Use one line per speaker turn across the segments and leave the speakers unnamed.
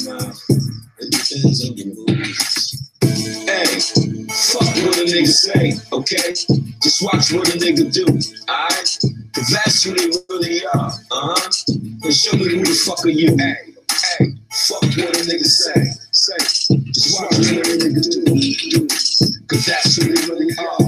Nah, it depends on your moods. Hey, fuck what a nigga say, okay? Just watch what a nigga do, alright? Cause that's who they really are, And show me who the fuck are you, hey, fuck what a nigga say. Just watch what a nigga do. Cause that's who they really are,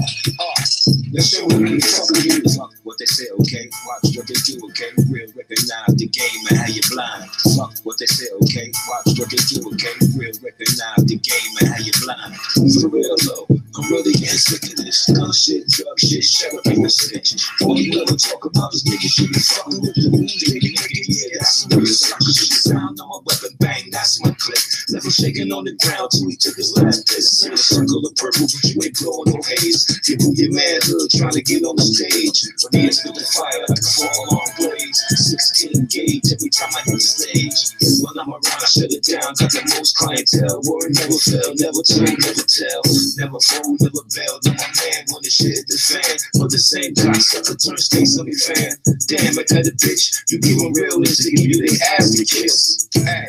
Let's show me who the fuck are you. Fuck what they say, okay? Watch what they do, okay? Real recognize the game and how you blind. Fuck what they say, okay? Watch what they do, okay? Real recognize the game and how you blind. For real though, I'm really getting sick of this. Gun shit, drug shit, shut up in the stitches. All you ever talk about is niggas should be fucking with the weed, nigga, yeah, that's real sucker shit. Sound on my weapon, bang, that's my clip. Never shaking on the ground till he took his last piss. In a circle of purple, but you ain't blowing no haze. You move your manhood trying to get on the stage. When he spit the fire like a fall on blaze. 16 gauge every time I hit the stage. When I'm around, I shut it down. Got the most clientele. Word never fell, never told, never tell. Never fold, never bail. Now my man when the shit hit the fan. But the same cocksucker turn states on me fan. Damn, I got a bitch. You give them realness to give you their ass to kiss. Hey,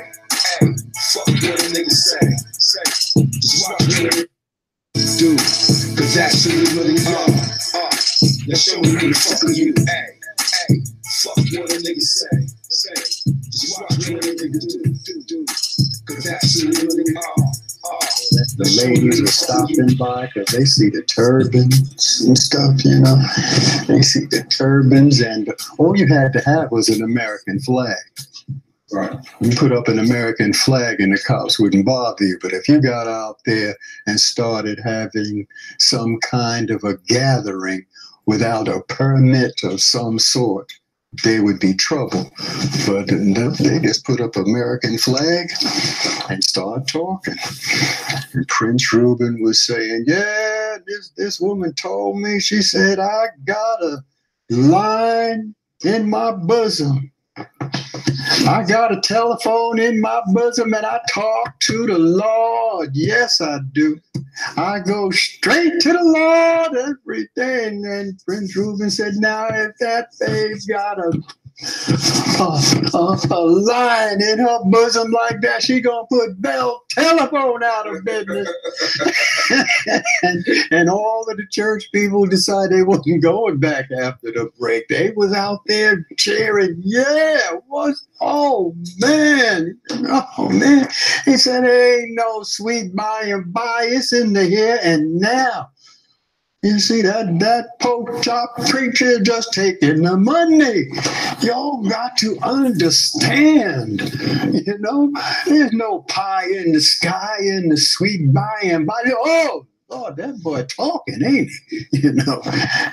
fuck what a nigga say. Just watch what a nigga do. Cause that's who we really are. Now show me who the fuck are you. Hey, fuck what a nigga say. Just watch what a nigga do. Cause that's who we really are.
The ladies are stopping by because they see the turbans and stuff, you know. They see the turbans, and all you had to have was an American flag. Right. You put up an American flag and the cops wouldn't bother you. But if you got out there and started having some kind of a gathering without a permit of some sort, there would be trouble. But they just put up American flag and start talking. And Prince Reuben was saying, yeah, this woman told me, she said, I got a line in my bosom. I got a telephone in my bosom and I talk to the Lord. Yes, I do. I go straight to the Lord every day. And Prince Reuben said, now if that babe's got a line in her bosom like that, she gonna put Bell Telephone out of business. and all of the church people decided they wasn't going back after the break. They was out there cheering, oh man. He said, ain't no sweet by and by, it's in the here and now. You see, that pork chop preacher just taking the money. Y'all got to understand, you know, there's no pie in the sky in the sweet by and by. Oh, Lord, that boy talking, ain't he? You know.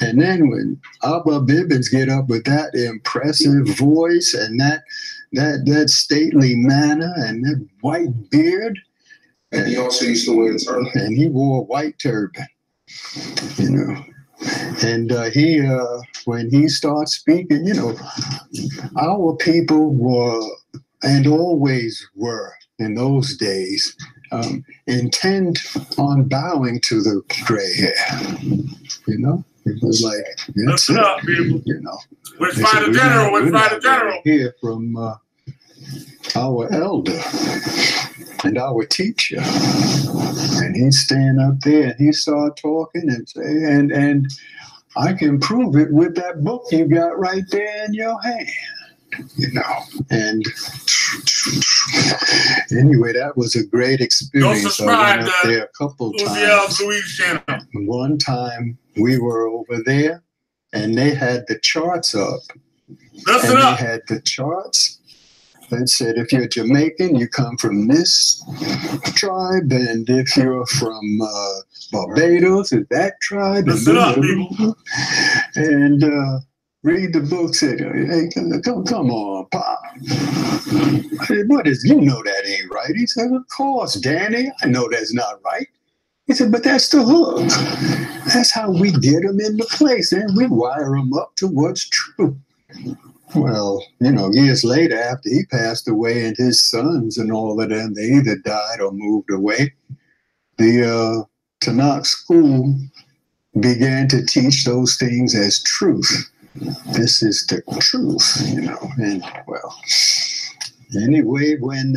And then when Abba Bibbins get up with that impressive voice and that stately manner and that white beard.
And he also used to wear a turban.
And he wore a white turban. You know, and when he starts speaking, you know, our people were and always were in those days intent on bowing to the gray hair. You know, it was like,
listen up, people.
You know,
let's find a general. Let's find a general.
Hear from our elder and our teacher, and he'd stand up there and he'd start talking and say, and I can prove it with that book you got right there in your hand, you know. And anyway, that was a great experience. I went up there a couple times. One time we were over there and they had the charts up.
Listen up.
They had the charts that said, if you're Jamaican, you come from this tribe, and if you're from Barbados, it's that tribe.
Listen up, people.
And read the book, said, hey, come on, Pop. I said, what is, you know that ain't right. He said, of course, Danny, I know that's not right. He said, but that's the hook. That's how we get them into place, and we wire them up to what's true. Well, you know, years later, after he passed away and his sons and all of them, they either died or moved away, the Tanakh school began to teach those things as truth. This is the truth, you know. And, well, anyway, when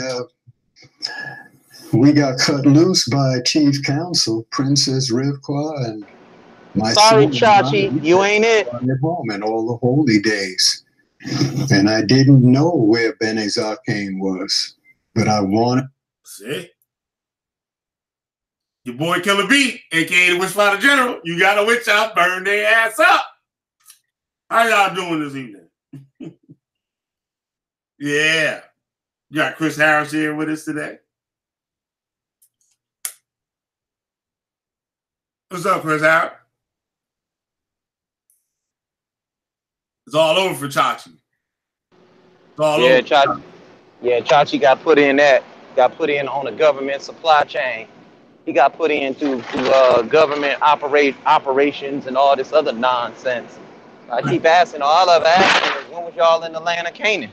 We got cut loose by Chief Counsel, Princess Rivka, and my
Sorry,
son and
Chachi,
I,
you ain't it.
at home in all the holy days. And I didn't know where Bene Zarkane was, but I wanted.
See? Your boy Killer B, aka the Witchfinder General, you got a witch out, burn their ass up. How y'all doing this evening? Yeah. You got Chris Harris here with us today. What's up, Chris Harris? It's all over for Chachi. It's all over.
Chachi. Yeah, Chachi got put in on the government supply chain. He got put in through government operations and all this other nonsense. I keep asking, all of asking is, when was y'all in the land of Canaan?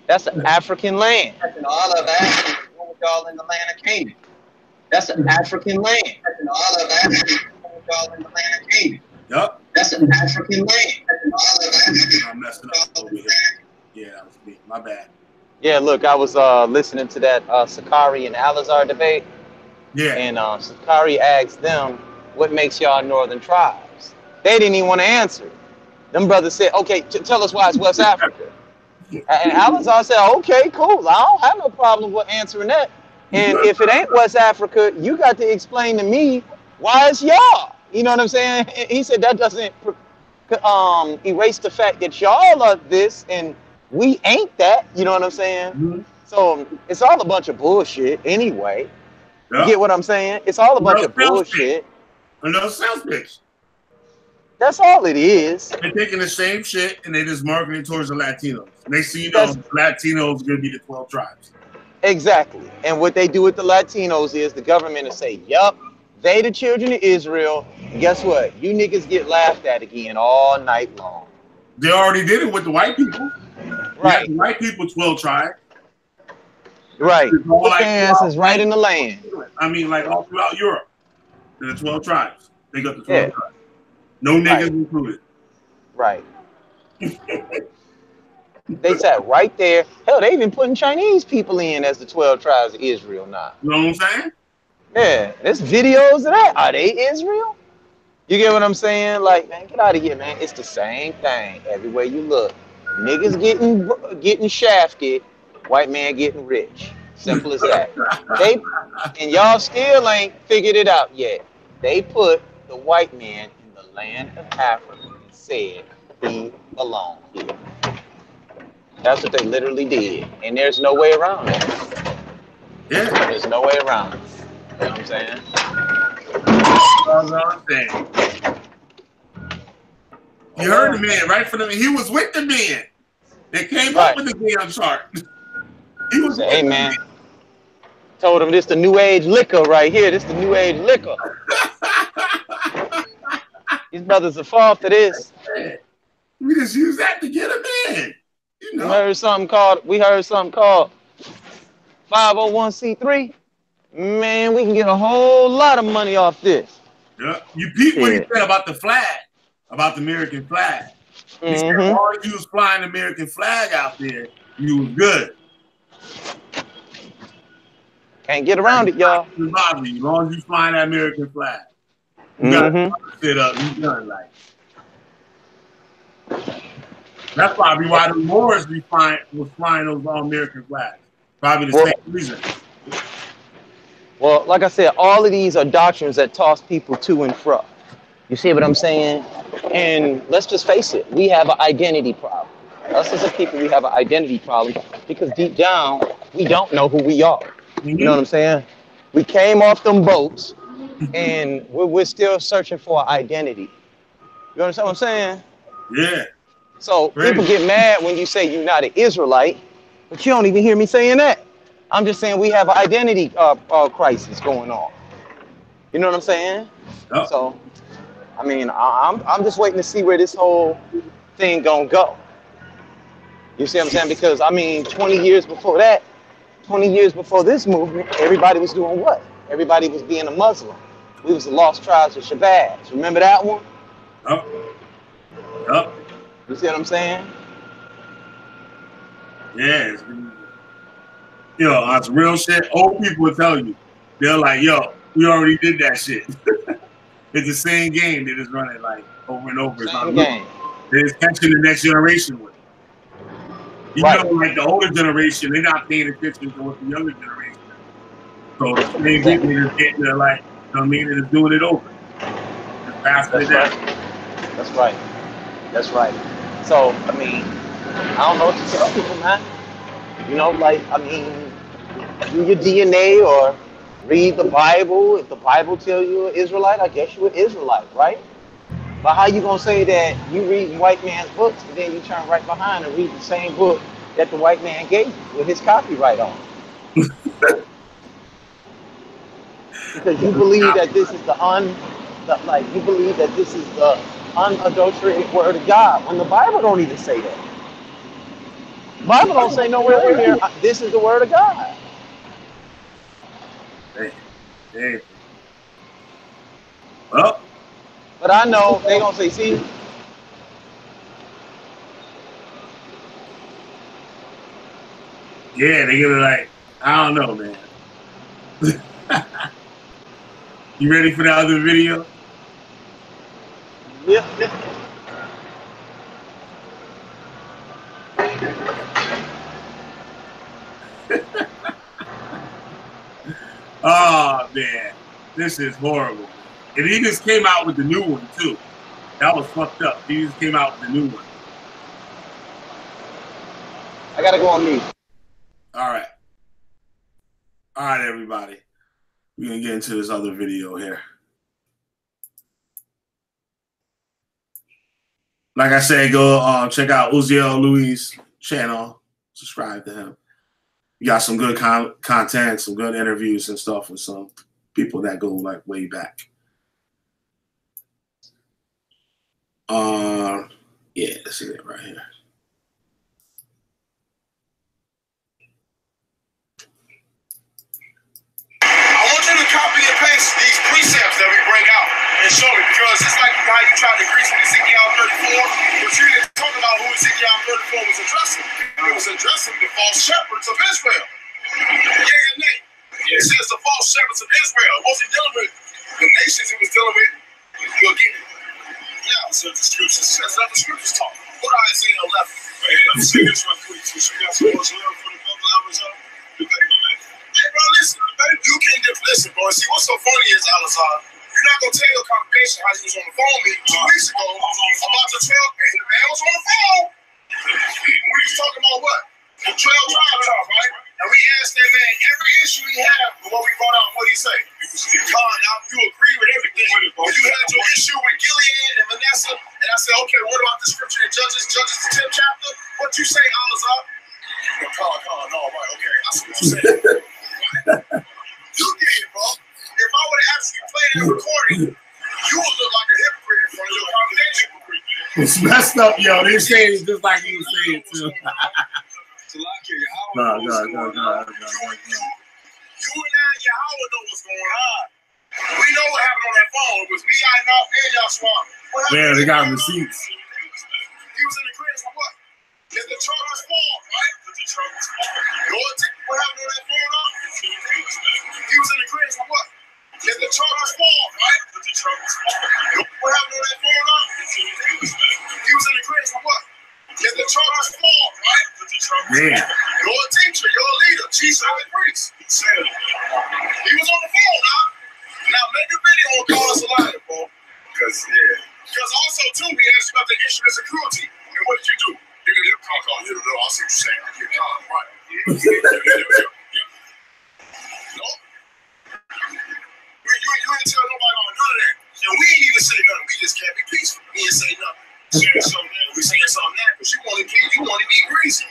That's an African land. And all of asking is, when was y'all in the land of Canaan? That's an African land. And all of asking is, when was y'all in the land of Canaan?
Yup.
That's an African land. And all of asking,
I'm messing up over here. Yeah, that was me. My bad.
Yeah, look, I was listening to that Sakari and Alazar debate.
Yeah.
And Sakari asked them, what makes y'all northern tribes? They didn't even want to answer. Them brothers said, okay, tell us why it's West Africa. And Alazar said, okay, cool. I don't have no problem with answering that. And if it ain't West Africa, you got to explain to me why it's y'all. You know what I'm saying? He said that doesn't erase the fact that y'all are this and we ain't that. You know what I'm saying?
Mm-hmm.
So it's all a bunch of bullshit anyway.
Yep.
You get what I'm saying? It's all a bunch of bullshit.
Another sales pitch.
That's all it is.
They're taking the same shit and they just marketing it towards the Latinos. Next thing you know, Latinos are going to be the 12 tribes.
Exactly. And what they do with the Latinos is the government will say, yup, they the children of Israel. And guess what? You niggas get laughed at again all night long.
They already did it with the white people.
Right.
The white people, 12 tribes.
Right. Put their asses right in the land.
I mean, like all throughout Europe. There are 12 tribes. They got the 12 tribes. No niggas included.
Right. They sat right there. Hell, they even putting Chinese people in as the 12 tribes of Israel now.
You know what I'm saying?
Yeah, there's videos of that. Are they Israel? You get what I'm saying? Like, man, get out of here, man. It's the same thing everywhere you look. Niggas getting shafted, white man getting rich. Simple as that. And y'all still ain't figured it out yet. They put the white man in the land of Africa and said he belonged here. That's what they literally did. And there's no way around it.
Yeah.
There's no way around it. You know what I'm saying?
That's what I'm saying. You heard the man right from the He was with the man. They came up with the damn chart. He was
hey, man. Told him this the new age liquor right here. This the new age liquor. These brothers are fall for this.
We just use that to get him in. You know.
We heard something called 501c3. Man, we can get a whole lot of money off this.
Yeah. You peep what he said about the flag, about the American flag. He said, as long as you was flying the American flag out there, you was good.
Can't get around it, y'all.
As long as you flying that American flag. You gotta sit up, you done like. That's probably why the Moors was flying those American flags. Probably the same reason.
Well, like I said, all of these are doctrines that toss people to and fro. You see what I'm saying? And let's just face it, we have an identity problem. Us as a people, we have an identity problem because deep down, we don't know who we are. You know what I'm saying? We came off them boats and we're still searching for an identity. You understand what I'm saying?
Yeah.
So people get mad when you say you're not an Israelite, but you don't even hear me saying that. I'm just saying we have an identity crisis going on. You know what I'm saying? Yep. So, I mean, I'm just waiting to see where this whole thing gonna go. You see what I'm saying? Because, I mean, 20 years before that, 20 years before this movement, everybody was doing what? Everybody was being a Muslim. We was the Lost Tribes of Shabazz. Remember that one?
Yep. Yep.
You see what I'm saying?
Yeah. You know, that's real shit. Old people will tell you. they're like, yo, we already did that shit. It's the same game. They just run it like over and over.
Same game.
They're just catching the next generation with it. You know, like the older generation, they're not paying attention to what the younger generation is. So the same people just getting there, like, you know what I mean? They're just doing it over. Just faster than that.
That's right. That's right. So, I mean, I don't know what to tell people, man. You know, like, I mean, do your DNA or read the Bible. If the Bible tells you an Israelite, I guess you're an Israelite, right? But how you gonna say that you read white man's books and then you turn right behind and read the same book that the white man gave you with his copyright on? Because you believe that this is you believe that this is the unadulterated word of God, when the Bible don't even say that. The Bible don't say nowhere in here, this is the word of God.
Hey. Well,
but I know they gonna say, see,
yeah, they gonna like, I don't know, man. You ready for the other video?
Yep.
Oh man, this is horrible. And he just came out with the new one too. That was fucked up. He just came out with the new one.
I gotta go on mute.
All right, everybody. We're gonna get into this other video here. Like I said, go check out Uziel Louis' channel. Subscribe to him. You got some good content, some good interviews and stuff with some people that go like way back. Yeah, this is it right here.
I want you to copy and paste these precepts that we bring out and show me, because it's like how you tried to grease with Ezekiel 34, but you didn't talk about who Ezekiel 34 was addressing. It was addressing the false shepherds of Israel. Yeah and nay. It says the false shepherds of Israel. It wasn't dealing with the nations, it was dealing with, you'll get it. Yeah, so the scriptures, that's not the scriptures talk. What I say in 11. Hey, let me say this one quick. So you got some more to learn from the couple hours up. Hey, bro, listen. You can't just listen, bro. See, what's so funny is, Alizar, you're not going to tell your congregation how you was on the phone with me 2 weeks ago about the 12, and the man was on the phone. We was talking about what? The 12 tribe, right? And we asked that man every issue he had with what we brought out, what he say. Now, you agree with everything. But you had your issue with Gilead and Manasseh, and I said, okay, what about the scripture in Judges the 10th chapter? What you say, Alizar? No, right, okay. I see what you said. You did, bro. If I would have actually played this recording, you would look like a hypocrite in front of your congregation.
It's messed up, yo. They say it's just like you say it too. No.
You and I, Yahweh know what's going on. We know what happened on that phone. It was me, Enoch, and Yahshua.
Yeah, they got receipts.
He was in agreement with what? Is the charter's fault, right? What happened on that phone? He was in agreement with what? Is the charter's fault, right? What happened on that phone? He was in agreement with what? Is the charter's fault, right?
Yeah.
Your teacher, your leader, chief high priest. He was on the phone, huh? Now make a video and call us a liar, bro. Because also too, we asked you about the instruments of cruelty. And what did you do? You call you know, I see what you're saying. You're calm, right? No? You ain't tell nobody about none of that. And we ain't even say nothing. We just can't be peaceful. We ain't say nothing. Saying something now. We saying something now because you want to be greasy.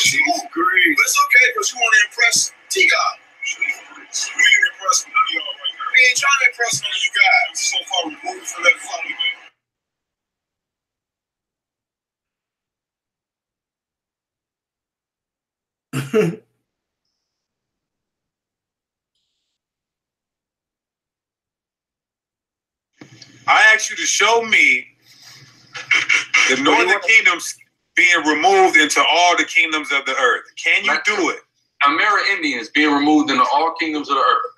She's great. But it's okay because you want to impress T-God. We ain't impressing none of y'all right now. We ain't trying to impress none of you guys. So far removed from that family, man.
I asked you to show me the northern kingdoms being removed into all the kingdoms of the earth. Can you do it?
Amerindians being removed into all kingdoms of the earth.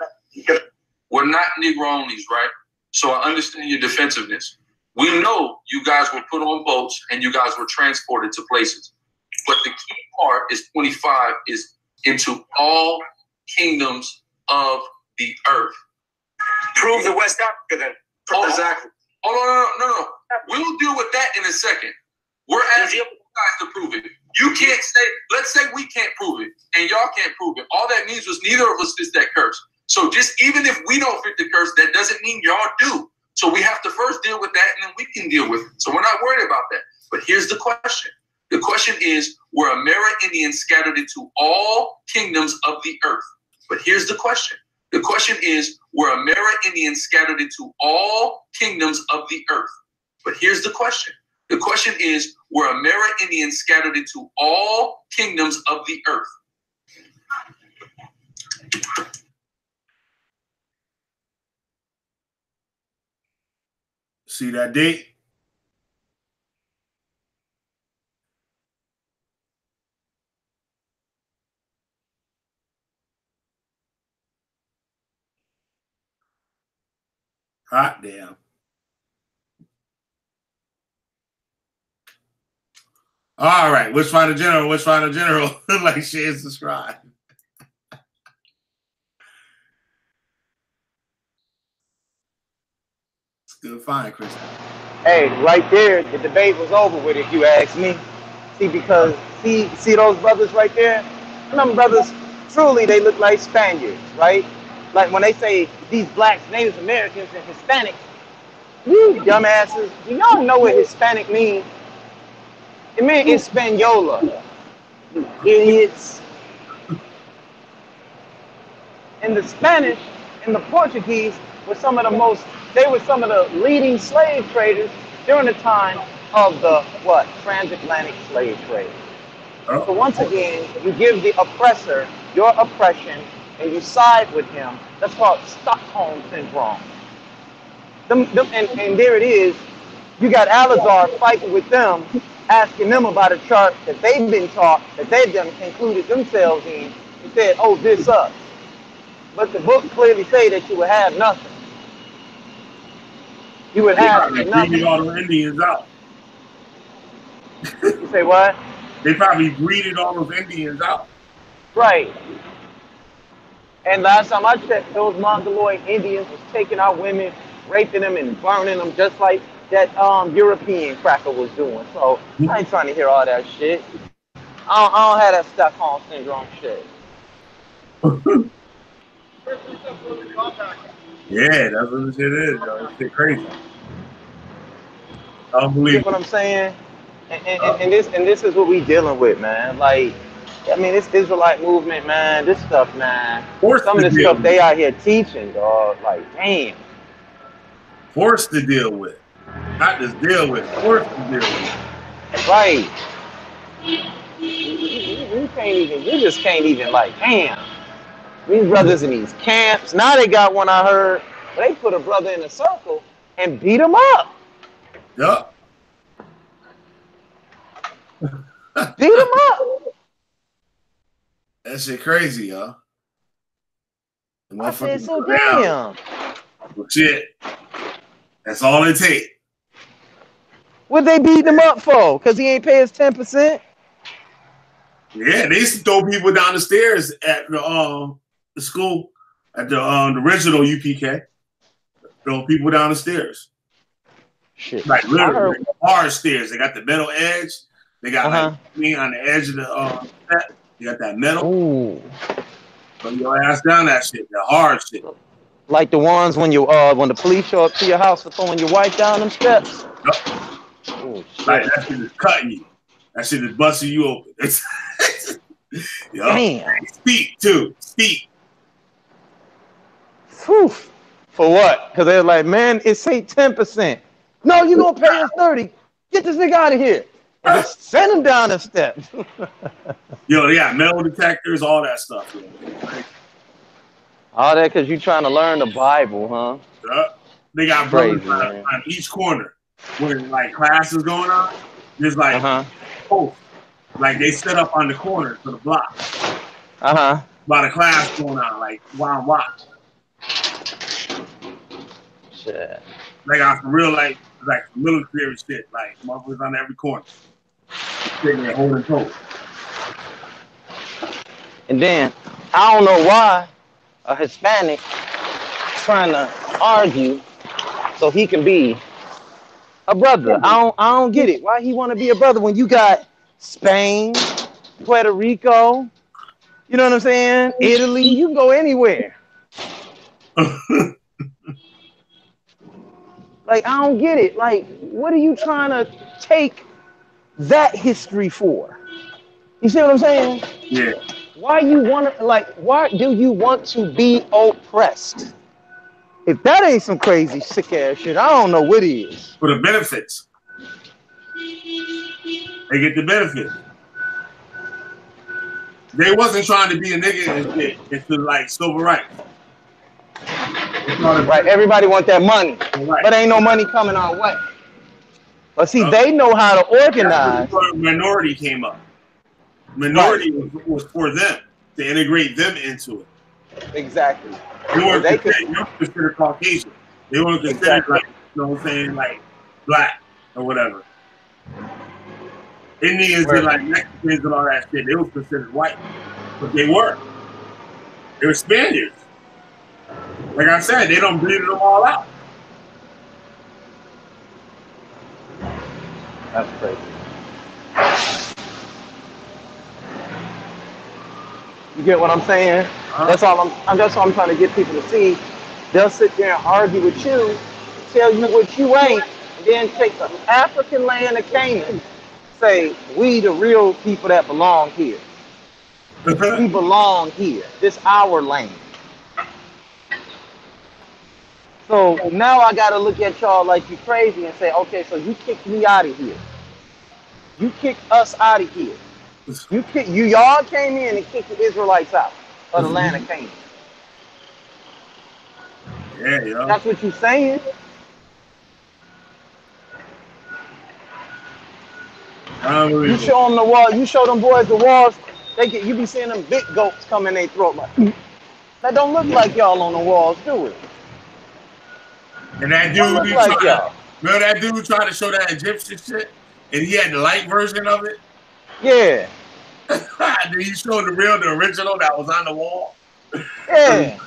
We're not Negro onlys, right? So I understand your defensiveness. We know you guys were put on boats and you guys were transported to places. But the key part is 25 is into all kingdoms of the earth.
Prove the West Africa then. Exactly.
Oh, no. We'll deal with that in a second. We're asking you guys to prove it. You can't say, let's say we can't prove it and y'all can't prove it. All that means was neither of us fits that curse. So just even if we don't fit the curse, that doesn't mean y'all do. So we have to first deal with that and then we can deal with it. So we're not worried about that. But here's the question. The question is, were Amerindians scattered into all kingdoms of the earth? But here's the question. The question is, were Amerindians scattered into all kingdoms of the earth? But here's the question. The question is, were Amerindians scattered into all kingdoms of the earth?
See that date? Hot damn. All right. Witch Finder General. Like, share, and subscribe. It's good find, Chris.
Hey, right there, the debate was over with, if you ask me. See, because see those brothers right there? Them brothers, truly, they look like Spaniards, right? Like when they say these blacks, Native Americans, and Hispanics, you dumbasses, do y'all know what Hispanic means? It means Hispaniola, you idiots. And the Spanish and the Portuguese were some of the leading slave traders during the time of the, transatlantic slave trade. So once again, you give the oppressor your oppression and you side with him. That's called Stockholm Syndrome. And there it is. You got Alazar fighting with them, asking them about a chart that they've been taught, that they've included themselves in, and said, oh, this us. But the book clearly say that you would have nothing. You would have nothing.
Breeded all the Indians out.
You say what?
They probably breeded all those Indians out.
Right. And last time I checked, those Mongoloid Indians was taking our women, raping them and burning them just like that European cracker was doing. So I ain't trying to hear all that shit. I don't have that Stockholm Syndrome shit.
Yeah, that's what the shit is, yo. It's shit crazy. Unbelievable.
You get what I'm saying? And this is what we dealing with, man. Like, I mean, this Israelite movement, man, this stuff, man. Some of the stuff they out here teaching, dog. Like, damn.
Forced to deal with. Not just deal with, forced to deal with.
Right. You just can't even, like, damn. These brothers in these camps, now they got one, I heard, they put a brother in a circle and beat him up.
Yup.
Beat him up.
That shit crazy, yo.
I said, so damn.
Well, shit. That's all it takes.
What they beating him up for? Because he ain't pay his 10%?
Yeah, they used to throw people down the stairs at the school, at the original UPK. Throw people down the stairs.
Shit.
Like literally hard stairs. They got the metal edge. They got like me on the edge of the step. You got that metal.
Ooh.
Throw your ass down that shit. The hard shit.
Like the ones when you when the police show up to your house for throwing your wife down them steps.
Yep.
Oh, shit.
Like that shit is cutting you. That shit is busting you open.
Damn.
Speak too. Speak.
Whew. For what? Because they're like, man, it say 10%. No, you gonna pay us 30. Get this nigga out of here. And just send him down the steps.
Yo, they got metal detectors, all that stuff. Yo.
All that because you trying to learn the Bible, huh?
Yep. They got brothers on each corner. When like class is going on, there's like posts. Like they set up on the corner for the block. About a class going on, like watch.
Shit.
Like I for real, like military shit. Like motherfuckers on every corner, sitting there holding coat.
And then I don't know why a Hispanic trying to argue so he can be a brother. I don't get it. Why he want to be a brother when you got Spain, Puerto Rico, you know what I'm saying? Italy, you can go anywhere. Like, I don't get it. Like, what are you trying to take that history for? You see what I'm saying?
Yeah.
Why do you want to be oppressed? If that ain't some crazy sick ass shit, I don't know what is.
For the benefits. They get the benefits. They wasn't trying to be a nigga and shit. It's like civil rights.
Right, everybody want that money, right. But ain't no money coming our way. But see, they know how to organize.
Minority came up. Minority was for them to integrate them into it.
Exactly.
They weren't considered Caucasian. They weren't considered like, you know what I'm saying, like black or whatever. Indians and like Mexicans and all that shit, they were considered white, but they were. They were Spaniards. Like I said, they don't bleed them all out.
That's crazy. You get what I'm saying? That's all I'm trying to get people to see. They'll sit there and argue with you, tell you what you ain't, and then take the African land of Canaan, say, we the real people that belong here. We belong here. This our land. So now I gotta look at y'all like you crazy and say, okay, so you kicked me out of here. You kicked us out of here. Y'all came in and kicked the Israelites out of the land of Canaan.
Yeah.
That's what you're saying. You show them the wall. You show them boys the walls. You be seeing them big goats come in their throat. Like, that don't look like y'all on the walls, do it?
And that dude, remember that dude tried to show that Egyptian shit, and he had the light version of it.
Yeah.
Then you showed the original that was on the wall.
Yeah.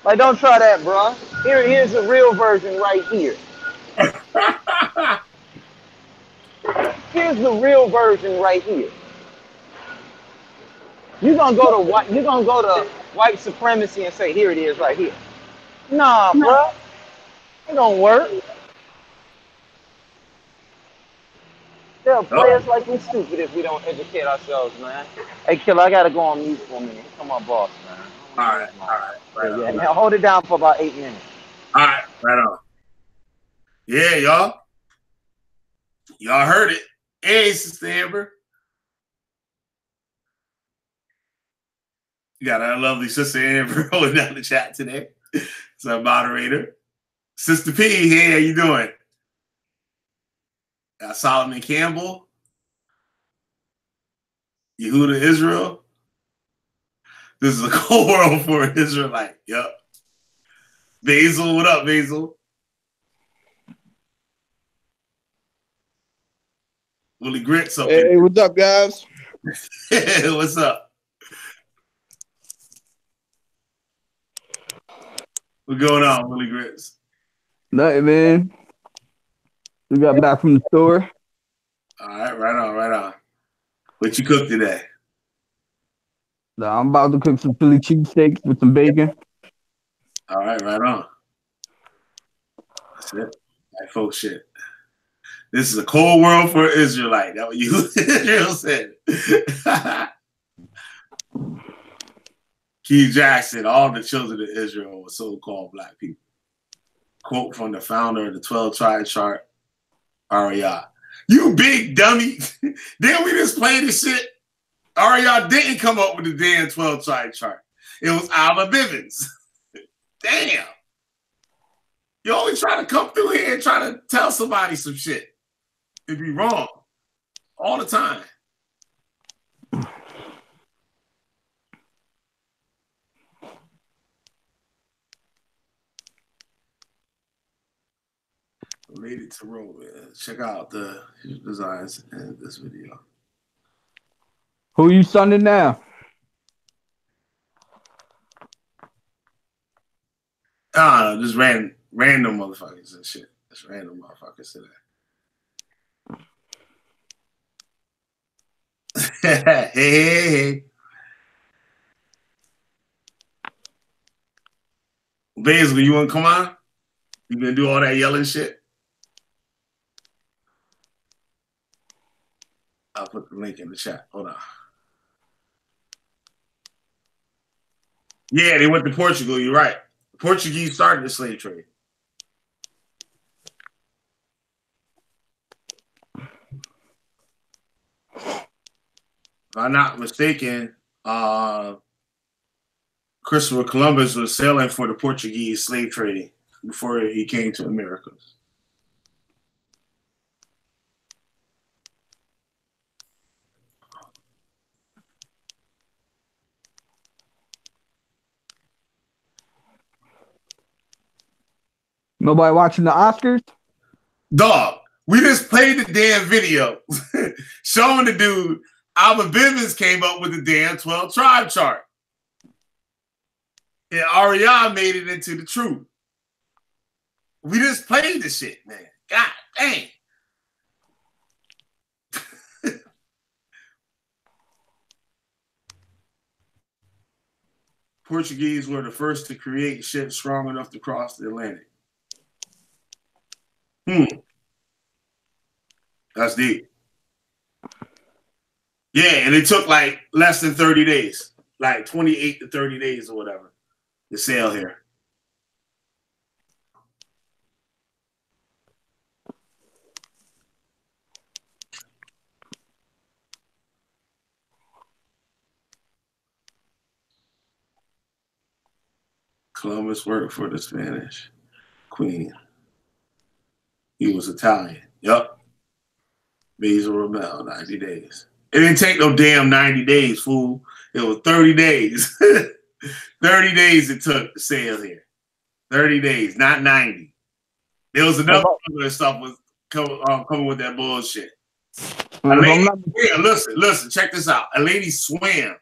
Like, don't try that, bro. Here's the real version right here. Here's the real version right here. You're gonna go to white supremacy and say, here it is right here. Nah, bro. It don't work. They'll play us like we stupid if we don't educate ourselves, man. Hey, Killer, I gotta go on mute for a minute. Here come my boss, man.
All right.
Now hold it down for about 8 minutes.
All right, right on. Yeah, y'all. Y'all heard it. Hey, Sister Amber. You got our lovely Sister Amber holding down the chat today. It's our moderator. Sister P, hey, how you doing? Got Solomon Campbell. Yehuda Israel. This is a cold world for an Israelite. Yup. Basil, what up, Basil? Willie Grits up
Hey, what's up, guys?
What's up? What's going on, Willie Grits?
Nothing, man. We got back from the store.
All right, right on. What you cooked today?
I'm about to cook some Philly cheesesteaks with some bacon.
All right, right on. That's it. That folks shit. This is a cold world for an Israelite. That's what Israel said. Keith Jackson, all the children of Israel were so-called black people. Quote from the founder of the 12-tribe chart, Ariyah. You big dummy. Didn't we just play this shit? Ariyah didn't come up with the damn 12-tribe chart. It was Alma Bivens. Damn. You always try to come through here and try to tell somebody some shit. It'd be wrong. All the time. Related to Rome, man. Check out the designs in this video.
Who you sunning now?
Ah, just random motherfuckers and shit. Just random motherfuckers today. Hey. Basically, you want to come on? You gonna do all that yelling shit? I'll put the link in the chat. Hold on. Yeah, they went to Portugal. You're right. The Portuguese started the slave trade. If I'm not mistaken, Christopher Columbus was sailing for the Portuguese slave trading before he came to America.
Nobody watching the Oscars?
Dog, we just played the damn video showing the dude Albert Bivens came up with the damn 12 tribe chart. And Ariana made it into the truth. We just played the shit, man. God dang. Portuguese were the first to create shit strong enough to cross the Atlantic. That's deep. Yeah, and it took like less than 30 days, like 28 to 30 days or whatever, to sail here. Columbus worked for the Spanish Queen. He was Italian. Yup. Basil Rebel, 90 days. It didn't take no damn 90 days, fool. It was 30 days. 30 days it took to sail here. 30 days, not 90. There was another stuff was coming with that bullshit. Listen, check this out. A lady swam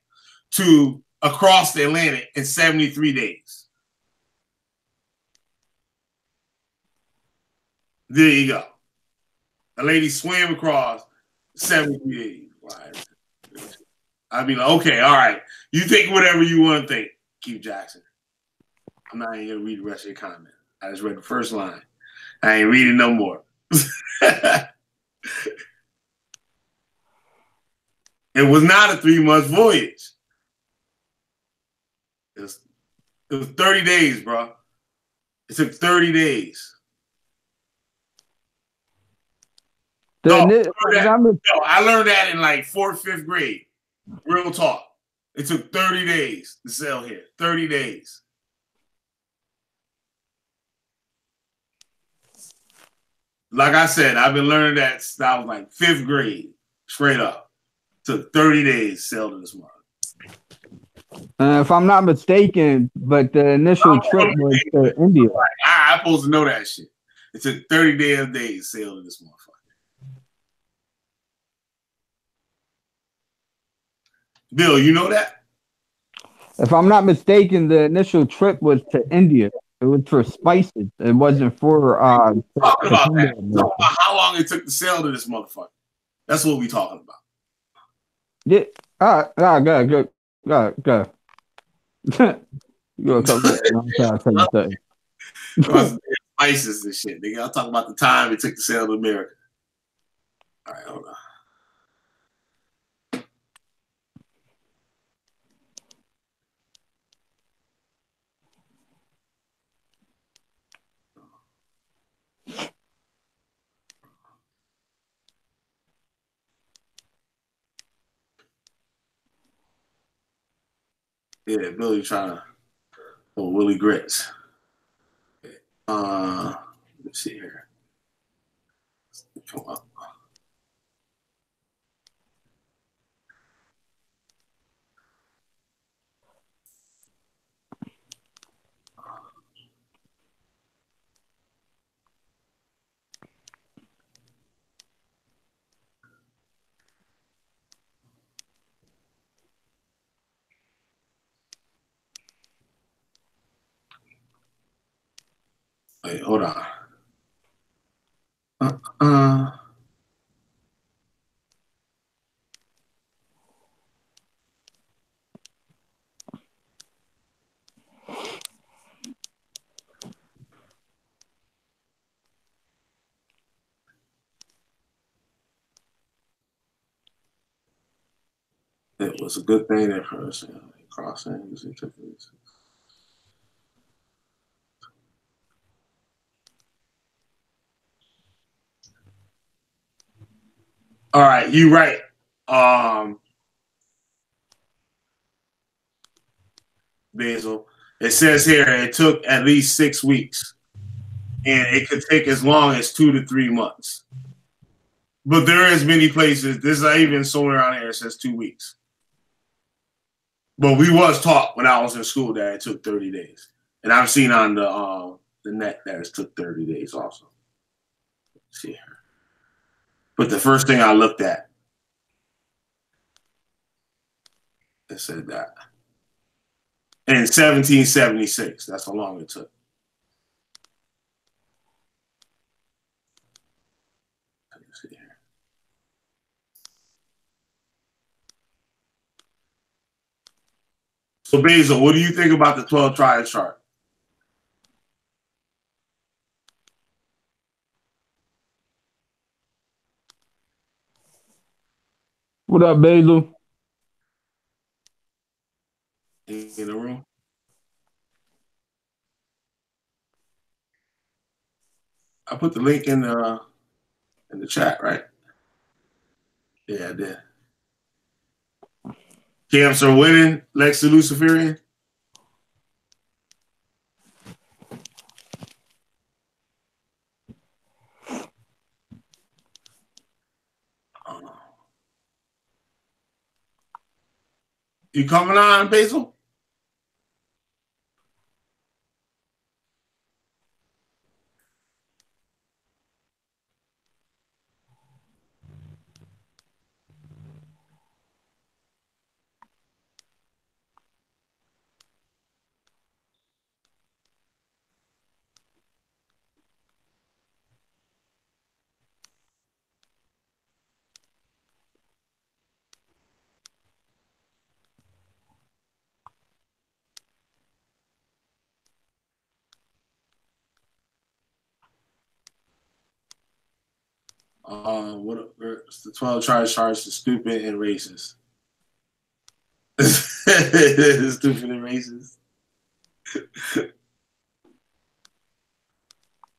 to across the Atlantic in 73 days. There you go. A lady swam across 73 days. I'd be like, okay, all right. You think whatever you want to think, Keith Jackson. I'm not even going to read the rest of your comment. I just read the first line. I ain't reading no more. It was not a 3-month voyage. It was 30 days, bro. It took 30 days. No, I learned that in like 4th, 5th grade. Real talk. It took 30 days to sail here. 30 days. Like I said, I've been learning that since I was like 5th grade. Straight up. Took 30 days to sail to this month.
If I'm not mistaken, but the initial trip was to India.
I'm supposed to know that shit. It took 30 days to sail to this motherfucker. Bill, you know that?
If I'm not mistaken, the initial trip was to India. It was for spices. It wasn't for
talking about that. Talk about how long it took to sail to this motherfucker. That's what we talking about.
Yeah. Go. You gonna come back? I'm trying to tell you something.
Spices and shit. Nigga, I'll talk about the time it took to sail to America. All right, hold on. Yeah, Billy trying to pull Willie Grits. Let's see here. Come up. Wait, hold on. It was a good thing at first. Crossing. All right, you're right. Basil. It says here it took at least 6 weeks, and it could take as long as 2 to 3 months. But there is many places. There's not even somewhere around here it says 2 weeks. But we was taught when I was in school that it took 30 days, and I've seen on the net that it took 30 days also. Let's see here. But the first thing I looked at, it said that. And in 1776, that's how long it took. Let's see here. So Basil, what do you think about the 12 tribes chart?
What up, Basil?
In the room? I put the link in the chat, right? Yeah, I did. Camps are winning. Lex the Luciferian. You coming on, Basil? What's the 12 tribes charged to stupid and racist? Stupid and racist.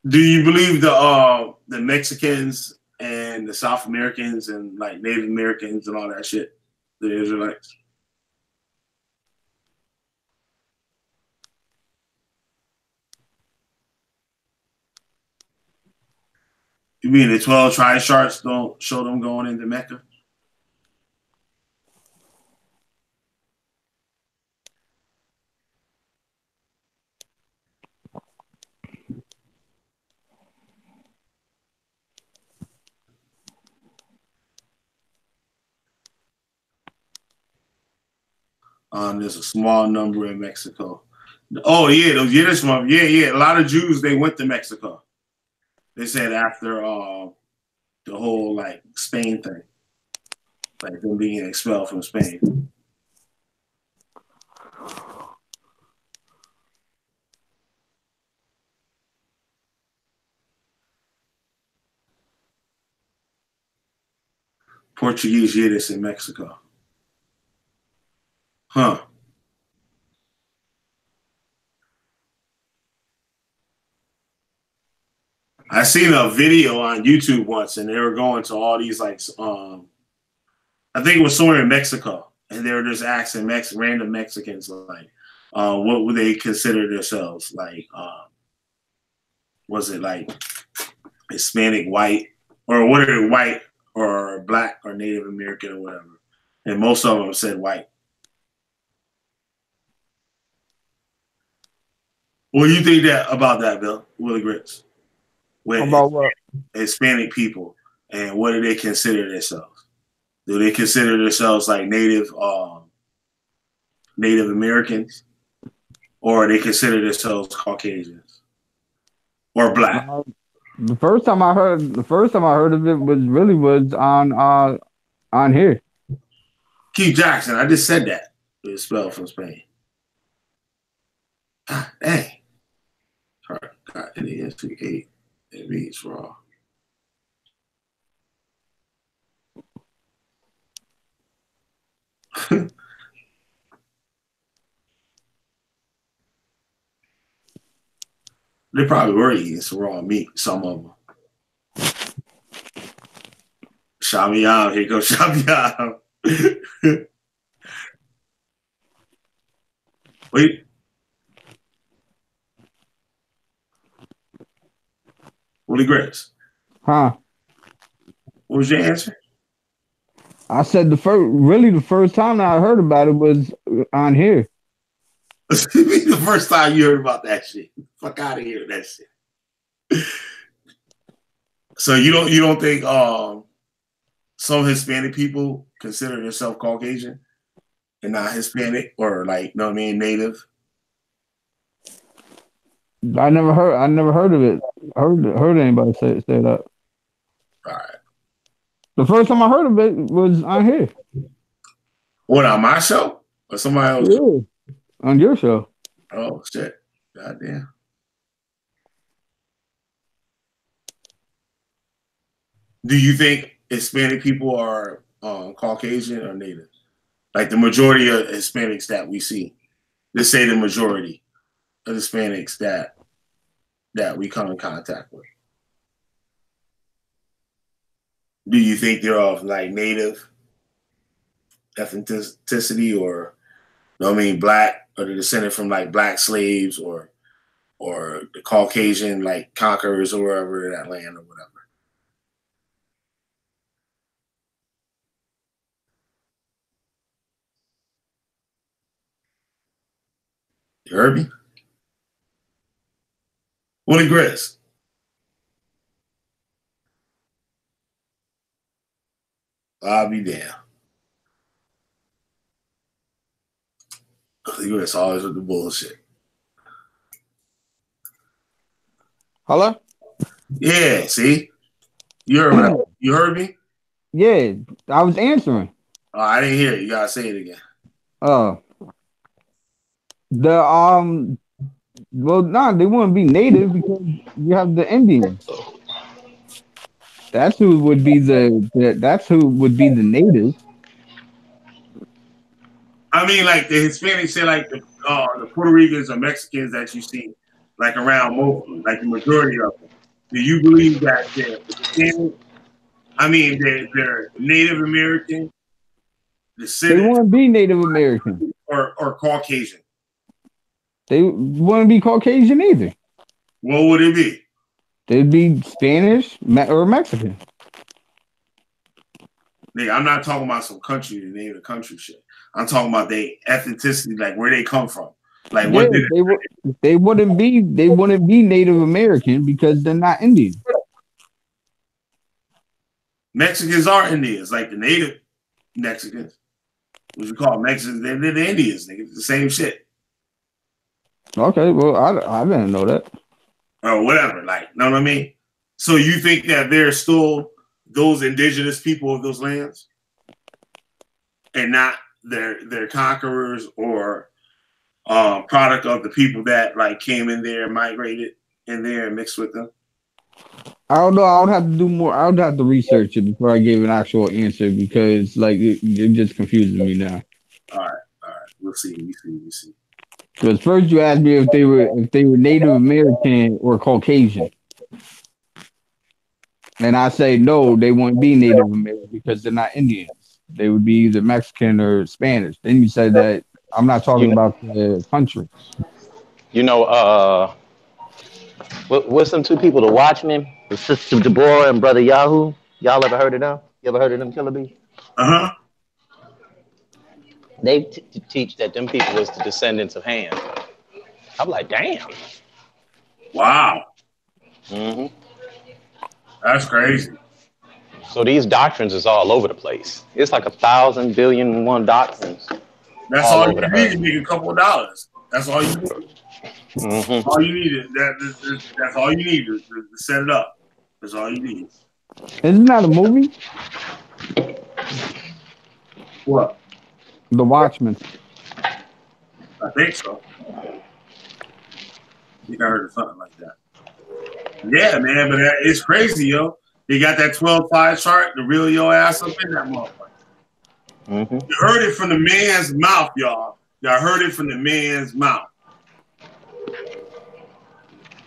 Do you believe the Mexicans and the South Americans and like Native Americans and all that shit, the Israelites? You mean the 12 tribe charts don't show them going into Mecca? There's a small number in Mexico. Oh yeah, those Yiddish ones. Yeah. A lot of Jews they went to Mexico. They said after the whole like Spain thing, like them being expelled from Spain. Portuguese Yiddish in Mexico. Huh. I seen a video on YouTube once, and they were going to all these like, I think it was somewhere in Mexico, and they were just asking random Mexicans like, what would they consider themselves? Like, was it like Hispanic, white, or what are they, white or black or Native American or whatever? And most of them said white. What do you think about that, Bill? Willie Grits?
About what?
Hispanic people, and what do they consider themselves? Do they consider themselves like Native Americans, or they consider themselves Caucasians, or black?
The first time I heard of it was on here.
Keith Jackson. I just said that. It's spelled from Spain. Ah, dang. God, it is 8. It means raw. They probably were eating some raw meat, some of them. Shamiyan, here goes Shamiyan. Wait. Willie Grace.
Huh?
What was your answer?
I said the first time that I heard about it was on here.
The first time you heard about that shit. Fuck out of here with that shit. So you don't think some Hispanic people consider themselves Caucasian and not Hispanic or like, you know what I mean, native?
I never heard of it. Heard anybody say that.
All right.
The first time I heard of it was on here.
What, on my show? Or somebody else?
Yeah. On your show.
Oh shit. Goddamn. Do you think Hispanic people are Caucasian or native? Like the majority of Hispanics that we see. Let's say the majority of Hispanics that we come in contact with. Do you think they're of like native ethnicity or, you know what I mean, black, or they're descended from like black slaves or the Caucasian like conquerors or wherever in that land or whatever? You heard me? Willie Gris. I'll be damned. Willie Gris always with the bullshit.
Hello?
Yeah, see? You heard me?
Yeah, I was answering.
Oh, I didn't hear it. You gotta say it again.
Oh. Well, they wouldn't be native because you have the Indians. That's who would be the native.
I mean, like the Hispanics say, like the Puerto Ricans or Mexicans that you see, like around Moulton, like the majority of them. Do you believe that they're Hispanic? I mean, they're Native American, descendant.
They wouldn't be Native American
or Caucasian.
They wouldn't be Caucasian either.
What would it be?
They'd be Spanish or Mexican.
Nigga, I'm not talking about some country, the name of the country shit. I'm talking about their ethnicity, like where they come from. Like what
they wouldn't be Native American because they're not Indian.
Mexicans are Indians, like the native Mexicans. What you call Mexicans, they're the Indians, nigga. It's the same shit.
Okay, well, I didn't know that.
Or whatever, like, know what I mean? So you think that they're still those indigenous people of those lands? And not their conquerors or product of the people that like came in there, migrated in there and mixed with them?
I don't know. I would have to do more. I would have to research it before I gave an actual answer because like it just confusing me now.
All right. We'll see.
Because first you asked me if they were Native American or Caucasian, and I say no, they wouldn't be Native American because they're not Indians. They would be either Mexican or Spanish. Then you said that I'm not talking about the country.
You know, what's them two people, the Watchmen, the Sister Deborah and Brother Yahoo? Y'all ever heard of them? You ever heard of them, Killer B?
Uh-huh.
They teach that them people was the descendants of Ham. I'm like, damn.
Wow.
Mm-hmm.
That's crazy.
So these doctrines is all over the place. It's like 1,000 billion and one doctrines.
That's all you need to make a couple of dollars. That's all you do.
Mm-hmm.
All you need is that's all you need to set it up. That's all you need.
Isn't that a movie?
What?
The Watchmen.
I think so. I think I heard of something like that. Yeah, man, but it's crazy, yo. You got that 12-5 chart to reel your ass up in that motherfucker.
Mm-hmm.
You heard it from the man's mouth, y'all. Y'all heard it from the man's mouth.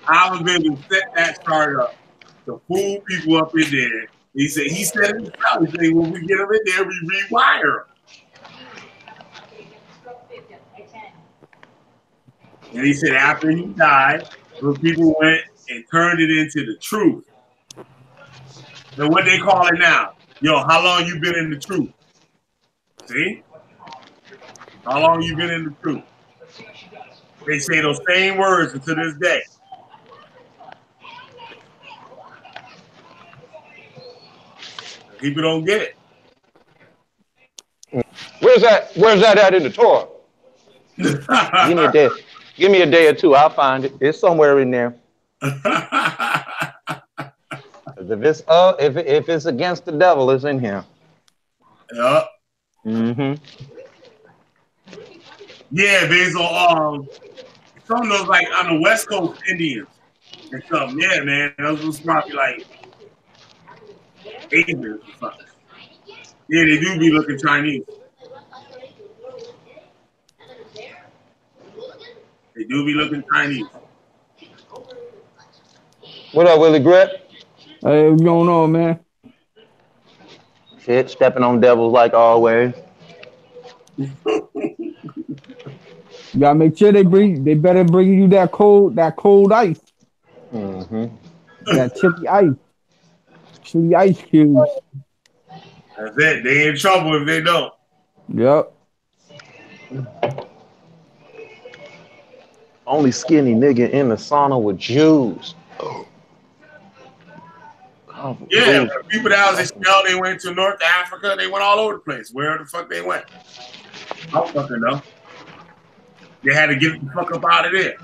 I was able to set that chart up to fool people up in there. He said it himself. He said when we get them in there, we rewire them. And he said after he died, those people went and turned it into the truth. And what they call it now? Yo, how long you been in the truth? See? How long you been in the truth? They say those same words until this day. People don't get it.
Where's that at in the Torah? Give me a day or two. I'll find it. It's somewhere in there. If it's against the devil, it's in here.
Yeah.
Mm-hmm.
Yeah, based on some of those like on the West Coast Indians and stuff. Yeah, man, those was probably like Asians or something. Yeah, they do be looking Chinese. They do be looking Chinese.
What up, Willie Grip?
Hey, what's going on, man?
Shit, stepping on devils like always.
You gotta make sure they better bring you that cold ice.
Mm-hmm.
That chili ice cubes.
That's it. They in trouble if they don't.
Yep.
Only skinny nigga in the sauna with Jews. Oh,
yeah, people that was expelled, they went to North Africa. They went all over the place. Where the fuck they went? I don't fucking know. They had to get the fuck up out of there.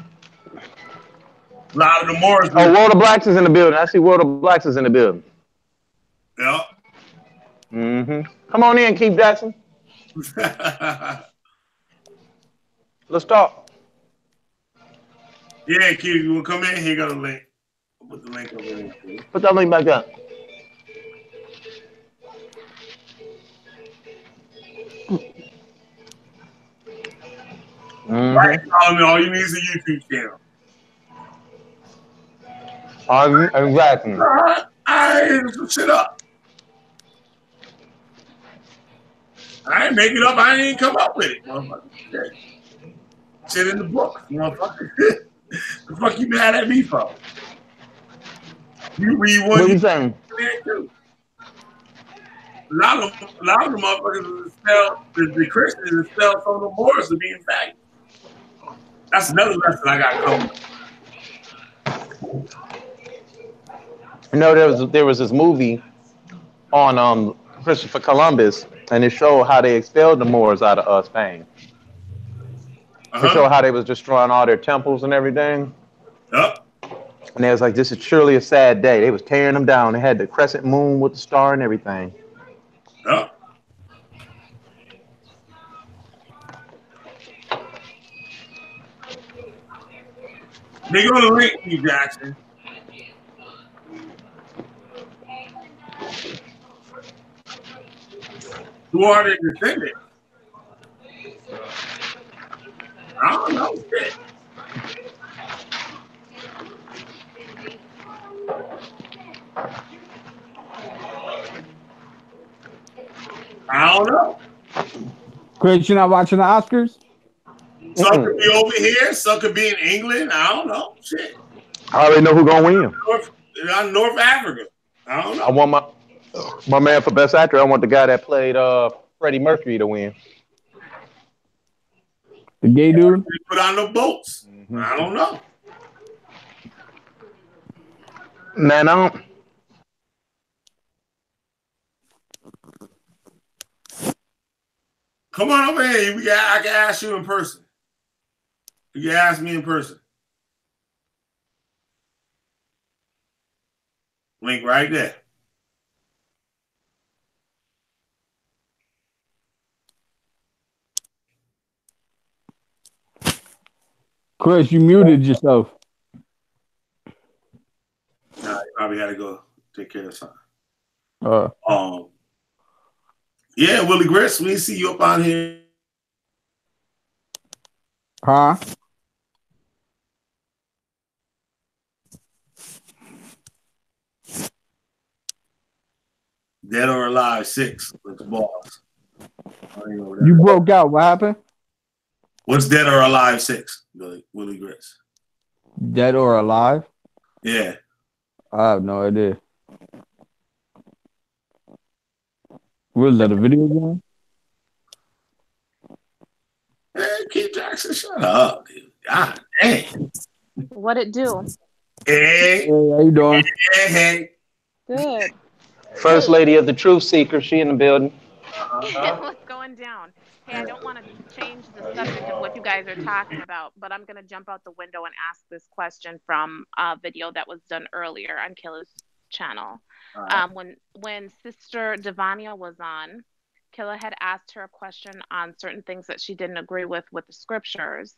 A lot of the Moors.
Oh, World of Blacks is in the building. I see World of Blacks is in the building.
Yeah.
Mm-hmm. Come on in, Keith Jackson. Let's talk.
Yeah, Keith, you want to come in? Here you got a link. I'll put the link over there.
Put that link back up. Mm-hmm.
Right, follow me. All you need is a YouTube channel.
Exactly.
I ain't some shit up. I ain't make it up. I ain't come up with it, motherfucker. Shit in the book, motherfucker. The fuck you mad at me for? You read one.
What are you saying?
A lot of the motherfuckers spell the Christians spell some of the Moors to be in fact. That's another lesson I got coming.
You know, there was this movie on Christopher Columbus, and it showed how they expelled the Moors out of Spain. It showed how they was destroying all their temples and everything.
Yep.
And they was like, this is surely a sad day. They was tearing them down. They had the crescent moon with the star and everything.
Yep. They go to link you, Jackson. Who are the descendants? I don't know shit. I don't know.
Chris, you're not watching the Oscars?
Some could be over here, some could be in England. I don't know. Shit.
I already know who's gonna win.
North Africa. I don't know.
I want my man for best actor. I want the guy that played Freddie Mercury to win.
The gay dude?
Put on the boats. Mm-hmm. I don't know.
Man, I don't.
Come on over here. I can ask you in person. You can ask me in person. Link right there.
Chris, you muted yourself.
Nah, you probably had to go take care of something. Yeah, Willie Grits, we see you up on here.
Huh?
Dead or Alive 6 with the boss.
You broke out. What happened?
What's Dead or Alive 6, Willie Grits?
Dead or Alive?
Yeah.
I have no idea. Was that a video game?
Hey, Kid Jackson, shut up, dude. God dang.
What'd it do?
Hey.
Hey, how you doing?
Hey.
Good.
First lady of the Truth Seeker, she in the building.
What's going down? Hey, I don't want to change the subject of what you guys are talking about, but I'm going to jump out the window and ask this question from a video that was done earlier on Killa's channel. When Sister Devania was on, Killa had asked her a question on certain things that she didn't agree with the scriptures,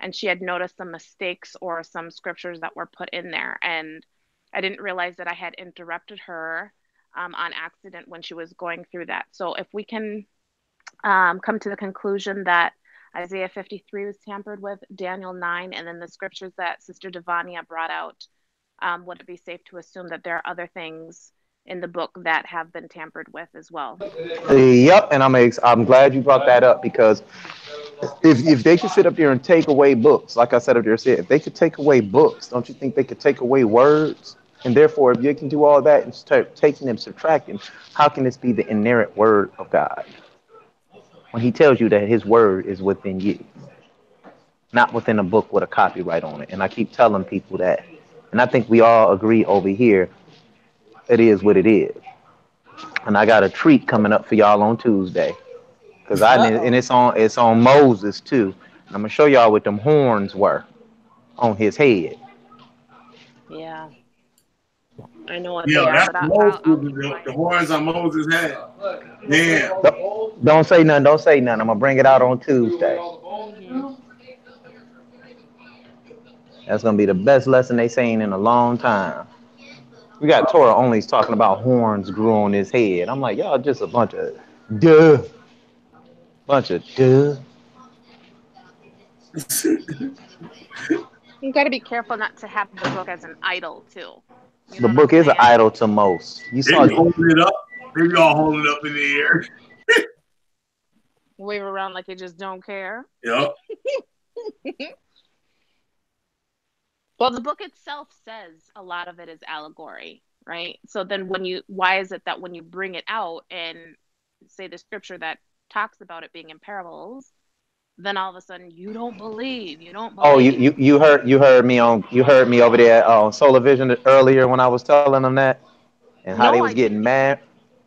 and she had noticed some mistakes or some scriptures that were put in there, and I didn't realize that I had interrupted her on accident when she was going through that. So if we can come to the conclusion that Isaiah 53 was tampered with, Daniel 9, and then the scriptures that Sister Devania brought out, would it be safe to assume that there are other things in the book that have been tampered with as well?
Yep, and I'm glad you brought that up, because if they could sit up there and take away books, like I said up there, if they could take away books, don't you think they could take away words? And therefore, if you can do all that and start taking and subtracting, how can this be the inerrant word of God? When he tells you that his word is within you, not within a book with a copyright on it. And I keep telling people that. And I think we all agree over here, it is what it is. And I got a treat coming up for y'all on Tuesday. And it's on Moses too. And I'm gonna show y'all what them horns were on his head.
Yeah. I know what
Yeah,
they are,
that's
but
the horns on Moses' head. Yeah.
Don't say nothing. Don't say nothing. I'm gonna bring it out on Tuesday. That's gonna be the best lesson they seen in a long time. We got Torah onlys talking about horns grew on his head. I'm like, y'all just a bunch of duh.
You got to be careful not to have the book as an idol too.
The book is an idol to most. You saw
Maybe holding it up. Maybe all holding it up in the air.
Wave around like you just don't care.
Yep.
Well, the book itself says a lot of it is allegory, right? So then why is it that when you bring it out and say the scripture that talks about it being in parables, then all of a sudden you don't believe.
Oh, you heard me over there on Solar Vision earlier when I was telling them that, and how they was getting mad.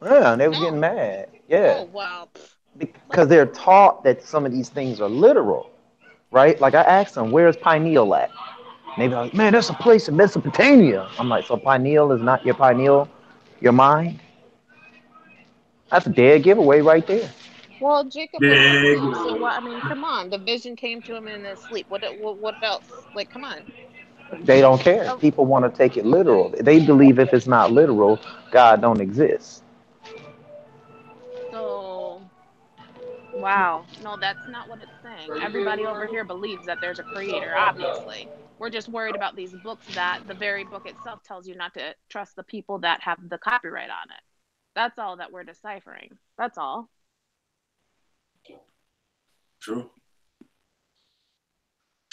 Yeah, they was getting mad. Yeah.
Oh, wow.
Because they're taught that some of these things are literal, right? Like I asked them, where's pineal at? And they be like, man, that's a place in Mesopotamia. I'm like, so pineal is not your pineal, your mind? That's a dead giveaway right there.
Well, Jacob was asleep, so what? I mean, come on. The vision came to him in his sleep. What else? Like, come on.
They don't care. People want to take it literal. They believe if it's not literal, God don't exist.
So, wow. No, that's not what it's saying. Everybody over here believes that there's a creator, obviously. We're just worried about these books that the very book itself tells you not to trust the people that have the copyright on it. That's all that we're deciphering. That's all.
True.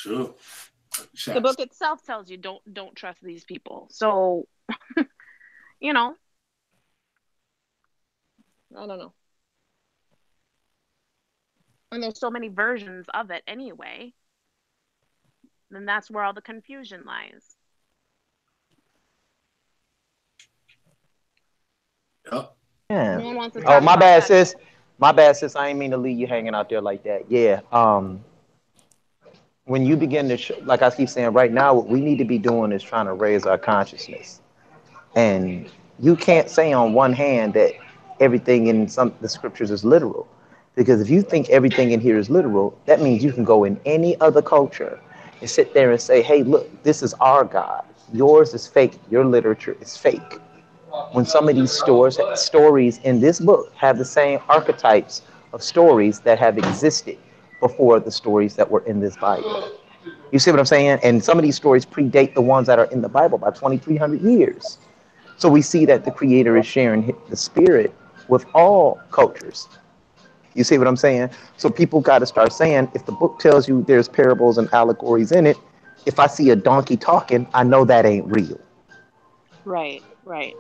The book itself tells you don't trust these people. So, I don't know. And there's so many versions of it anyway. Then that's where all the confusion lies.
Yep.
Yeah. No one wants to talk my bad, sis. My bad, sis. I ain't mean to leave you hanging out there like that. Yeah. When you begin to, like I keep saying, right now, what we need to be doing is trying to raise our consciousness. And you can't say on one hand that everything in the scriptures is literal. Because if you think everything in here is literal, that means you can go in any other culture and sit there and say, hey, look, this is our God. Yours is fake. Your literature is fake. When some of these stories in this book have the same archetypes of stories that have existed before the stories that were in this Bible. You see what I'm saying? And some of these stories predate the ones that are in the Bible by 2,300 years. So we see that the Creator is sharing the spirit with all cultures. You see what I'm saying? So people got to start saying, if the book tells you there's parables and allegories in it, if I see a donkey talking, I know that ain't real.
Right, right.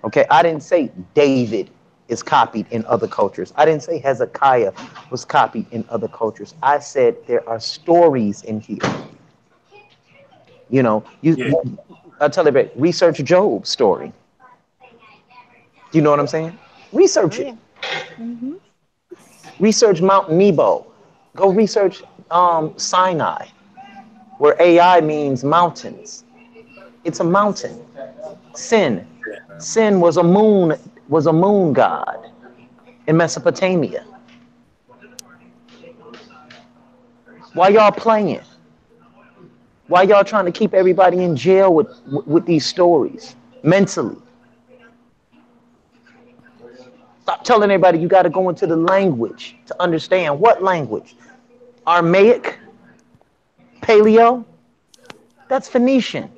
Okay, I didn't say David is copied in other cultures. I didn't say Hezekiah was copied in other cultures. I said there are stories in here. You know, I'll tell you about research Job's story. Do you know what I'm saying? Research it.
Mm-hmm.
Research Mount Nebo. Go research Sinai, where AI means mountains. It's a mountain. Sin was a moon god in Mesopotamia. Why y'all playing? Why y'all trying to keep everybody in jail with these stories mentally? Stop telling everybody you got to go into the language to understand. What language? Aramaic? Paleo? That's Phoenician.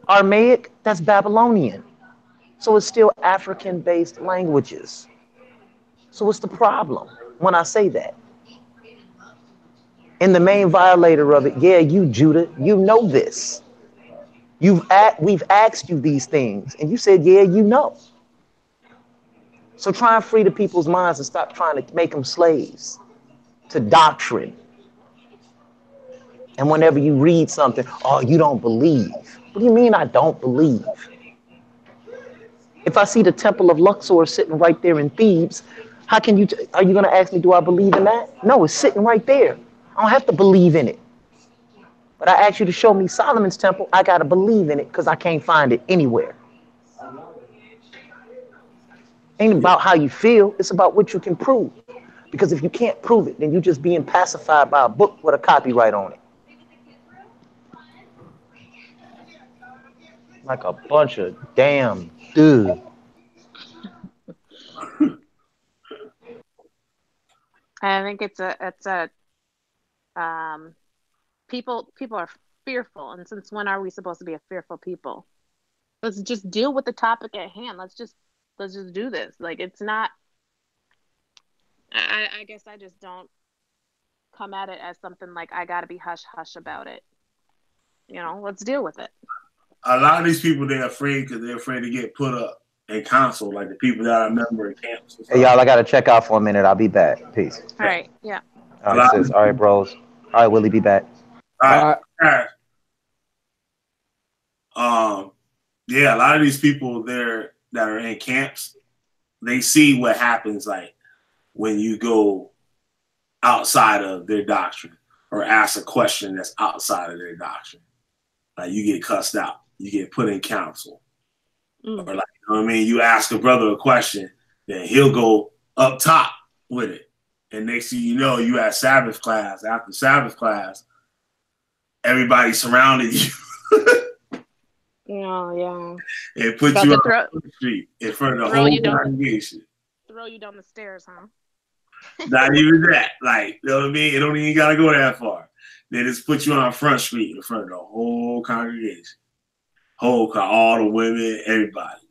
Aramaic? That's Babylonian. So it's still African-based languages. So what's the problem when I say that? And the main violator of it, yeah, you, Judah, you know this. We've asked you these things, and you said, yeah, you know. So try and free the people's minds and stop trying to make them slaves to doctrine. And whenever you read something, oh, you don't believe. What do you mean I don't believe? If I see the Temple of Luxor sitting right there in Thebes, are you going to ask me, do I believe in that? No, it's sitting right there. I don't have to believe in it. But I ask you to show me Solomon's temple, I got to believe in it because I can't find it anywhere. Ain't about how you feel, it's about what you can prove. Because if you can't prove it, then you're just being pacified by a book with a copyright on it. Like a bunch of damn dude.
I think people are fearful, and since when are we supposed to be a fearful people? Let's just deal with the topic at hand. Let's just do this. Like, it's not. I guess I just don't come at it as something like I gotta be hush hush about it. You know, let's deal with it.
A lot of these people, they're afraid because they're afraid to get put up in council, like the people that I remember in camps.
Hey, y'all, I got to check out for a minute. I'll be back. Peace.
All right. Yeah.
All right, sis. All right, bros. All right, Willie, be back.
All right. Yeah, a lot of these people there that are in camps, they see what happens like when you go outside of their doctrine or ask a question that's outside of their doctrine. Like, you get cussed out, you get put in council. Or, like, you know what I mean? You ask a brother a question, then he'll go up top with it. And next thing you know, you at Sabbath class. After Sabbath class, everybody surrounded you.
Yeah.
And put you on the street in front of the whole congregation.
Throw you down the stairs, huh?
Not even that. Like, you know what I mean? It don't even got to go that far. They just put you on Front Street in front of the whole congregation. All the women, everybody.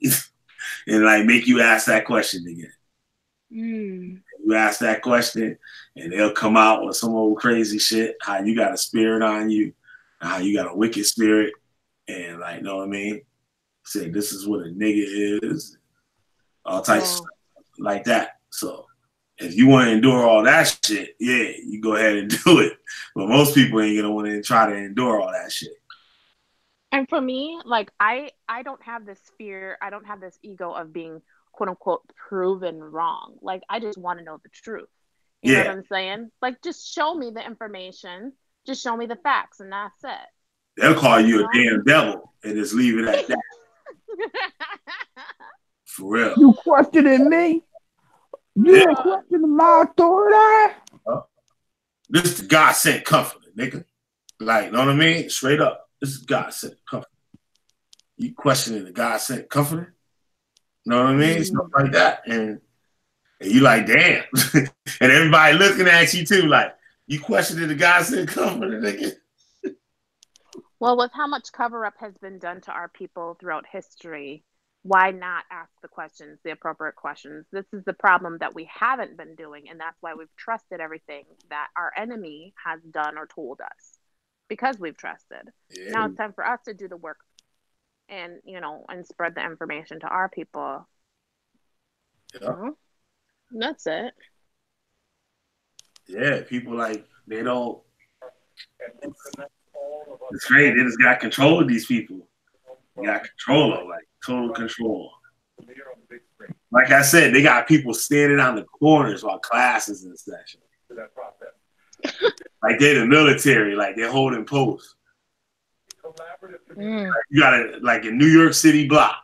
And like make you ask that question again. You ask that question and they'll come out with some old crazy shit, how you got a spirit on you, how you got a wicked spirit, and like, know what I mean? Say this is what a nigga is, all types of stuff like that. So if you want to endure all that shit, yeah, you go ahead and do it. But most people ain't gonna want to try to endure all that shit.
And for me, like, I don't have this fear, I don't have this ego of being quote unquote proven wrong. Like, I just want to know the truth. You know what I'm saying? Like, just show me the information, just show me the facts, and that's it.
They'll call you a damn devil and just leave it at that. For real.
You questioning me? You questioning my authority?
This is the God sent comforter, nigga. Like, know what I mean? Straight up. This is God sent comforter. You questioning the God sent comforter? Know what I mean? Stuff like that. And you like, damn. And everybody looking at you too, like, you questioning the God sent comforter, nigga.
Well, with how much cover-up has been done to our people throughout history, why not ask the questions, the appropriate questions? This is the problem that we haven't been doing, and that's why we've trusted everything that our enemy has done or told us, because we've trusted. Yeah. Now it's time for us to do the work and, you know, and spread the information to our people.
Yeah.
That's it.
Yeah, people like, they don't. It's great. They just got control of these people. They got control of, like, total control. Like I said, they got people standing on the corners while classes in session. Like they're the military, like they're holding posts. You got it, like in New York City block.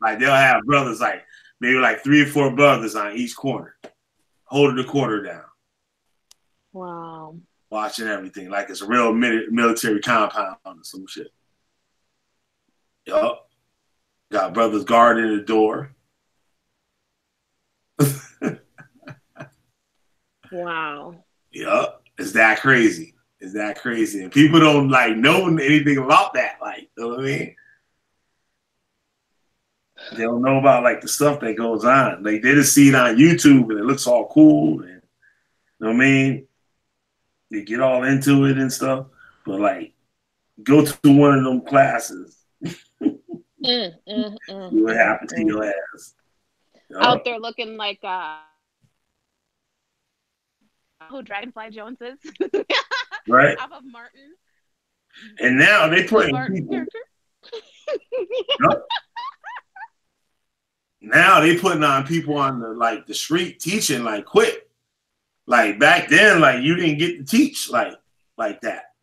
Like they'll have brothers, like maybe like 3 or 4 brothers on each corner, holding the corner down.
Wow.
Watching everything like it's a real military compound or some shit. Yup. Got brothers guarding the door.
Wow.
Yup. It's that crazy. It's that crazy. And people don't like know anything about that. Like, you know what I mean? They don't know about like the stuff that goes on. Like they just see it on YouTube and it looks all cool. And, you know what I mean? They get all into it and stuff. But like, go to one of them classes. What happened to your ass?
Out there looking like who Dragonfly Jones is.
Right.
Off of Martin.
And now they putting people. Now they putting on people on the street teaching like quick. Like back then, like you didn't get to teach like that.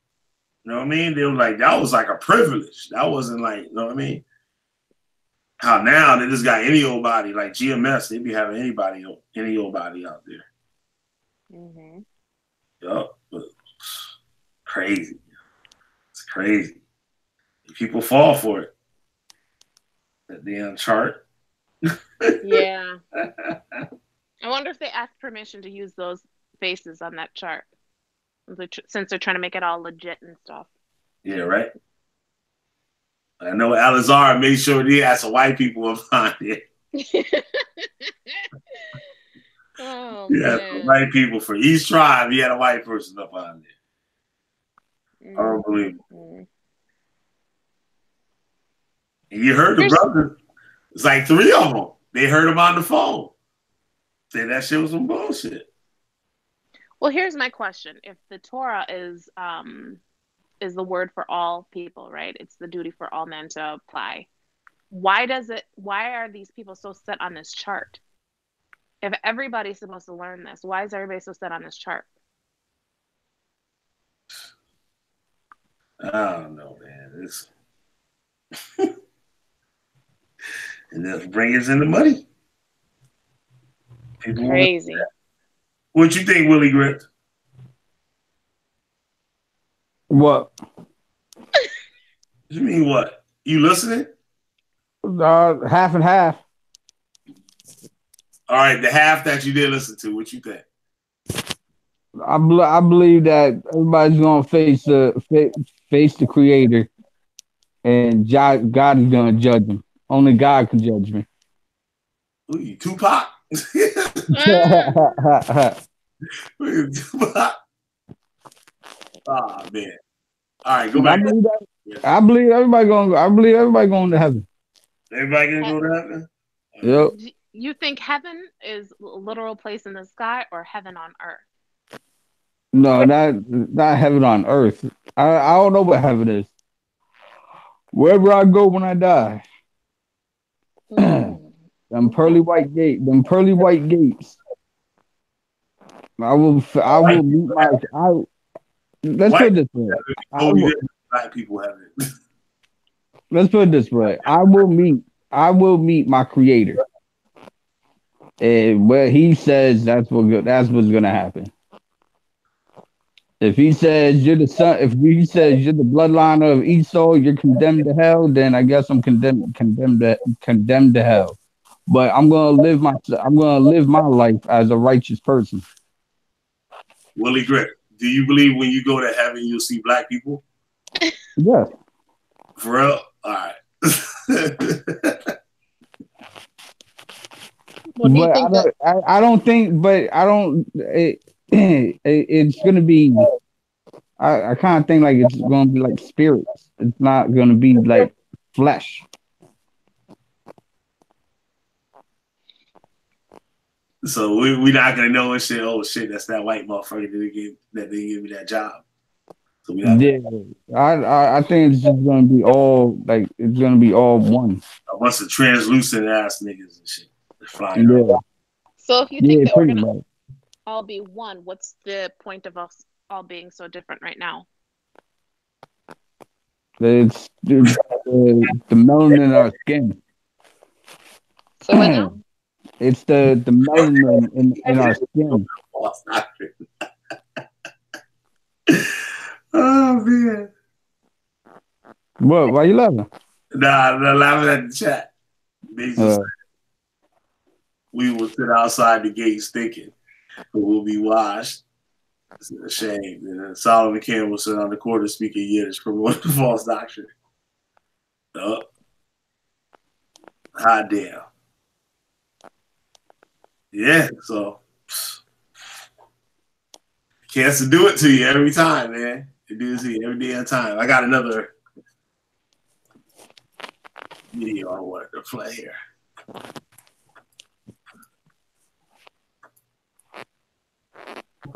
You know what I mean? They were like, that was like a privilege. That wasn't like, you know what I mean? How now they just got any old body, like GMS, they be having any old body out there.
Mm-hmm.
Yup. Crazy. It's crazy. People fall for it. That damn chart.
Yeah. I wonder if they asked permission to use those faces on that chart, since they're trying to make it all legit and stuff.
Yeah, right. I know Alizar made sure he had some white people up on it.
Oh,
yeah,
man.
White people for each tribe. He had a white person up on there. Unbelievable. And you heard the brothers. It's like 3 of them. They heard him on the phone. Say that shit was some bullshit.
Well, here's my question: if the Torah is the word for all people, right? It's the duty for all men to apply. Why are these people so set on this chart? If everybody's supposed to learn this, why is everybody so set on this chart?
I don't know, man. It's and that brings us in the money. People
crazy.
What you think, Willie Grit?
What?
You mean what? You listening?
Half and half.
All right, the half that you did listen to, what you think?
I believe that everybody's gonna face the Creator, and God is gonna judge them. Only God can judge me.
Who you, Tupac? Tupac? Oh man! All right, go back.
I believe everybody going to heaven.
Everybody gonna go to heaven?
Yep.
You think heaven is a literal place in the sky or heaven on earth?
No, not heaven on earth. I don't know what heaven is. Wherever I go when I die. Them pearly white gates. I will meet my. Let's put it this way.
black people have it.
Let's put it this way: I will meet my creator, and what he says, that's what's gonna happen. If he says you're the son, if he says you're the bloodline of Esau, you're condemned to hell, then I guess I'm condemned to hell. But I'm gonna live my life as a righteous person.
Willie Grip, do you believe when you go to heaven you'll see black people?
Yeah.
For real? All right.
I don't think, but I don't. It's gonna be. I kind of think like it's gonna be like spirits. It's not gonna be like flesh.
So we're not gonna know and say, "Oh shit, that's that white motherfucker that they give me that job." So
I think it's just gonna be all like it's gonna be all one.
A bunch of translucent ass niggas and shit flying.
Yeah.
So if you think that we're gonna all be one, what's the point of us all being so different right now?
It's the melanin in our skin.
So what now?
It's the melanin in our skin.
Oh man.
What? Why you laughing?
Nah, I'm laughing at the chat. They just we will sit outside the gates thinking we'll be washed. It's a shame. And Solomon Campbell sit on the corner speaking Yiddish, promoting the false doctrine. Oh. Hot damn. Yeah, so cancer do it to you every time, man. It do it to you every damn time. I got another video I wanted to play here.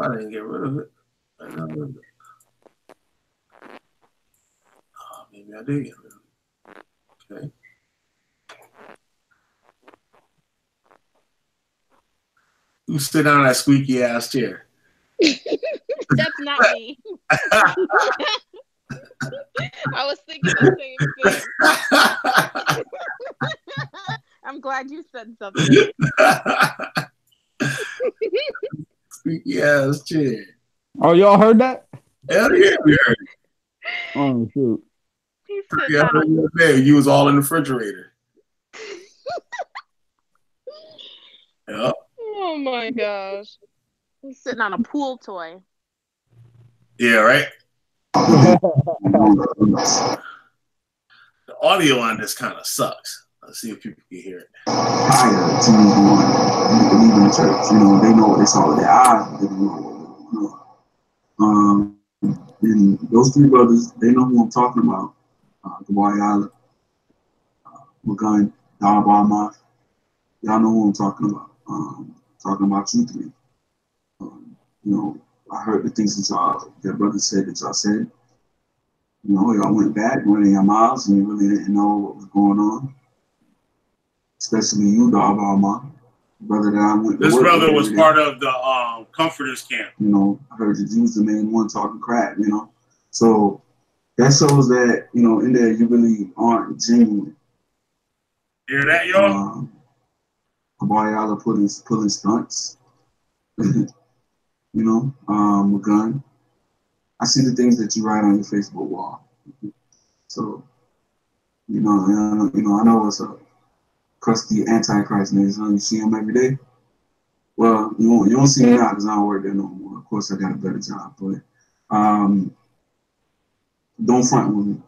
I didn't get rid of it. Oh, maybe I did get rid of it. Okay. Who sit down that squeaky ass chair?
That's not me. I was thinking the same thing. I'm glad you said something.
Squeaky ass chair.
Oh, y'all heard that?
Hell yeah, we heard it.
Oh shoot.
You was all in the refrigerator. Yep.
Oh my gosh. He's sitting on a pool toy.
Yeah, right? The audio on this kind of sucks. Let's see if people can hear it.
Prior to me leaving the church, they know what they saw with their eyes, they know what and those three brothers, they know who I'm talking about. Gawai Magun, Darbar Moth. Y'all know who I'm talking about. Talking about you three. I heard the things that brother said that y'all said. Y'all went back, running your mouths, and you really didn't know what was going on. Especially you, Darbar Moth. Brother that I went.
This brother was part of the Comforters camp.
I heard that you was the main one talking crap. So that shows that in there you really aren't genuine.
Hear that, y'all?
Kabayala pulling stunts. Magun. I see the things that you write on your Facebook wall. So, I know it's a crusty Antichrist niggas. You see him every day. Well, you don't see me now because I don't work there no more. Of course, I got a better job, but don't front with me.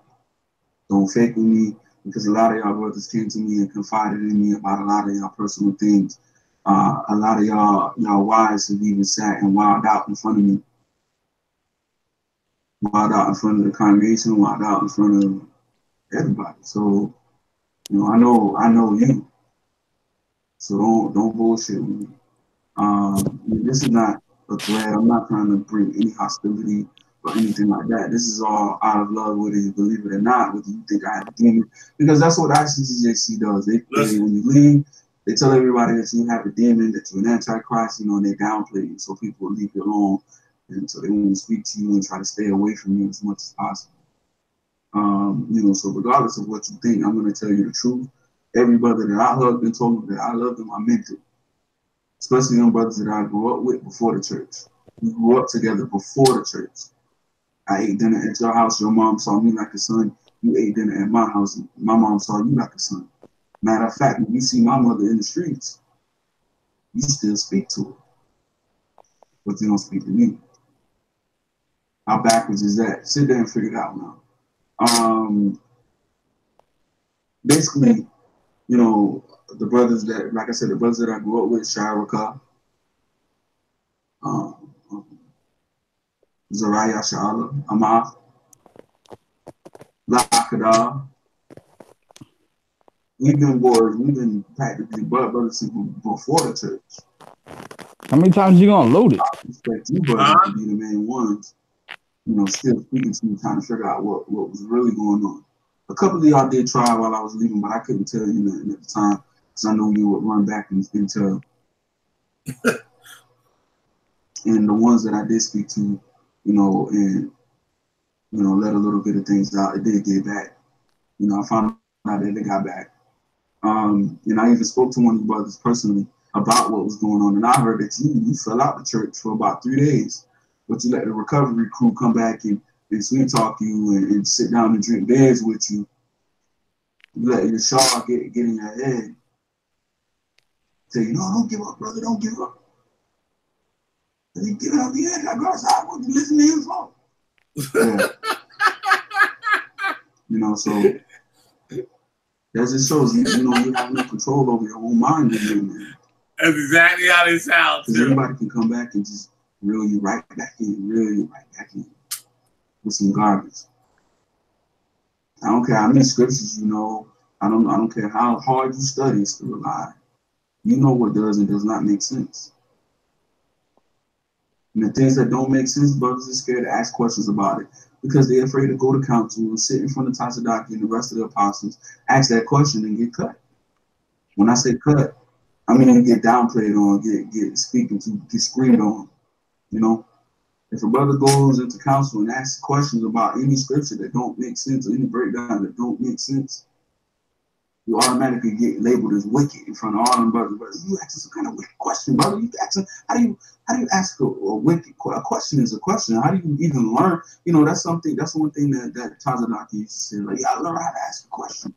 Don't fake with me, because a lot of y'all brothers came to me and confided in me about a lot of y'all personal things. A lot of y'all wives have even sat and wilded out in front of me. Wild out in front of the congregation, wild out in front of everybody. So, I know you. So don't bullshit with me. This is not a threat. I'm not trying to bring any hostility or anything like that. This is all out of love, whether you believe it or not, whether you think I have a demon. Because that's what ICCJC does. They when you leave, they tell everybody that you have a demon, that you're an antichrist, and they downplay you so people will leave you alone. And so they won't speak to you and try to stay away from you as much as possible. You know, so regardless of what you think, I'm going to tell you the truth. Every brother that I hugged and told me that I loved them, I meant it. Especially them brothers that I grew up with before the church. We grew up together before the church. I ate dinner at your house. Your mom saw me like a son. You ate dinner at my house. My mom saw you like a son. Matter of fact, when you see my mother in the streets, you still speak to her, but you don't speak to me. How backwards is that? Sit there and figure it out now. Basically, you know, the brothers that, like I said, the brothers that I grew up with, Shiraka, Zariah Sha'ala, Amath, Lakada. We've been practically brothers since before the church.
How many times you gonna load it?
I expect you brothers to be the main ones, you know, still speaking to me, trying to figure out what was really going on. A couple of y'all did try while I was leaving, but I couldn't tell you nothing at the time because I know you would run back and tell. And the ones that I did speak to, you know, and, you know, let a little bit of things out, it did get back. You know, I found out that they got back. And I even spoke to one of the brothers personally about what was going on. And I heard that you fell out the church for about 3 days, but you let the recovery crew come back and sweet talk you and sit down and drink beers with you. You let your shaw get in your head. Say, no, don't give up, brother, don't give up. And you give it up the end, that girl's I want to listen to his fault. Yeah. You know, so that just shows you know, you have no control over your own mind anymore, man.
That's exactly how they sound.
Because everybody can come back and just reel you right back in with some garbage. I don't care how many scriptures you know. I don't care how hard you study, it's still a lie. You know what does and does not make sense. And the things that don't make sense, brothers are scared to ask questions about it because they're afraid to go to council and sit in front of Tazadaki and the rest of the apostles, ask that question and get cut. When I say cut, I mean get downplayed on, get screamed on. You know, if a brother goes into council and asks questions about any scripture that don't make sense or any breakdown that don't make sense, you automatically get labeled as wicked in front of all them brothers. Brother, you asking some kind of wicked question, brother. You asking, how do you ask a wicked question? Is a question. How do you even learn? You know, that's something. That's one thing that Tazadaki used to say. Like, you gotta learn how to ask a question.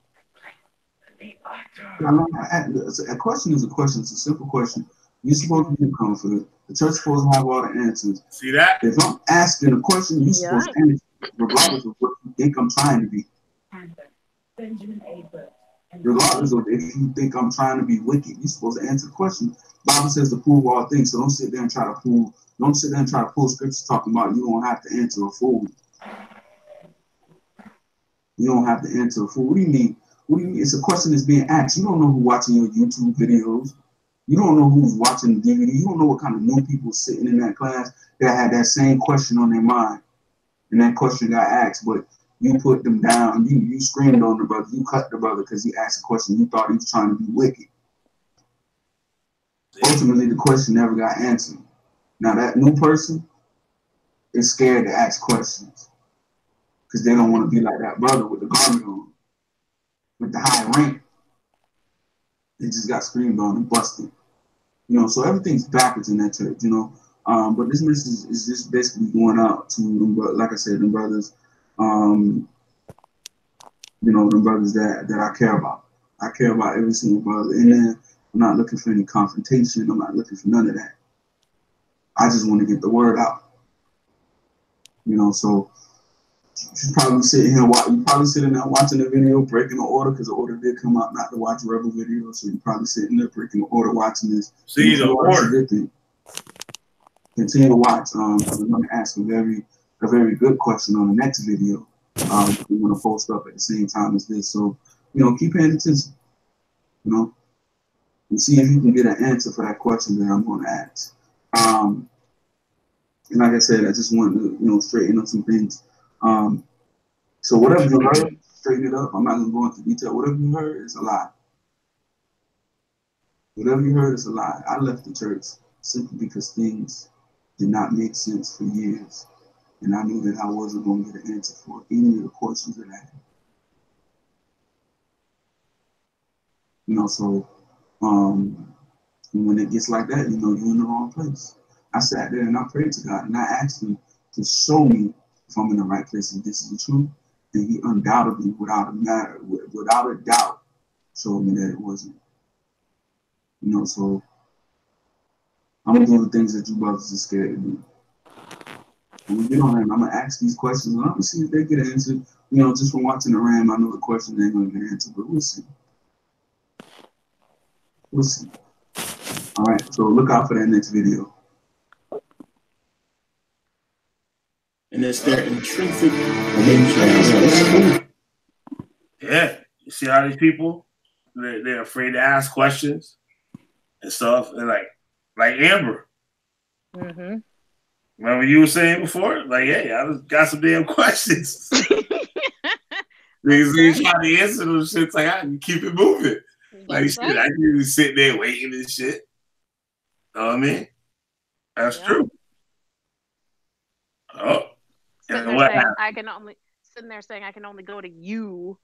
A question is a question. It's a simple question. You're supposed to be confident. The church is supposed to have all the answers.
See that?
If I'm asking a question, you're supposed to answer, regardless of what you think I'm trying to be. Regardless of if you think I'm trying to be wicked, you're supposed to answer the question. The Bible says to prove all things, so don't sit there and try to pull scriptures talking about you don't have to answer a fool. You don't have to answer a fool. What do you mean? It's a question that's being asked. You don't know who's watching your YouTube videos. You don't know who's watching the DVD. You don't know what kind of new people sitting in that class that had that same question on their mind. And that question got asked, but you put them down. You screamed on the brother. You cut the brother because he asked a question. You thought he was trying to be wicked. Ultimately, the question never got answered. Now, that new person is scared to ask questions because they don't want to be like that brother with the garment on, with the high rank. They just got screamed on and busted. You know, so everything's backwards in that church, you know. But this message is just basically going out to them, like I said, them brothers, you know, them brothers that I care about. I care about every single brother in there. I'm not looking for any confrontation. I'm not looking for none of that. I just want to get the word out. You know, so you're probably sitting there watching the video, breaking the order, because the order did come out not to watch Rebel video. So you're probably sitting there breaking the order, watching this.
See the order.
Continue to watch. I'm going to ask a very good question on the next video. We're going to post up at the same time as this. So, you know, keep paying attention. You know, and see if you can get an answer for that question that I'm going to ask. And like I said, I just want to, you know, straighten up some things. So whatever you heard, straighten it up. I'm not going to go into detail. Whatever you heard is a lie. Whatever you heard is a lie. I left the church simply because things did not make sense for years. And I knew that I wasn't going to get an answer for any of the questions that I had. You know, so when it gets like that, you know, you're in the wrong place. I sat there and I prayed to God and I asked him to show me if I'm in the right place and this is the truth. And he undoubtedly, without a doubt, showed me that it wasn't. You know, so I'm gonna do the things that you brothers are scared to do. When we get on there, I'm gonna ask these questions and I'm gonna see if they get answered. You know, just from watching the Ram, I know the questions ain't gonna get answered, but we'll see. We'll see. All right, so look out for that next video.
And it's their intrinsic nature.
Yeah, you see how these people, they're afraid to ask questions and stuff, and like Amber.
Mm-hmm.
Remember you were saying before, like, hey, I just got some damn questions. Niggas trying to answer those shit. Like, I can keep it moving. Like, shit, I can just sit there waiting and shit. You know what I mean? That's true. Oh.
Sitting there saying I can only go to you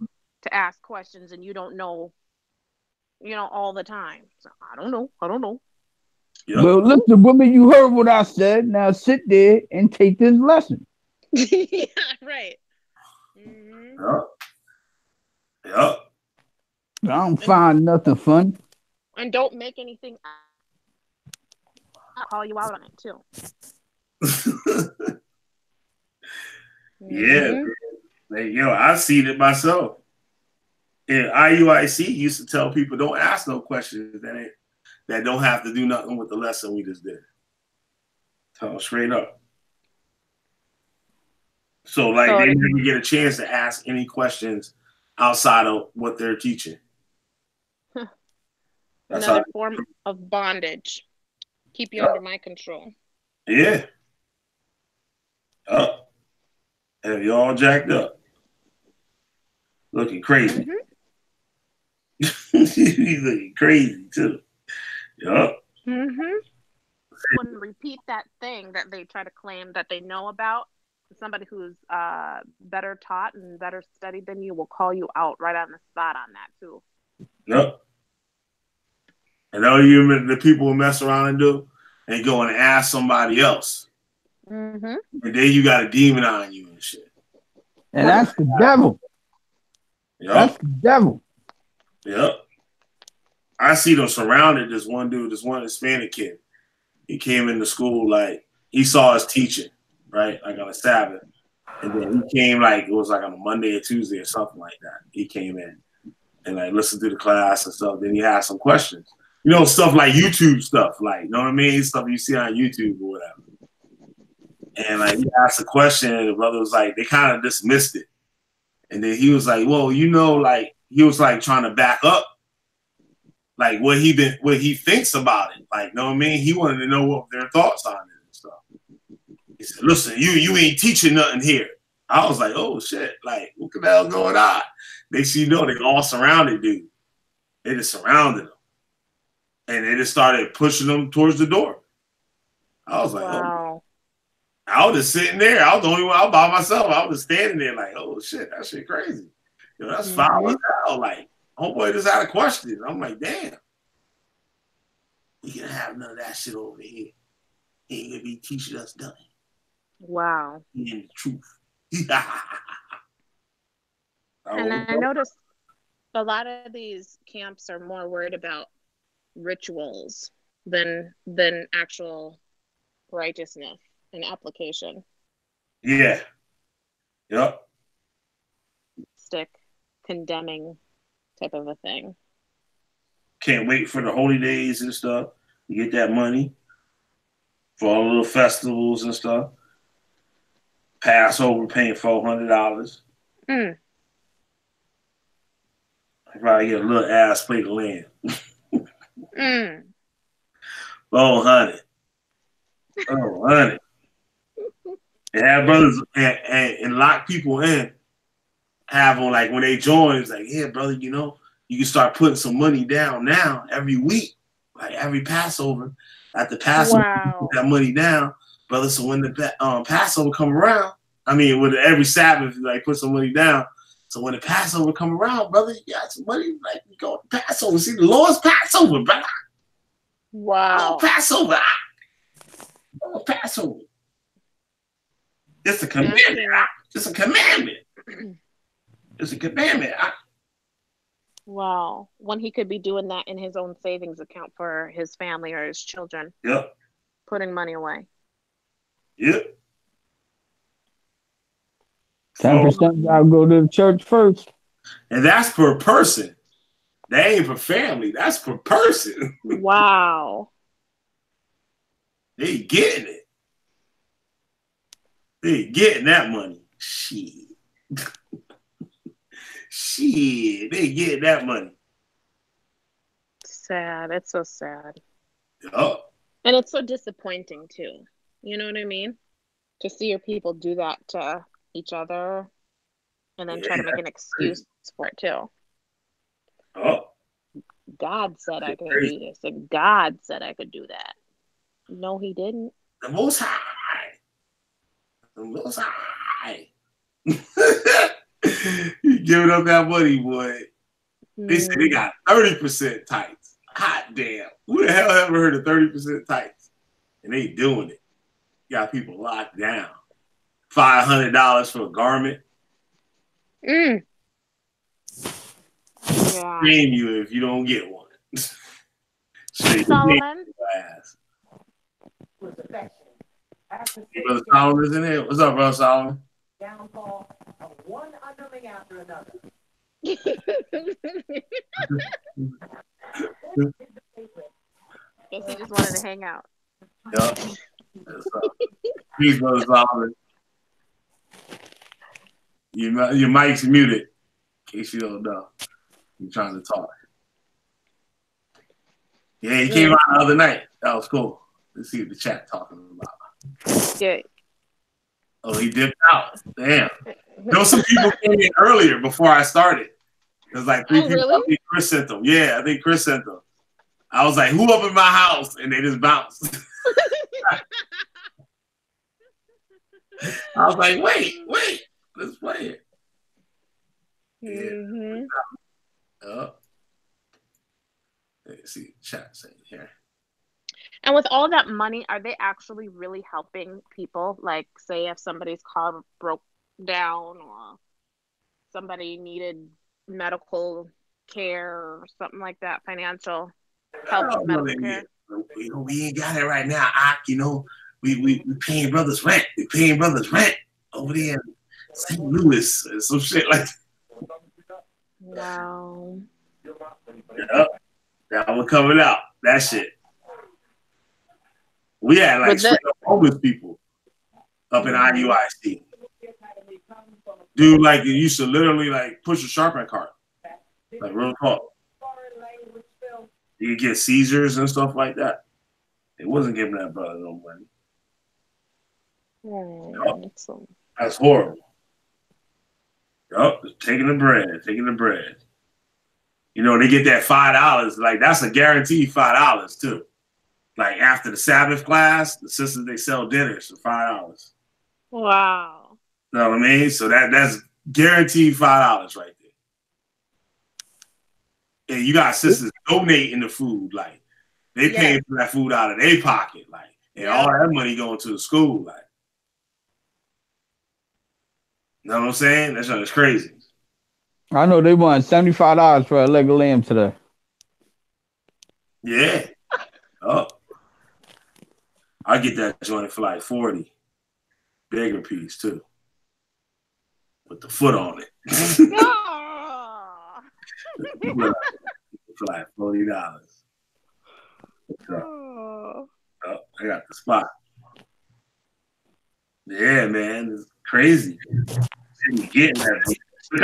to ask questions and you don't know, all the time. So I don't know.
Yep. Well, listen, woman, you heard what I said. Now sit there and take this lesson.
Yeah, right. Mm-hmm.
Yep.
I don't find nothing fun.
And don't make anything. I'll call you out on it too.
Yeah, I seen it myself. In IUIC, used to tell people don't ask no questions that don't have to do nothing with the lesson we just did. Tell them straight up. So they never get a chance to ask any questions outside of what they're teaching. That's
another form of bondage. Keep you under my control.
Yeah. Have you all jacked up? Looking crazy. Mm-hmm. He's looking crazy too. Yup.
Mm-hmm. Wouldn't repeat that thing that they try to claim that they know about. Somebody who's better taught and better studied than you will call you out right on the spot on that too.
Yep. And all the people who mess around and do, they go and ask somebody else.
Mm-hmm.
And then you got a demon on you and shit.
And that's the devil.
Yep.
That's the devil.
Yep. I see them surrounded this one Hispanic kid. He came into school, like, he saw us teaching, right? Like on a Sabbath. And then he came, like, it was like on a Monday or Tuesday or something like that. He came in and, like, listened to the class and stuff. Then he asked some questions. Stuff like YouTube stuff, like, you know what I mean? Stuff you see on YouTube or whatever. And, like, he asked a question, and the brother was like, they kind of dismissed it. And then he was like, well, like, he was, like, trying to back up, like, what he thinks about it. Like, you know what I mean? He wanted to know what their thoughts on it and stuff. He said, listen, you ain't teaching nothing here. I was like, oh, shit. Like, what the hell going on? They all surrounded dude. They just surrounded him. And they just started pushing him towards the door. I was like,
wow.
Oh. I was just sitting there. I was the only one out by myself. I was just standing there like, oh, shit, that shit crazy. That's foul as hell. Like, homeboy just had a question. I'm like, damn. You can't have none of that shit over here. He ain't gonna be teaching us nothing.
Wow.
He ain't the truth.
And I noticed a lot of these camps are more worried about rituals than actual righteousness and application.
Yeah. Yep.
Stick condemning type of a thing.
Can't wait for the holy days and stuff. You get that money for all the little festivals and stuff. Passover paying $400. I probably get a little ass plate of lamb. $400. $400. They have brothers and lock people in. Have them like when they join, it's like, yeah, brother, you can start putting some money down now every week, like every Passover. At the Passover, you put that money down brother. So when the Passover come around, I mean, with every Sabbath, like put some money down. So when the Passover come around, brother, you got some money, like you go to Passover. See the Lord's Passover, brother.
Wow.
Oh, Passover. Oh, Passover. It's a commandment. It's a commandment. It's a commandment.
Wow. When he could be doing that in his own savings account for his family or his children.
Yep.
Putting money away.
Yep.
10% gotta go to the church first.
And that's per person. That ain't per family. That's per person.
Wow.
They getting it. They getting that money. Shit. Shit. They getting that money.
Sad. It's so sad.
Yup.
And it's so disappointing too. You know what I mean? To see your people do that to each other and then try to make an excuse for it too.
Oh.
God said I could do this, and God said I could do that. No, he didn't.
The Most High. The Most High. You giving up that money, boy. They said they got 30% tights. Hot damn. Who the hell ever heard of 30% tights? And they doing it. Got people locked down. $500 for a garment.
Yeah.
Shame you if you don't get one.
Solomon?
Hey, Brother Solomon's in here. What's up, Brother Solomon?
Downfall of one underling after another.
Guess he just wanted to hang out.
Yup. Please, Brother Solomon. Your mic's muted, in case you don't know. You're trying to talk. Yeah, he came out the other night. That was cool. Let's see what the chat talking about.
Yeah.
Oh, he dipped out. Damn. There was some people came in earlier before I started. It was like 3 people.
Really?
I think Chris sent them. Yeah, I think Chris sent them. I was like, who up in my house? And they just bounced. I was like, wait, let's play it.
Mm-hmm.
Let's see, chat saying here.
And with all that money, are they actually really helping people? Like, say, if somebody's car broke down or somebody needed medical care or something like that, financial help with medical care?
We ain't got it right now. We paying brothers rent. We paying brothers rent over there in St. Louis or some shit like that.
Wow.
Yep. That one coming out. That shit. We had like straight up homeless people up in IUIC. Dude, like you used to literally like push a sharpening cart. Like real talk. You could get seizures and stuff like that. It wasn't giving that brother no money. That's horrible. Yup, taking the bread. You know, they get that $5. Like, that's a guaranteed $5, too. Like, after the Sabbath class, the sisters, they sell dinners for $5.
Wow.
You know what I mean? So that's guaranteed $5 right there. And you got sisters donating the food. Like, they paying for that food out of their pocket. Like, and all that money going to the school. Like, you know what I'm saying? That's just crazy.
I know they won $75 for a leg of lamb today.
Yeah. Oh. I get that joint for like 40. Bigger piece too. With the foot on it. For like $40. Oh, I got the spot. Yeah, man. It's crazy. Getting that.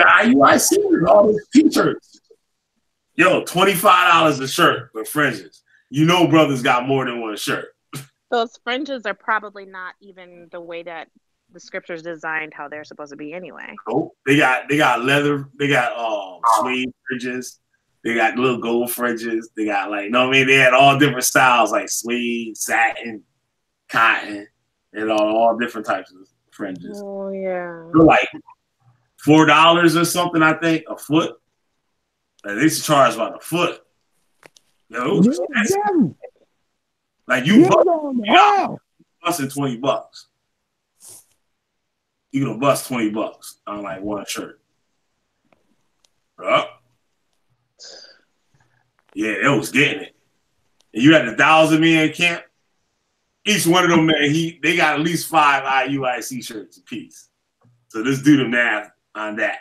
I see all these t-shirts. Yo, $25 a shirt with fringes. You know brothers got more than one shirt.
Those fringes are probably not even the way that the scriptures designed how they're supposed to be anyway.
Oh, they got leather, they got suede fringes, they got little gold fringes, they got like, you know what I mean? They had all different styles like suede, satin, cotton. and all different types of fringes.
Oh yeah.
They're like $4 or something, I think, a foot. And they used to charge about a foot. Yo, it was expensive. Like you busting $20. You gonna bust $20 on like one shirt. Yeah, it was getting it. And you had 1,000 men in camp. Each one of them, man, they got at least 5 IUIC shirts apiece. So let's do the math on that.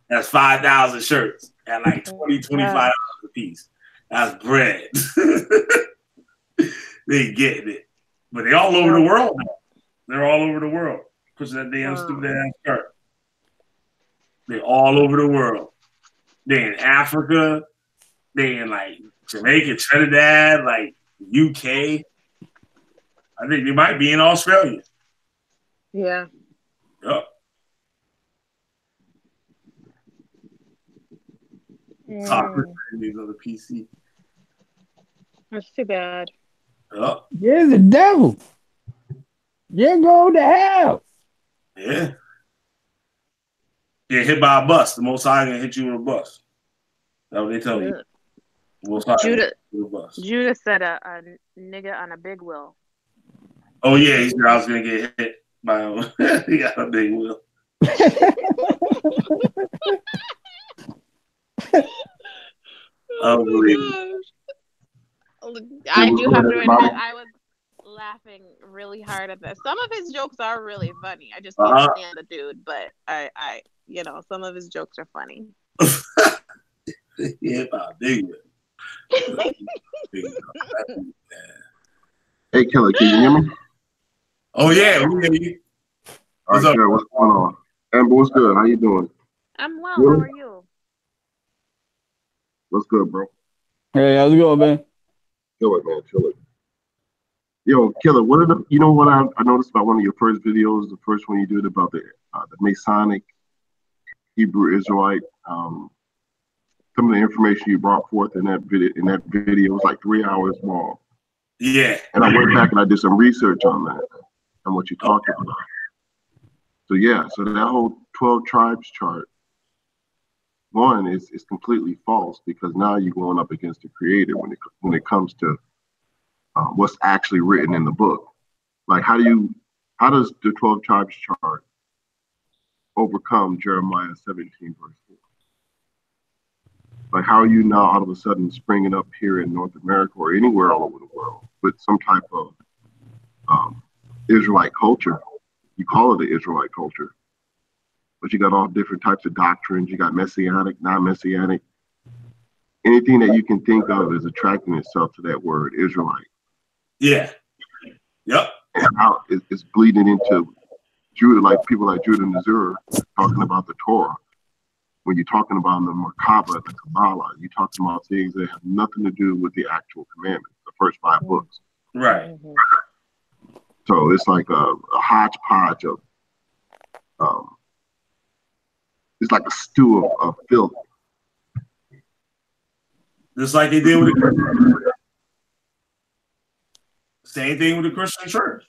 That's 5,000 shirts at like $20, $25 a piece. That's bread. They getting it. But they all over the world now. They're all over the world. Pushing that damn stupid ass shirt. They're all over the world. They're in Africa. They're in like Jamaica, Trinidad, like UK. I think they might be in Australia.
Yeah.
Yep. These on the PC.
That's too bad.
Yep.
You're the devil. You're going to hell.
Yeah. Get hit by a bus. The Most High gonna hit you with a bus. That's what they tell you.
Judah said a nigga on a big wheel.
Oh yeah, he said I was gonna get hit by a he got a big wheel. Unbelievable.
I do have to admit, I was laughing really hard at this. Some of his jokes are really funny. I just can't stand the dude, but I some of his jokes are funny.
Yeah, big wheel.
Hey, Killer, can you hear me?
Oh yeah, we hear you.
What's up? What's going on? Amber, what's good? How you doing?
I'm well. How are you?
What's good, bro?
Hey, how's it going, man?
Chill it, man. Chill it. Yo, Killer, what are you know what I noticed about one of your first videos, the first one you did about the Masonic Hebrew Israelite, some of the information you brought forth in that video was like 3 hours long.
Yeah.
And I went back and I did some research on that and what you talked about. So yeah, so that whole 12 tribes chart, one is completely false because now you're going up against the Creator when it comes to what's actually written in the book. Like how does the 12 tribes chart overcome Jeremiah 17 verse 4? Like how are you now all of a sudden springing up here in North America or anywhere all over the world with some type of Israelite culture? You call it the Israelite culture, but you got all different types of doctrines. You got messianic, non-messianic. Anything that you can think of is attracting itself to that word Israelite.
Yeah. Yep.
And how it's bleeding into Judah, like people like Judah Nazir talking about the Torah. When you're talking about the Merkabah, the Kabbalah, you're talking about things that have nothing to do with the actual commandments, the first 5 books.
Right.
So it's like a hodgepodge of, it's like a stew of filth.
Just like they did with the Christian. Same thing with the Christian church.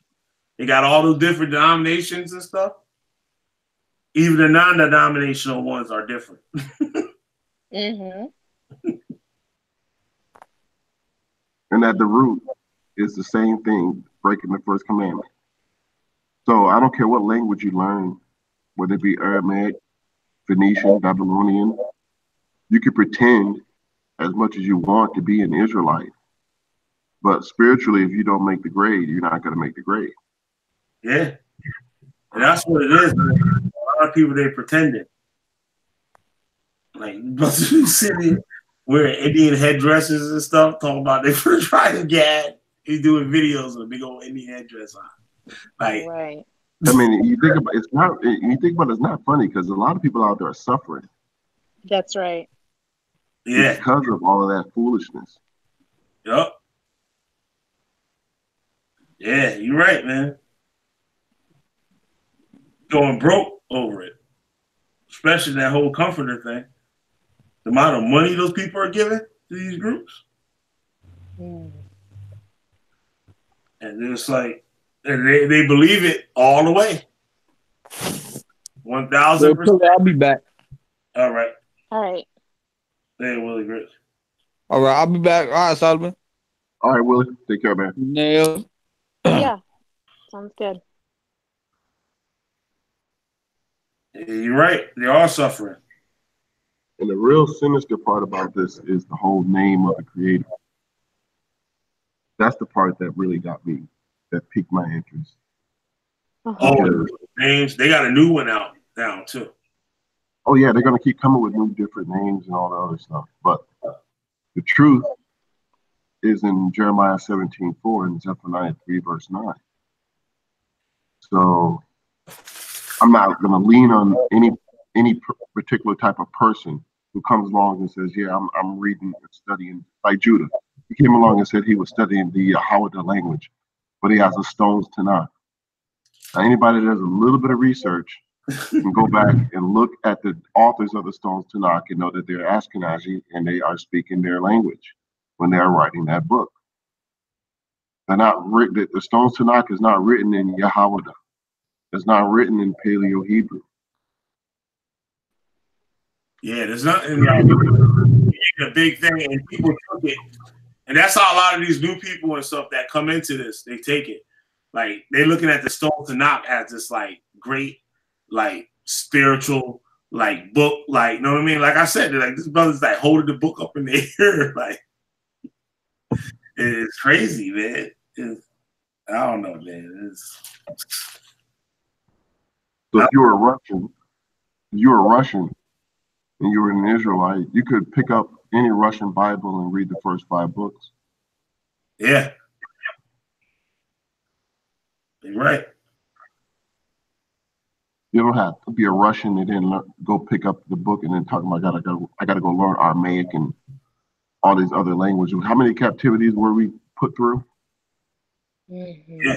They got all those different denominations and stuff. Even the non-denominational ones are different.
And at the root is the same thing, breaking the first commandment. So I don't care what language you learn, whether it be Aramaic, Phoenician, Babylonian, you can pretend as much as you want to be an Israelite. But spiritually, if you don't make the grade, you're not going to make the grade.
Yeah. And that's what it is, man. A lot of people, they pretending. Like, sitting wearing Indian headdresses and stuff, talking about they first trying to get. He's doing videos with a big old Indian headdress on. Like,
right.
I mean, you think about it's not funny because a lot of people out there are suffering.
That's right.
Yeah.
Because of all of that foolishness.
Yep. Yeah, you're right, man. Going broke over it. Especially that whole comforter thing. The amount of money those people are giving to these groups. And it's like, and they believe it all the way. 1,000%.
I'll be back.
All right.
All right.
Hey, Willie Grits.
All right, I'll be back. All right, Solomon.
All right, Willie. Take care, man.
Nails.
Yeah. Sounds good.
You're right. They are suffering.
And the real sinister part about this is the whole name of the creator. That's the part that really got me, that piqued my interest.
Oh, names. They got a new one out now, too.
Oh, yeah, they're going to keep coming with new different names and all the other stuff. But the truth is in Jeremiah 17:4 and Zephaniah 3, verse 9. So I'm not going to lean on any particular type of person who comes along and says, yeah, I'm reading and studying, like Judah. He came along and said he was studying the Hawada language, but he has a Stones Tanakh. Now, anybody that does a little bit of research can go back and look at the authors of the Stones Tanakh and know that they're Ashkenazi and they are speaking their language when they are writing that book. They're not written. The Stones Tanakh is not written in Yahawada. It's not written in Paleo Hebrew.
Yeah, there's nothing like a big thing, and people took it, and that's how a lot of these new people and stuff that come into this, they take it like they're looking at the Stone Tanakh as this like great, like spiritual, like book, like you know what I mean? Like I said, like this brother's like holding the book up in the air, like it's crazy, man. I don't know, man.
So if you're a Russian, and you were an Israelite, you could pick up any Russian Bible and read the first 5 books.
Yeah. You're right.
You don't have to be a Russian and then go pick up the book and then talk about I gotta go learn Aramaic and all these other languages. How many captivities were we put through?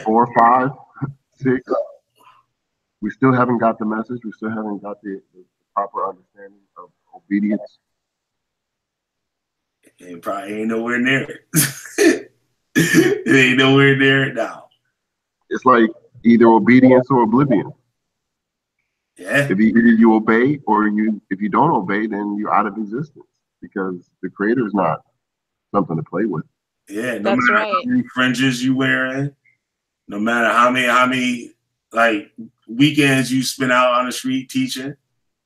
4, 5, 6. We still haven't got the message. We still haven't got the proper understanding of obedience.
It probably ain't nowhere near it. It ain't nowhere near it now.
It's like either obedience or oblivion.
Yeah.
If either you obey or if you don't obey, then you're out of existence because the creator is not something to play with.
Yeah, no matter how many fringes you wearing, no matter how many like weekends you spend out on the street teaching,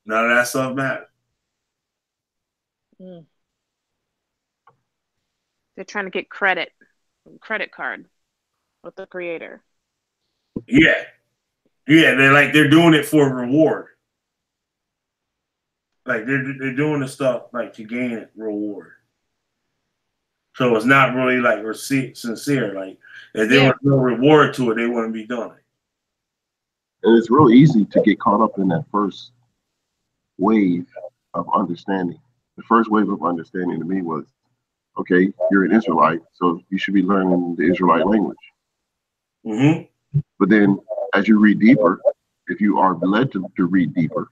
none of that stuff matters.
They're trying to get credit card with the creator.
Yeah. Yeah, they're doing it for reward. Like they're doing the stuff like to gain reward. So it's not really like sincere. Like if there was no reward to it, they wouldn't be doing it.
And it's real easy to get caught up in that first wave of understanding. The first wave of understanding to me was, okay, you're an Israelite, so you should be learning the Israelite language.
Mm-hmm.
But then as you read deeper, if you are led to read deeper,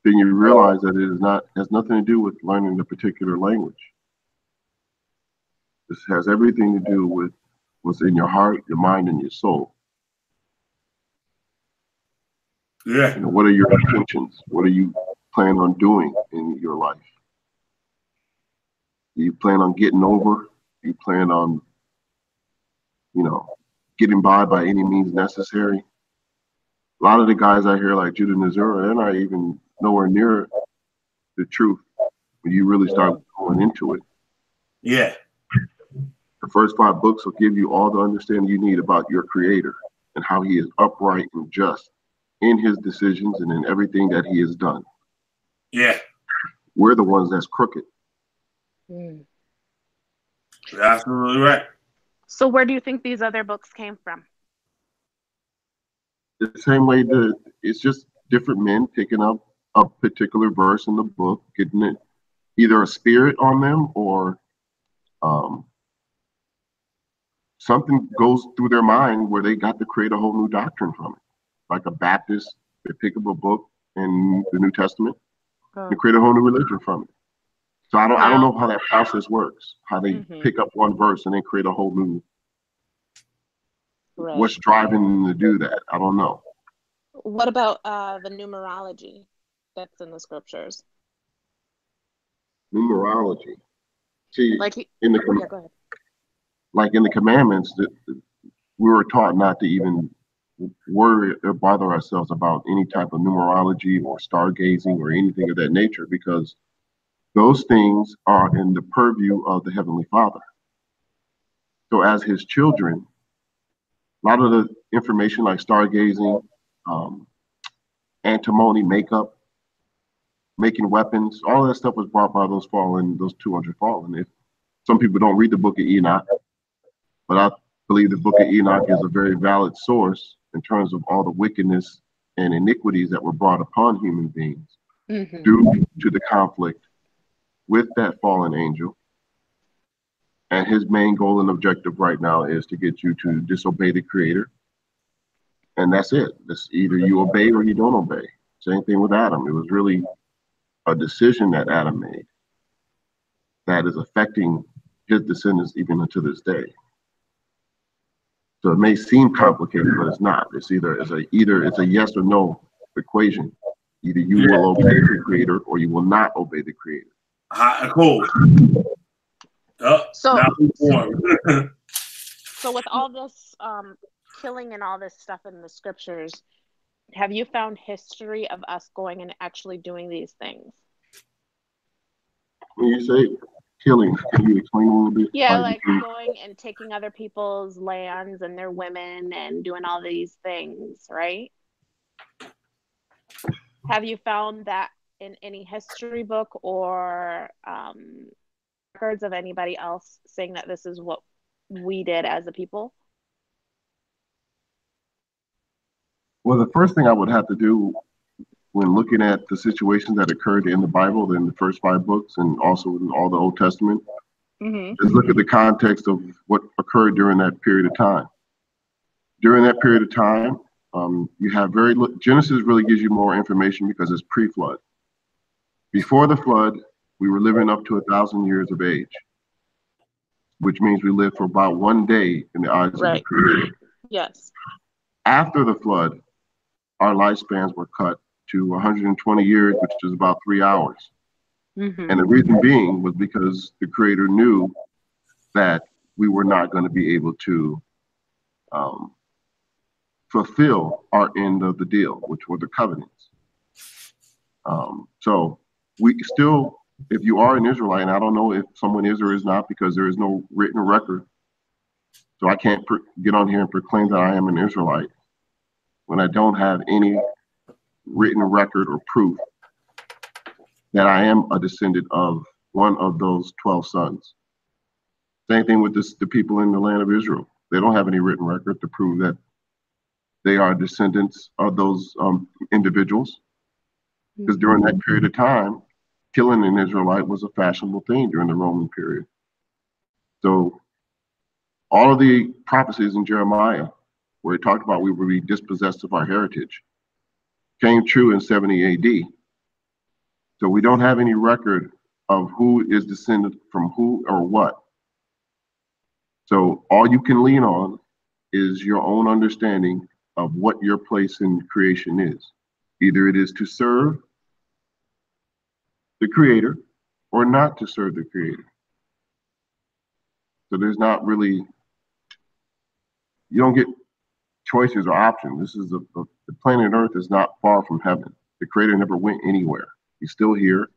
then you realize that it has nothing to do with learning the particular language. This has everything to do with what's in your heart, your mind, and your soul.
Yeah.
You know, what are your intentions? What are you planning on doing in your life? Do you plan on getting over? Do you plan on, getting by any means necessary? A lot of the guys out here like Judah Nazura, they're not even nowhere near the truth when you really start going into it.
Yeah.
The first 5 books will give you all the understanding you need about your creator and how he is upright and just in his decisions and in everything that he has done.
Yeah.
We're the ones that's crooked.
You're absolutely right.
So where do you think these other books came from?
The same way it's just different men picking up a particular verse in the book, getting it either a spirit on them or something goes through their mind where they got to create a whole new doctrine from it. Like a Baptist, they pick up a book in the New Testament and create a whole new religion from it. So I don't know how that process works, how they pick up one verse and then create a whole new
Right.
What's driving them to do that? I don't know.
What about the numerology that's in the scriptures?
Numerology. See,
Like,
in the
yeah, go ahead.
like in the commandments, that we were taught not to even worry or bother ourselves about any type of numerology or stargazing or anything of that nature, because those things are in the purview of the Heavenly Father. So as his children, a lot of the information like stargazing, antimony, makeup, making weapons, all of that stuff was brought by those 200 fallen. If some people don't read the book of Enoch, but I believe the book of Enoch is a very valid source in terms of all the wickedness and iniquities that were brought upon human beings due to the conflict with that fallen angel. And his main goal and objective right now is to get you to disobey the Creator. And that's it. It's either you obey or you don't obey. Same thing with Adam. It was really a decision that Adam made that is affecting his descendants even unto this day. So it may seem complicated, but it's not. It's either it's a yes or no equation. Either you will obey the Creator or you will not obey the Creator.
Cool.
So with all this killing and all this stuff in the scriptures, have you found history of us going and actually doing these things?
When you say killing, can you explain a little bit?
Yeah, like going and taking other people's lands and their women and doing all these things, right? Have you found that in any history book or records of anybody else saying that this is what we did as a people?
Well, the first thing I would have to do when looking at the situations that occurred in the Bible, in the first 5 books, and also in all the Old Testament, is look at the context of what occurred during that period of time. During that period of time, you have Genesis really gives you more information because it's pre-flood. Before the flood, we were living up to 1,000 years of age, which means we lived for about 1 day in the eyes of the Creator.
Yes.
After the flood, our lifespans were cut to 120 years, which is about 3 hours. And the reason being was because the Creator knew that we were not going to be able to fulfill our end of the deal, which were the covenants. So we still, if you are an Israelite, and I don't know if someone is or is not, because there is no written record, so I can't get on here and proclaim that I am an Israelite when I don't have any written record or proof that I am a descendant of one of those 12 sons. Same thing with the people in the land of Israel. They don't have any written record to prove that they are descendants of those individuals. Because during that period of time, killing an Israelite was a fashionable thing during the Roman period. So all of the prophecies in Jeremiah, where it talked about we would be dispossessed of our heritage, came true in 70 AD. So we don't have any record of who is descended from who or what. So all you can lean on is your own understanding of what your place in creation is. Either it is to serve the Creator or not to serve the Creator. So there's not really, you don't get choices or options. This is the planet Earth is not far from heaven. The Creator never went anywhere. He's still here.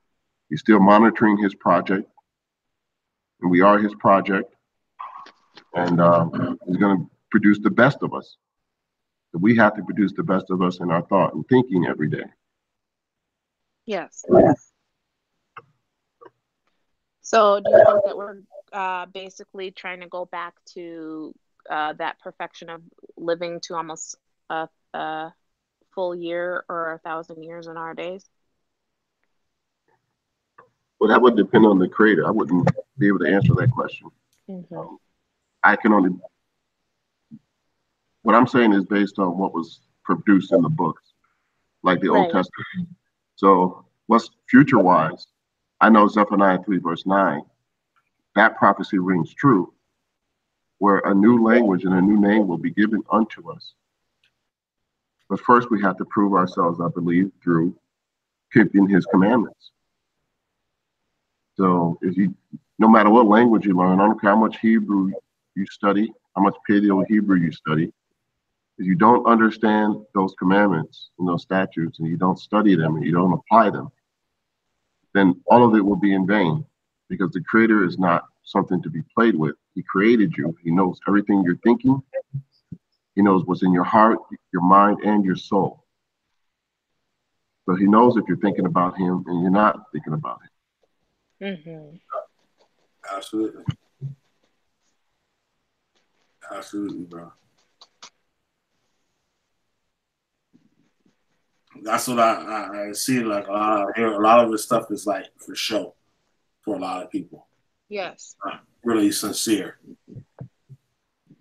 He's still monitoring his project. And we are his project. And he's going to produce the best of us. So we have to produce the best of us in our thought and thinking every day.
Yes. So do you think that we're basically trying to go back to that perfection of living to almost a full year or 1,000 years in our days?
Well, that would depend on the Creator. I wouldn't be able to answer that question. I can only, what I'm saying is based on what was produced in the books, like the Old Testament. So what's future-wise, I know Zephaniah 3 verse 9, that prophecy rings true. where a new language and a new name will be given unto us. But first we have to prove ourselves, I believe, through keeping his commandments. So if you, no matter what language you learn, I don't care how much Hebrew you study, how much Paleo-Hebrew you study, if you don't understand those commandments and those statutes and you don't study them and you don't apply them, then all of it will be in vain, because the Creator is not something to be played with. He created you. He knows everything you're thinking. He knows what's in your heart, your mind, and your soul. So he knows if you're thinking about him and you're not thinking about him.
Mm-hmm.
Absolutely. Absolutely, bro. That's what I see. Like a lot of this stuff is like for show for a lot of people.
Yes.
Not really sincere.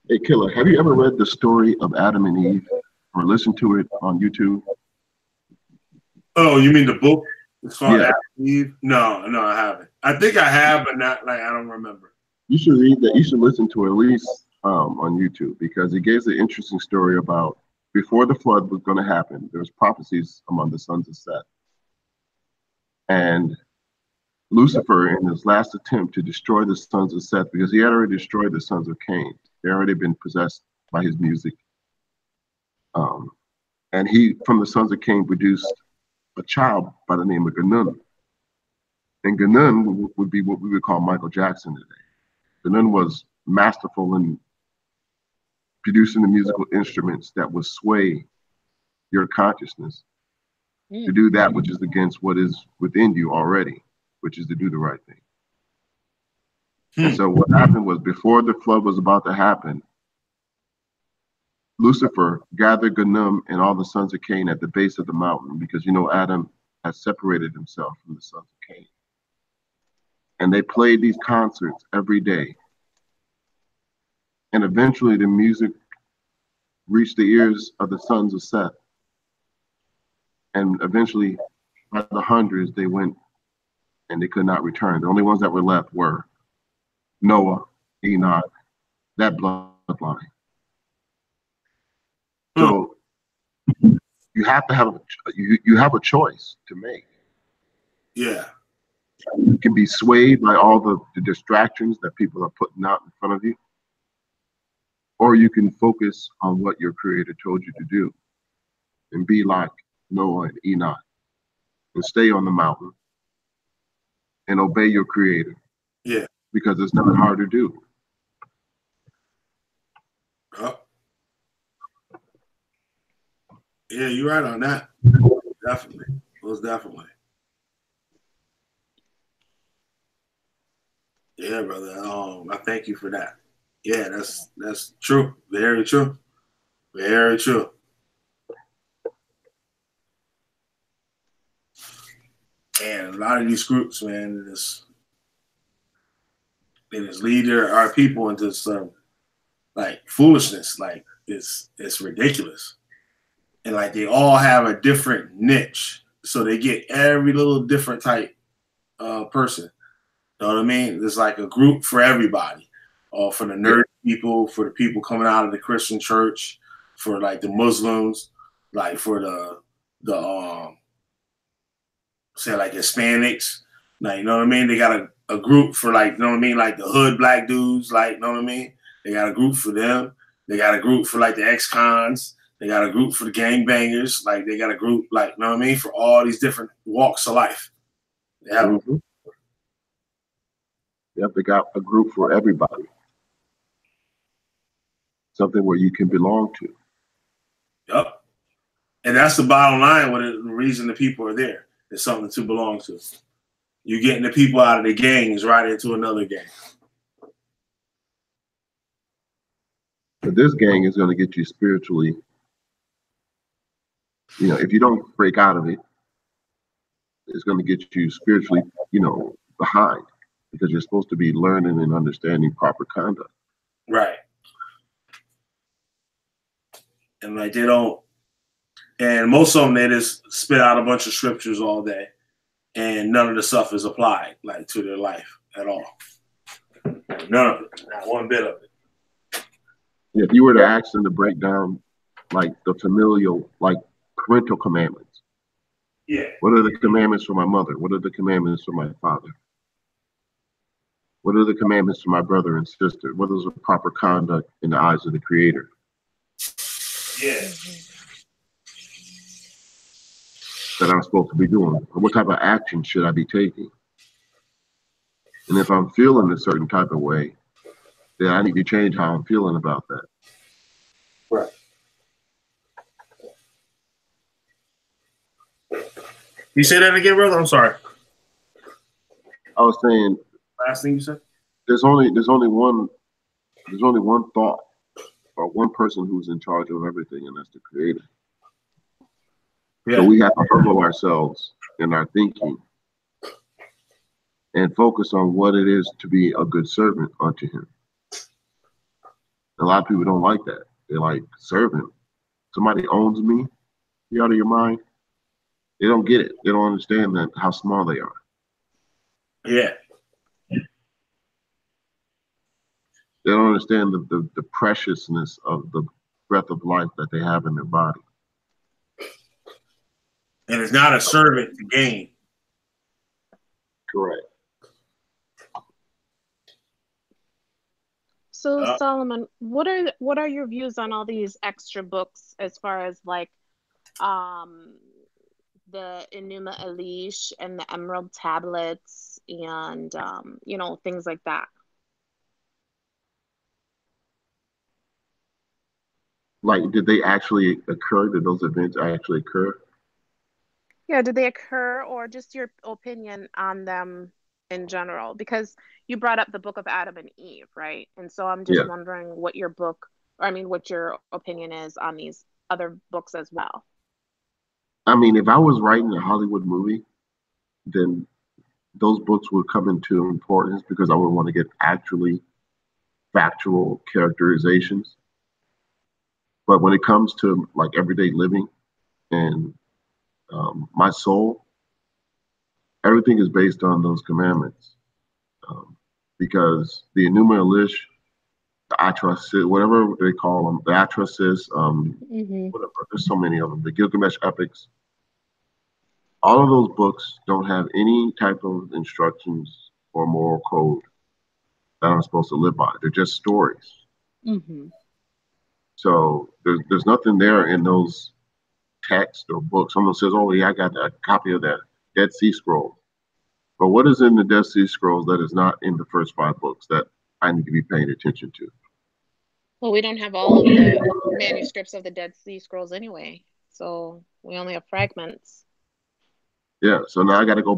Hey, Killer, have you ever read the story of Adam and Eve or listened to it on YouTube?
Oh, you mean the book? It's called
Yeah.
Adam and Eve? No, I haven't. I think I have, but not like I don't remember.
You should read that. You should listen to it at least on YouTube, because it gives an interesting story about before the flood was going to happen. There was prophecies among the sons of Seth, and Lucifer, in his last attempt to destroy the sons of Seth, because he had already destroyed the sons of Cain, they had already been possessed by his music, and he, from the sons of Cain, produced a child by the name of Ganun. And Ganun would be what we would call Michael Jackson today. Ganun was masterful in producing the musical instruments that would sway your consciousness to do that which is against what is within you already, which is to do the right thing. And so what happened was, before the flood was about to happen, Lucifer gathered Ganum and all the sons of Cain at the base of the mountain, because you know Adam had separated himself from the sons of Cain. And they played these concerts every day. And eventually the music reached the ears of the sons of Seth. And eventually, by the hundreds, they went and they could not return. The only ones that were left were Noah, Enoch, that bloodline. So you have to have you have a choice to make.
Yeah.
You can be swayed by all the distractions that people are putting out in front of you, or you can focus on what your Creator told you to do and be like Noah and Enoch and stay on the mountain and obey your Creator.
Yeah.
Because it's not hard to do.
Oh. Yeah, you're right on that. Definitely. Most definitely. Yeah, brother. I thank you for that. Yeah, that's true. Very true. Very true. And a lot of these groups, man, they just lead our people into some like foolishness. Like it's ridiculous. And like they all have a different niche, so they get every little different type person. You know what I mean? There's like a group for everybody, for the nerd people, for the people coming out of the Christian church, for like the Muslims, like for the say like Hispanics, like you know what I mean? They got a group for like, you know what I mean, like the hood black dudes, like you know what I mean? They got a group for them. They got a group for like the ex-cons. They got a group for the gangbangers. Like they got a group, like, you know what I mean, for all these different walks of life. They have
Yep, they got a group for everybody. Something where you can belong to.
Yep. And that's the bottom line. What the reason the people are there is something to belong to. You're getting the people out of the gangs right into another gang.
But this gang is going to get you spiritually. You know, if you don't break out of it, it's going to get you spiritually, you know, behind, because you're supposed to be learning and understanding proper conduct.
Right. And like they don't, and most of them, they just spit out a bunch of scriptures all day, and none of the stuff is applied like to their life at all. None of it, not one bit of it.
If you were to ask them to break down like the familial, like parental commandments.
Yeah.
What are the commandments for my mother? What are the commandments for my father? What are the commandments for my brother and sister? What is the proper conduct in the eyes of the Creator?
Yeah.
That I'm supposed to be doing? What type of action should I be taking? And if I'm feeling a certain type of way, then I need to change how I'm feeling about that.
Right.
You say that again, brother? I'm sorry.
I was saying,
last thing you said?
There's only one thought or one person who's in charge of everything, and that's the Creator.
Yeah.
So we have to humble ourselves in our thinking and focus on what it is to be a good servant unto Him. A lot of people don't like that. They like servant. Somebody owns me. You out of your mind? They don't get it. They don't understand that how small they are.
Yeah.
They don't understand the preciousness of the breath of life that they have in their body.
And it's not a servant to gain.
Correct.
So Solomon, what are your views on all these extra books as far as like the Enuma Elish and the Emerald Tablets and things like that?
Like, did they actually occur? Did those events actually occur?
Yeah, did they occur, or just your opinion on them in general? Because you brought up the book of Adam and Eve, right? And so I'm just wondering what your opinion is on these other books as well.
I mean, if I was writing a Hollywood movie, then those books would come into importance because I would want to get actually factual characterizations. But when it comes to like everyday living and my soul, everything is based on those commandments. Because the Enuma Elish, the Atrasis, whatever they call them, the Atrasis, whatever, there's so many of them, the Gilgamesh epics, all of those books don't have any type of instructions or moral code that I'm supposed to live by. They're just stories.
Mm-hmm.
So there's nothing there in those texts or books. Someone says, oh, yeah, I got a copy of that Dead Sea Scrolls. But what is in the Dead Sea Scrolls that is not in the first 5 books that I need to be paying attention to?
Well, we don't have all of the manuscripts of the Dead Sea Scrolls anyway, so we only have fragments.
Yeah, so now I got to go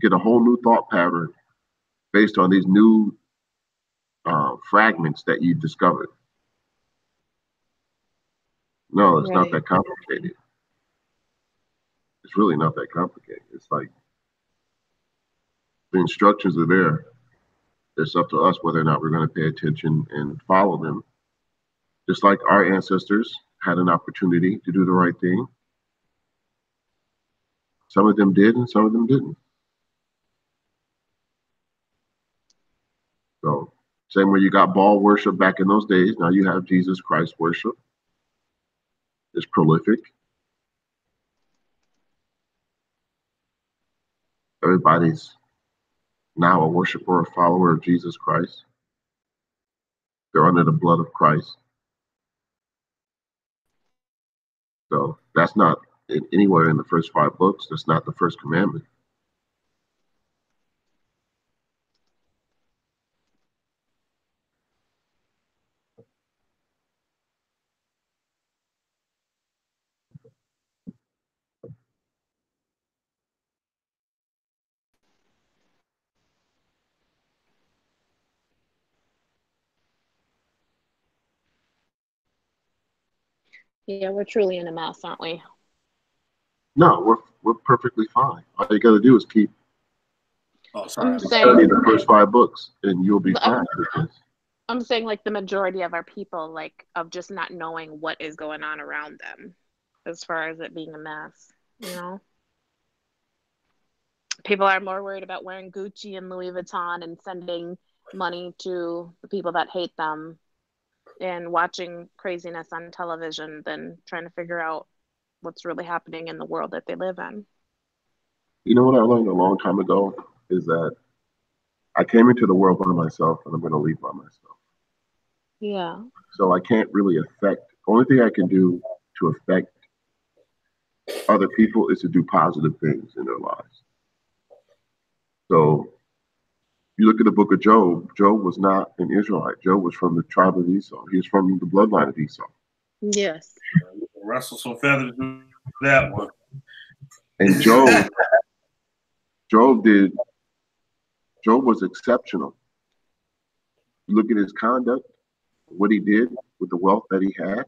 get a whole new thought pattern based on these new fragments that you discovered. No, it's not that complicated. It's really not that complicated. It's like the instructions are there. It's up to us whether or not we're going to pay attention and follow them. Just like our ancestors had an opportunity to do the right thing. Some of them did and some of them didn't. So same way you got Baal worship back in those days, now you have Jesus Christ worship. It's prolific. Everybody's now a worshiper or follower of Jesus Christ. They're under the blood of Christ. So that's not anywhere in the first 5 books. That's not the first commandment.
Yeah, we're truly in a mess, aren't we?
No, we're perfectly fine. All you got to do is keep
I'm
studying the first 5 books, and you'll be fine.
I'm saying like the majority of our people, like of just not knowing what is going on around them, as far as it being a mess. People are more worried about wearing Gucci and Louis Vuitton and sending money to the people that hate them and watching craziness on television than trying to figure out what's really happening in the world that they live in.
You know what I learned a long time ago is that I came into the world by myself and I'm going to leave by myself.
Yeah.
So I can't really affect. Only thing I can do to affect other people is to do positive things in their lives. So you look at the book of Job. Job was not an Israelite. Job was from the tribe of Esau. He was from the bloodline of Esau.
Yes.
Russell some feathers with that one.
And Job was exceptional. Look at his conduct, what he did with the wealth that he had.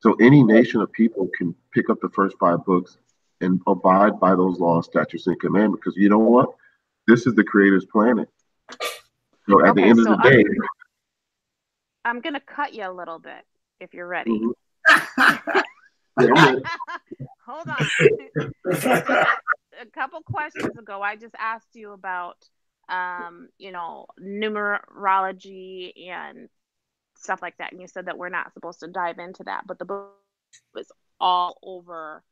So any nation of people can pick up the first 5 books and abide by those laws, statutes, and commandments. Because you know what? This is the Creator's planet. So at the end of the day,
I'm gonna cut you a little bit if you're ready. Hold on. A couple questions ago, I just asked you about, numerology and stuff like that, and you said that we're not supposed to dive into that, but the book is all over,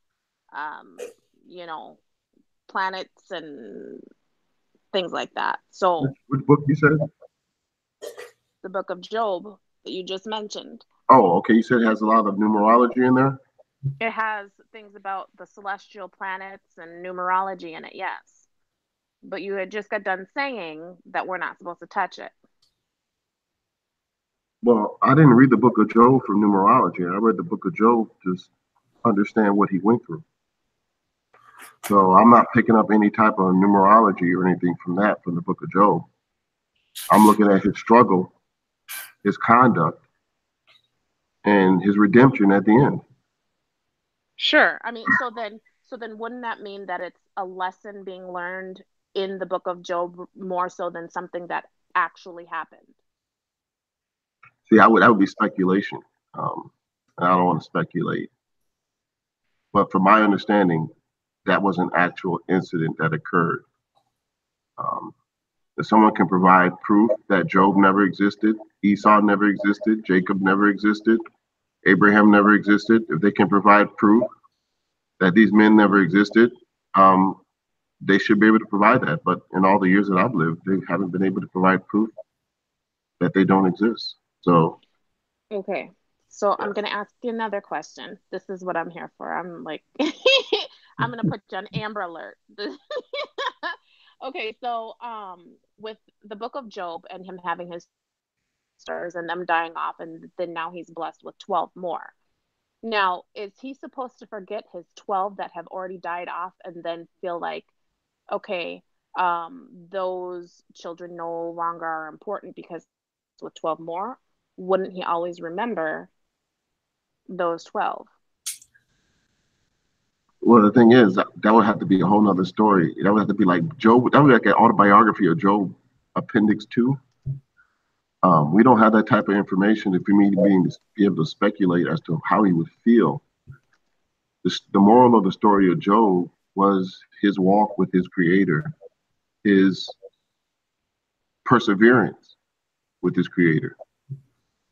planets and things like that. So,
which book you said?
The book of Job that you just mentioned.
Oh, okay. You said it has a lot of numerology in there?
It has things about the celestial planets and numerology in it, yes. But you had just got done saying that we're not supposed to touch it.
Well, I didn't read the book of Job for numerology. I read the book of Job to understand what he went through. So I'm not picking up any type of numerology or anything from the book of Job. I'm looking at his struggle, his conduct, and his redemption at the end.
Sure. I mean, so then wouldn't that mean that it's a lesson being learned in the book of Job more so than something that actually happened?
See, that would be speculation. And I don't want to speculate. But from my understanding, that was an actual incident that occurred. If someone can provide proof that Job never existed, Esau never existed, Jacob never existed, Abraham never existed, if they can provide proof that these men never existed, they should be able to provide that. But in all the years that I've lived, they haven't been able to provide proof that they don't exist. So,
okay. So I'm going to ask you another question. This is what I'm here for. I'm like, I'm going to put you on Amber Alert. Okay, so with the book of Job and him having his stars and them dying off, and then now he's blessed with 12 more. Now, is he supposed to forget his 12 that have already died off and then feel like, okay, those children no longer are important because with 12 more? Wouldn't he always remember those 12?
Well, the thing is, that would have to be a whole nother story. That would have to be like Job. That would be like an autobiography of Job, Appendix 2. We don't have that type of information for me to be able to speculate as to how he would feel. The moral of the story of Job was his walk with his Creator, his perseverance with his Creator,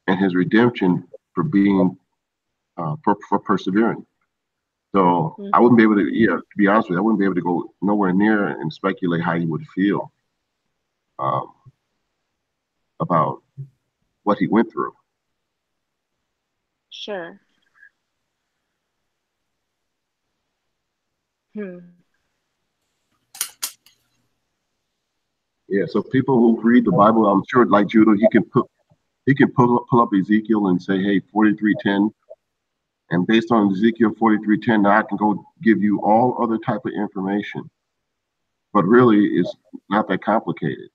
and his redemption for being for persevering. So I wouldn't be able to, to be honest with you, I wouldn't be able to go nowhere near and speculate how he would feel about what he went through.
Sure.
Yeah, so people who read the Bible, I'm sure, like Judah, he can pull up Ezekiel and say, hey, 43:10. And based on Ezekiel 43:10, now I can go give you all other type of information. But really, it's not that complicated.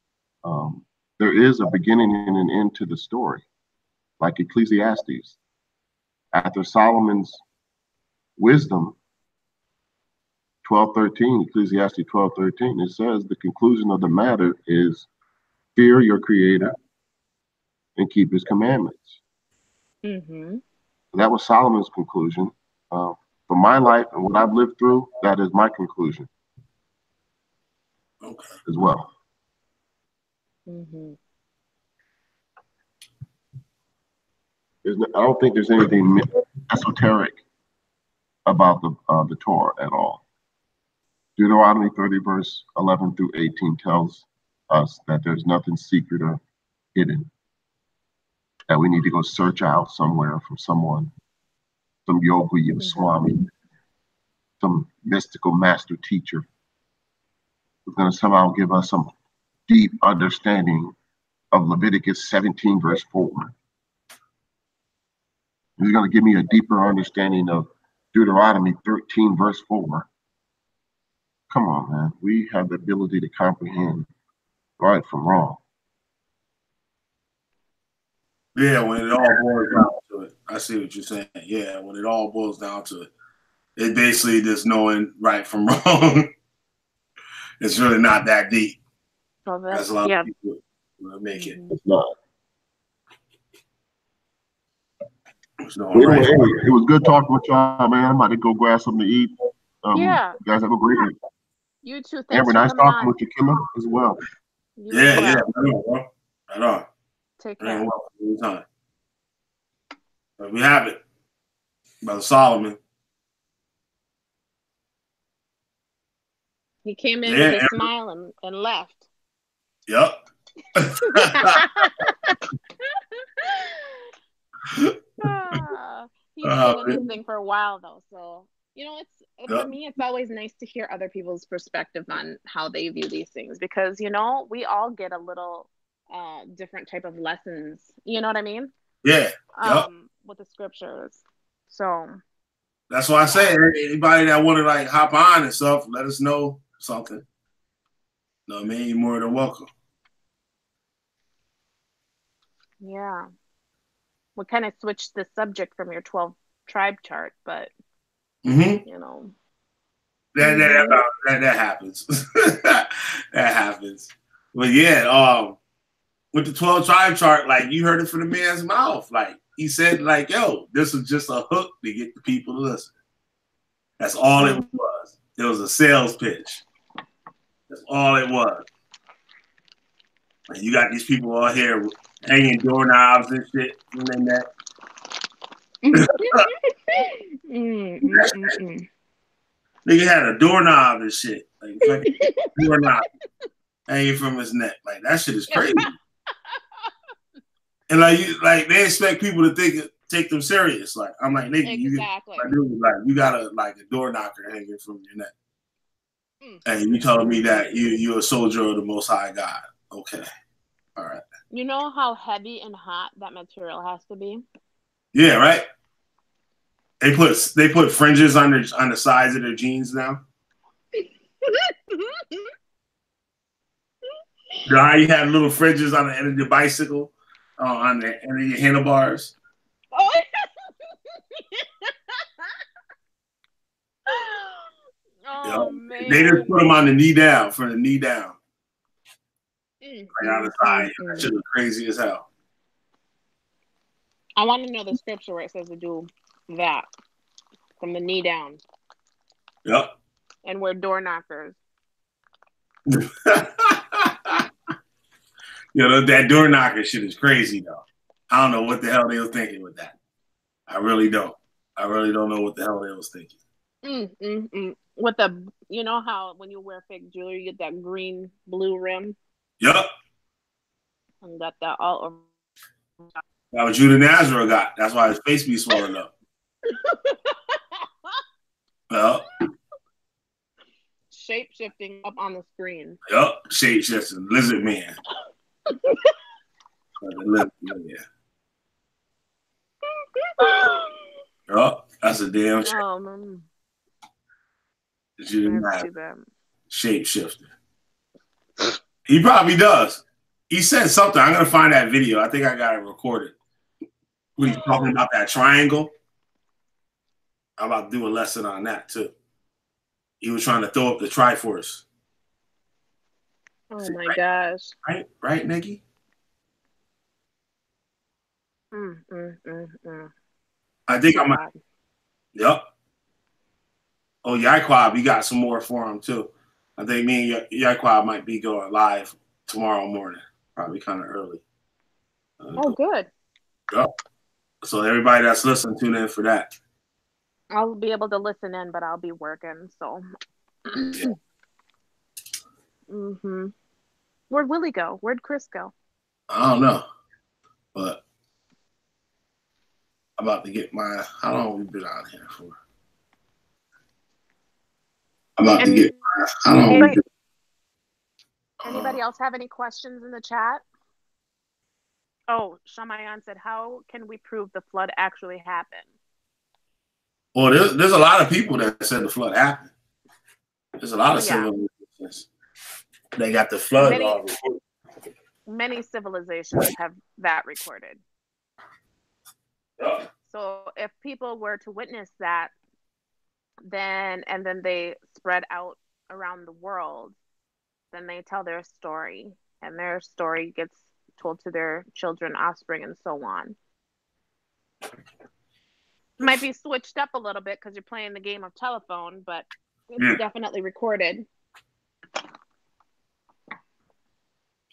There is a beginning and an end to the story, like Ecclesiastes. After Solomon's wisdom, 12:13, Ecclesiastes 12:13, it says the conclusion of the matter is fear your Creator and keep his commandments.
Mm-hmm.
That was Solomon's conclusion. For my life and what I've lived through, that is my conclusion as well.
Mm-hmm.
I don't think there's anything esoteric about the Torah at all. Deuteronomy 30 verse 11 through 18 tells us that there's nothing secret or hidden, that we need to go search out somewhere from someone, some yogi or swami, some mystical master teacher who's going to somehow give us some deep understanding of Leviticus 17 verse 4. He's going to give me a deeper understanding of Deuteronomy 13 verse 4. Come on, man. We have the ability to comprehend right from wrong.
Yeah, when it all boils down to it. I see what you're saying. Yeah, when it all boils down to it. It basically just knowing right from wrong. It's really not that deep.
Well,
that's a lot of people make it.
It's not.
Right.
It was good talking with y'all, man. I'm about to go grab something to eat.
Yeah.
You guys have a great night.
You too. Thanks
Amber,
for
nice
coming
talking
on.
with you, Kimmer, as well.
Yeah. Right on.
Take care.
Anytime. But we have it. Brother Solomon.
He came in with a smile and left.
Yep.
He's been in this thing for a while though, so you know, for me it's always nice to hear other people's perspective on how they view these things, because you know, we all get a little different type of lessons, you know what I mean?
Yeah.
With the scriptures. So
that's why I say anybody that want to like hop on and stuff, let us know something. You know what I mean? You're more than welcome.
Yeah. We kind of switched the subject from your 12 tribe chart, but you know.
That happens. That happens. But yeah, with the 12 tribe chart, like you heard it from the man's mouth. Like he said, like, yo, this was just a hook to get the people to listen. That's all it was. It was a sales pitch. That's all it was. Like, you got these people all here hanging doorknobs and shit in their neck. Nigga had a doorknob and shit. Like fucking doorknob hanging from his neck. Like that shit is crazy. And like they expect people to take them serious. Like I'm like, nigga, you got a door knocker hanging from your neck. And you telling me that you're a soldier of the Most High God. Okay. All right.
You know how heavy and hot that material has to be?
Yeah, right. They put fringes on the sides of their jeans now. You know how you had little fringes on the end of your bicycle, on the end of your handlebars?
Oh, man.
They just put them on the knee down, from the knee down. Like on the side. That shit was crazy as hell.
I want to know the scripture where it says to do that from the knee down.
Yep.
And we're door knockers.
You know, that door knocker shit is crazy though. I don't know what the hell they were thinking with that. I really don't. I really don't know what the hell they was thinking.
With the, you know how when you wear fake jewelry, you get that green blue rim?
Yep.
And got that all over.
That what Judah Nazareth got. That's why his face be swollen up. Well,
shape shifting up on the screen.
Yup, shape shifting, lizard man. Yup, that's a damn shame.
Oh, man.
That's too bad. Shape shifting. He probably does. He said something. I'm gonna find that video. I think I got it recorded. When he's talking about that triangle. I'm about to do a lesson on that too. He was trying to throw up the Triforce.
Oh my gosh.
Right, Nikki? I think I'm. Yep. Oh, Yaquab, we got some more for him too. I think me and Yaquab might be going live tomorrow morning, probably kind of early.
Oh, good.
Yep. So everybody that's listening, tune in for that.
I'll be able to listen in, but I'll be working. So.
Yeah.
Where'd Willie go? Where'd Chris go?
I don't know, but I'm about to get my. How long have we been on here for? I'm about to get my. How long?
Anybody else have any questions in the chat? Oh, Shamayan said, "How can we prove the flood actually happened?"
Well, there's a lot of people that said the flood happened. There's a lot of civilizations. They got the flood.
Many civilizations have that recorded.
Yeah.
So if people were to witness that, then they spread out around the world, then they tell their story, and their story gets told to their children, offspring, and so on. Might be switched up a little bit because you're playing the game of telephone, but it's definitely recorded.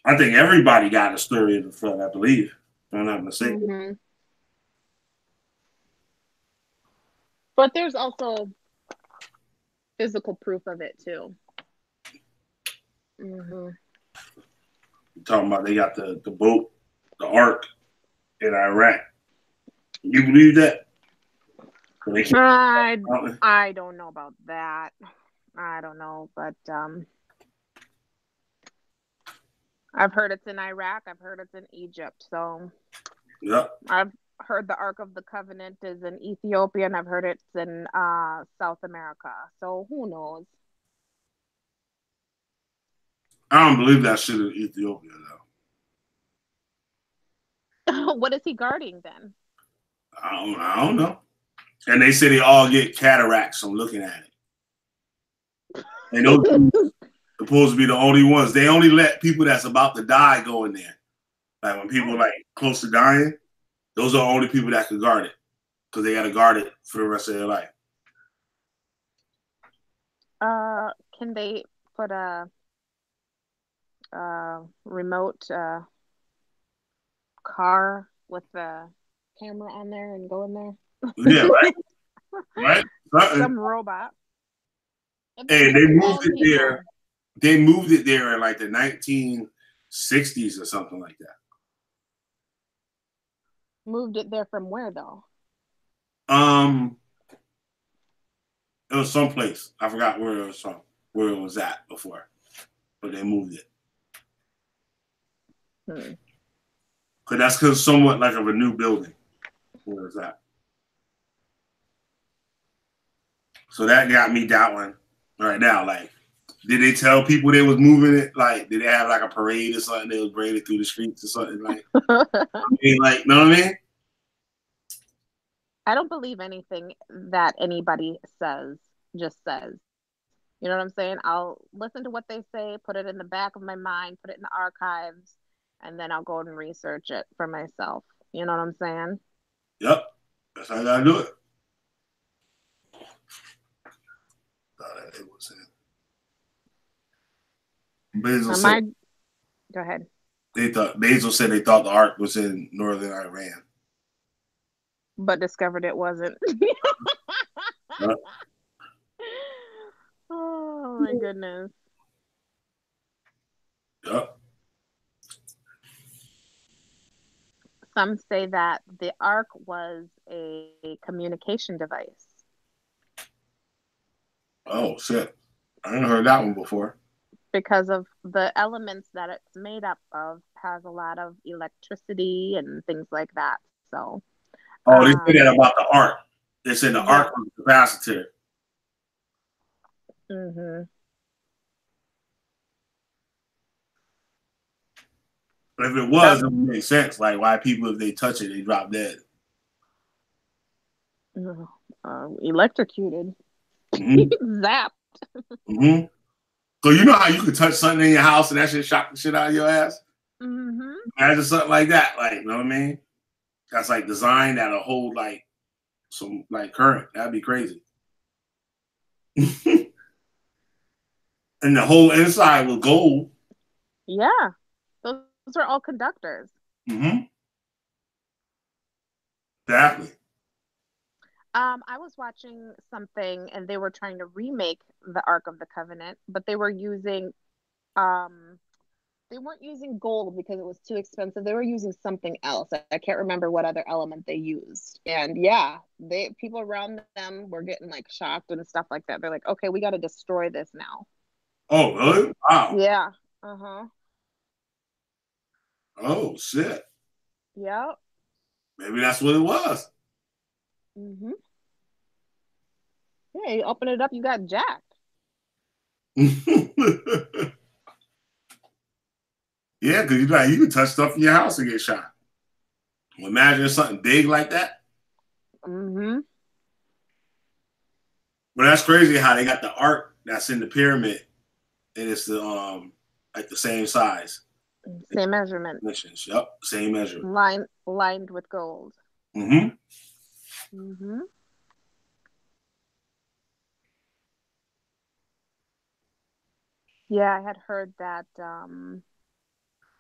I think everybody got a story of the flood, I believe. If I'm not mistaken.
But there's also physical proof of it too.
You're talking about they got the boat, the Ark in Iraq. You believe that?
I don't know about that. I don't know, but I've heard it's in Iraq. I've heard it's in Egypt. So I've heard the Ark of the Covenant is in Ethiopia, and I've heard it's in South America. So who knows?
I don't believe that shit in Ethiopia,
though. What is he guarding then?
I don't know. And they say they all get cataracts from looking at it. And those supposed to be the only ones. They only let people that's about to die go in there. Like when people like close to dying, those are the only people that can guard it because they got to guard it for the rest of their life.
Can they put a remote car with the camera on there and go in there?
Yeah, right. Right.
Some robot.
Hey, they moved it there. They moved it there in like the 1960s or something like that.
Moved it there from where though?
It was someplace. I forgot where it was from, where it was at before, but they moved it. Cause that's somewhat like of a new building. Where is that? So that got me doubting right now. Like, did they tell people they was moving it? Like, did they have like a parade or something? They was parading through the streets or something like. I mean, like, know what I mean?
I don't believe anything that anybody says. Just says. You know what I'm saying? I'll listen to what they say, put it in the back of my mind, put it in the archives, and then I'll go and research it for myself. You know what I'm saying?
Yep. That's how I gotta do it. Basil said,
go ahead.
Basil said they thought the Ark was in northern Iran.
But discovered it wasn't.
Yep.
Oh my goodness.
Yep.
Some say that the Ark was a communication device.
Oh shit. I haven't heard that one before.
Because of the elements that it's made up of has a lot of electricity and things like that. So
they said that about the Ark. They said the Ark was a capacitor. But if it was, it would make sense. Like why people, if they touch it, they drop dead.
Electrocuted. Zapped.
So you know how you could touch something in your house and that shit shock the shit out of your ass? Imagine something like that. Like, you know what I mean? That's like designed that'll hold like some like current. That'd be crazy. And the whole inside was gold.
Yeah. Those are all conductors.
Exactly.
I was watching something and they were trying to remake the Ark of the Covenant, but they were using they weren't using gold because it was too expensive. They were using something else. I can't remember what other element they used. And yeah, people around them were getting like shocked and stuff like that. They're like, okay, we got to destroy this now.
Oh, really? Wow.
Yeah. Uh-huh.
Oh, shit.
Yep.
Maybe that's what it was.
Mm-hmm. Yeah, you open it up, you got jacked.
Yeah, because you can touch stuff in your house and get shot. Well, imagine something big like that.
Mm-hmm.
But that's crazy how they got the ark that's in the pyramid, and it's the like the same size,
same measurement.
Yep, same measurement.
Lined with gold.
Mm-hmm.
Mm-hmm. Yeah, I had heard that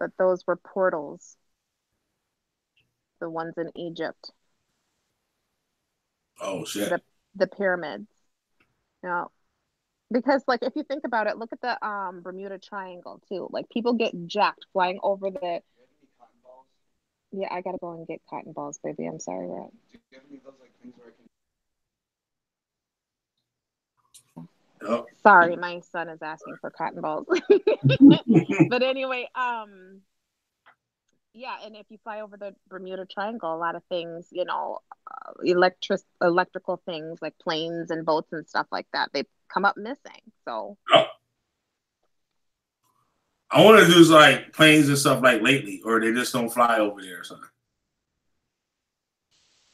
that those were portals. The ones in Egypt.
Oh shit.
The pyramids. Yeah. Because like if you think about it, look at the Bermuda Triangle too. Like people get jacked flying over the Yeah, I gotta go and get cotton balls, baby. I'm sorry, Rob.
Yep.
Sorry, my son is asking for cotton balls. But anyway, yeah, and if you fly over the Bermuda Triangle, a lot of things, you know, electrical things like planes and boats and stuff like that, they come up missing. So
I want to do like planes and stuff like lately, or they just don't fly over there or something.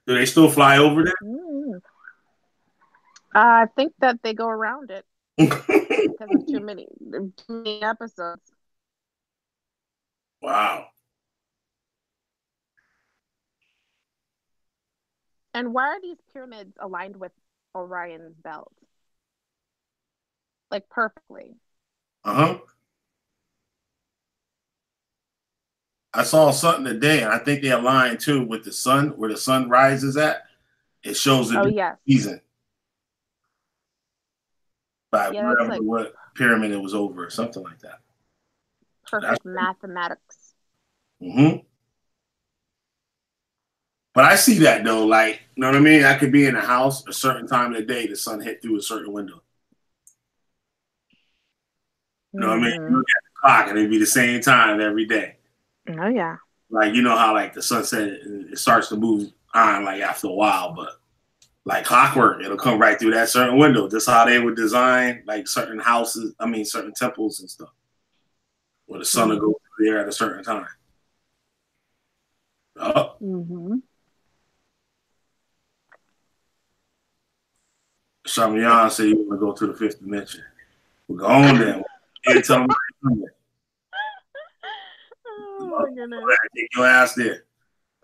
Do they still fly over there?
I think that they go around it because of too many episodes.
Wow.
And why are these pyramids aligned with Orion's belt? Like perfectly.
Uh-huh. I saw something today, and I think they align too with the sun, where the sun rises at. It shows the season. By whatever like what pyramid it was over, or something like that.
Perfect mathematics.
Mm-hmm. But I see that though, like, you know what I mean? I could be in a house a certain time of the day, the sun hit through a certain window. You know what I mean? You look at the clock and it'd be the same time every day.
Oh yeah.
Like, you know how like the sunset, it starts to move on like after a while, but like clockwork, it'll come right through that certain window. That's how they would design like certain houses, certain temples and stuff, where the sun will go through there at a certain time. Oh.
Mm-hmm.
Shamiyan said you want to go to the fifth dimension. We'll go on then. You tell me.
Oh my goodness.
Take your ass there.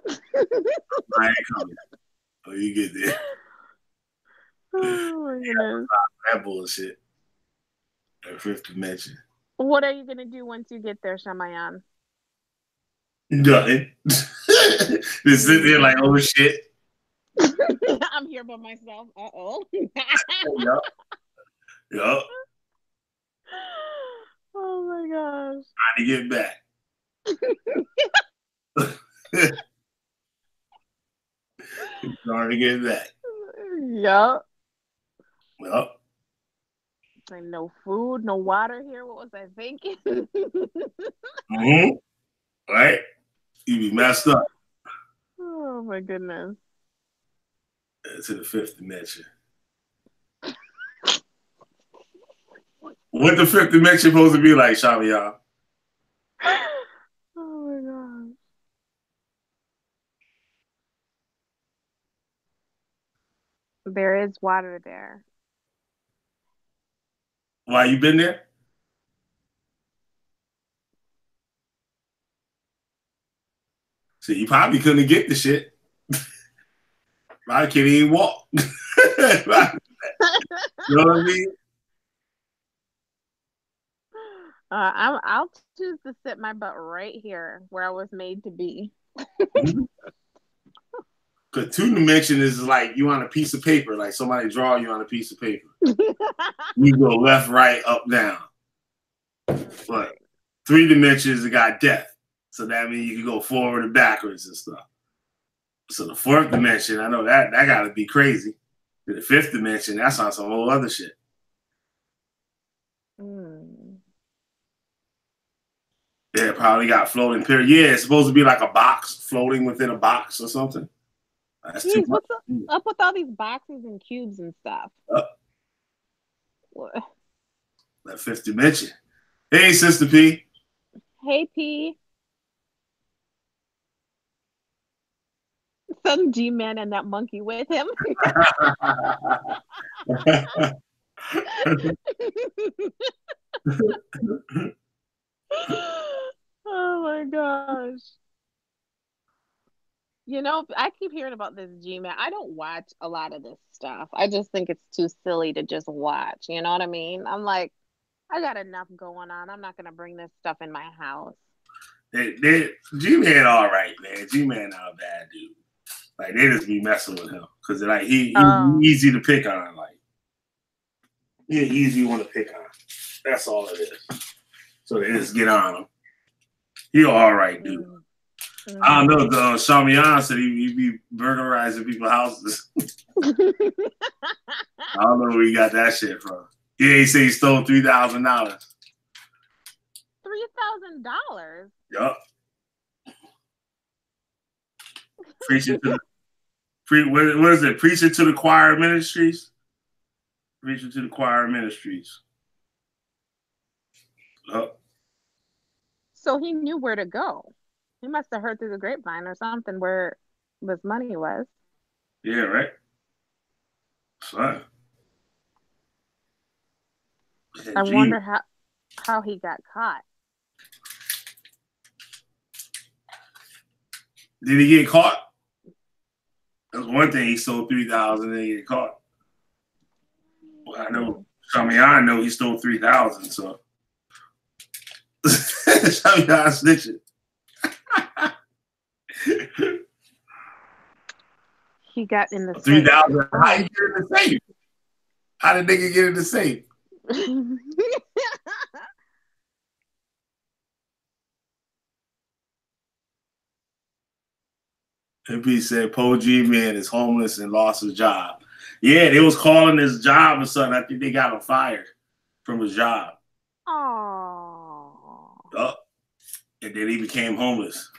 I ain't coming. Oh, you get there.
Oh my goodness.
That bullshit. That fifth dimension.
What are you gonna do once you get there, Shamayan?
Nothing. Just sit there like, oh shit.
I'm here by myself. Uh-oh.
Yup. Yup.
Oh my gosh.
Trying to get back. Trying to get back.
Yup.
Yup.
Like no food, no water here. What was I thinking?
Mm-hmm. Right? You be messed up.
Oh my goodness.
To the fifth dimension. What the fifth dimension supposed to be like, Shamiyan?
Oh my gosh. There is water there.
Why, you been there? So you probably couldn't get the shit. I can't even walk. You know what I mean?
I'll choose to sit my butt right here where I was made to be.
Because Because 2 dimension is like you on a piece of paper, like somebody draw you on a piece of paper. You go left, right, up, down. But 3 dimensions, it got depth. So that means you can go forward and backwards and stuff. So the 4th dimension, I know that gotta be crazy. The 5th dimension, that's on some whole other shit. Yeah, probably got floating period. Yeah, it's supposed to be like a box floating within a box or something. That's too much.
What's up with all these boxes and cubes and stuff? What?
That 5th dimension. Hey, Sister P.
Hey, P. Some G-Man and that monkey with him. Oh my gosh. You know, I keep hearing about this G-Man. I don't watch a lot of this stuff. I just think it's too silly to just watch. You know what I mean? I'm like, I got enough going on. I'm not going to bring this stuff in my house.
G-Man all right, man. G-Man not a bad dude. Like, they just be messing with him. Because, like, he's easy to pick on. Like, he's an easy one to pick on. That's all it is. So they just get on him. He all right, dude. I don't know. Shamiyan said he be burglarizing people's houses. I don't know where he got that shit from. Yeah, he said he stole $3,000.
$3,000?
Yup. Preaching to what is it? Preaching to the Choir Ministries? Preaching to the Choir Ministries. Yup.
So he knew where to go. He must have heard through the grapevine or something where this money was.
Yeah, right. Son.
I wonder how he got caught.
Did he get caught? That's one thing. He stole 3,000 and he get caught. Well, I know. I know he stole 3,000. So Shamiyan snitching.
He got in the
3,000. How you get in the safe? How did nigga get in the safe? MP said Poe G-Man is homeless and lost his job. Yeah, they was calling his job or something. I think they got him fired from his job.
Oh.
And then he became homeless.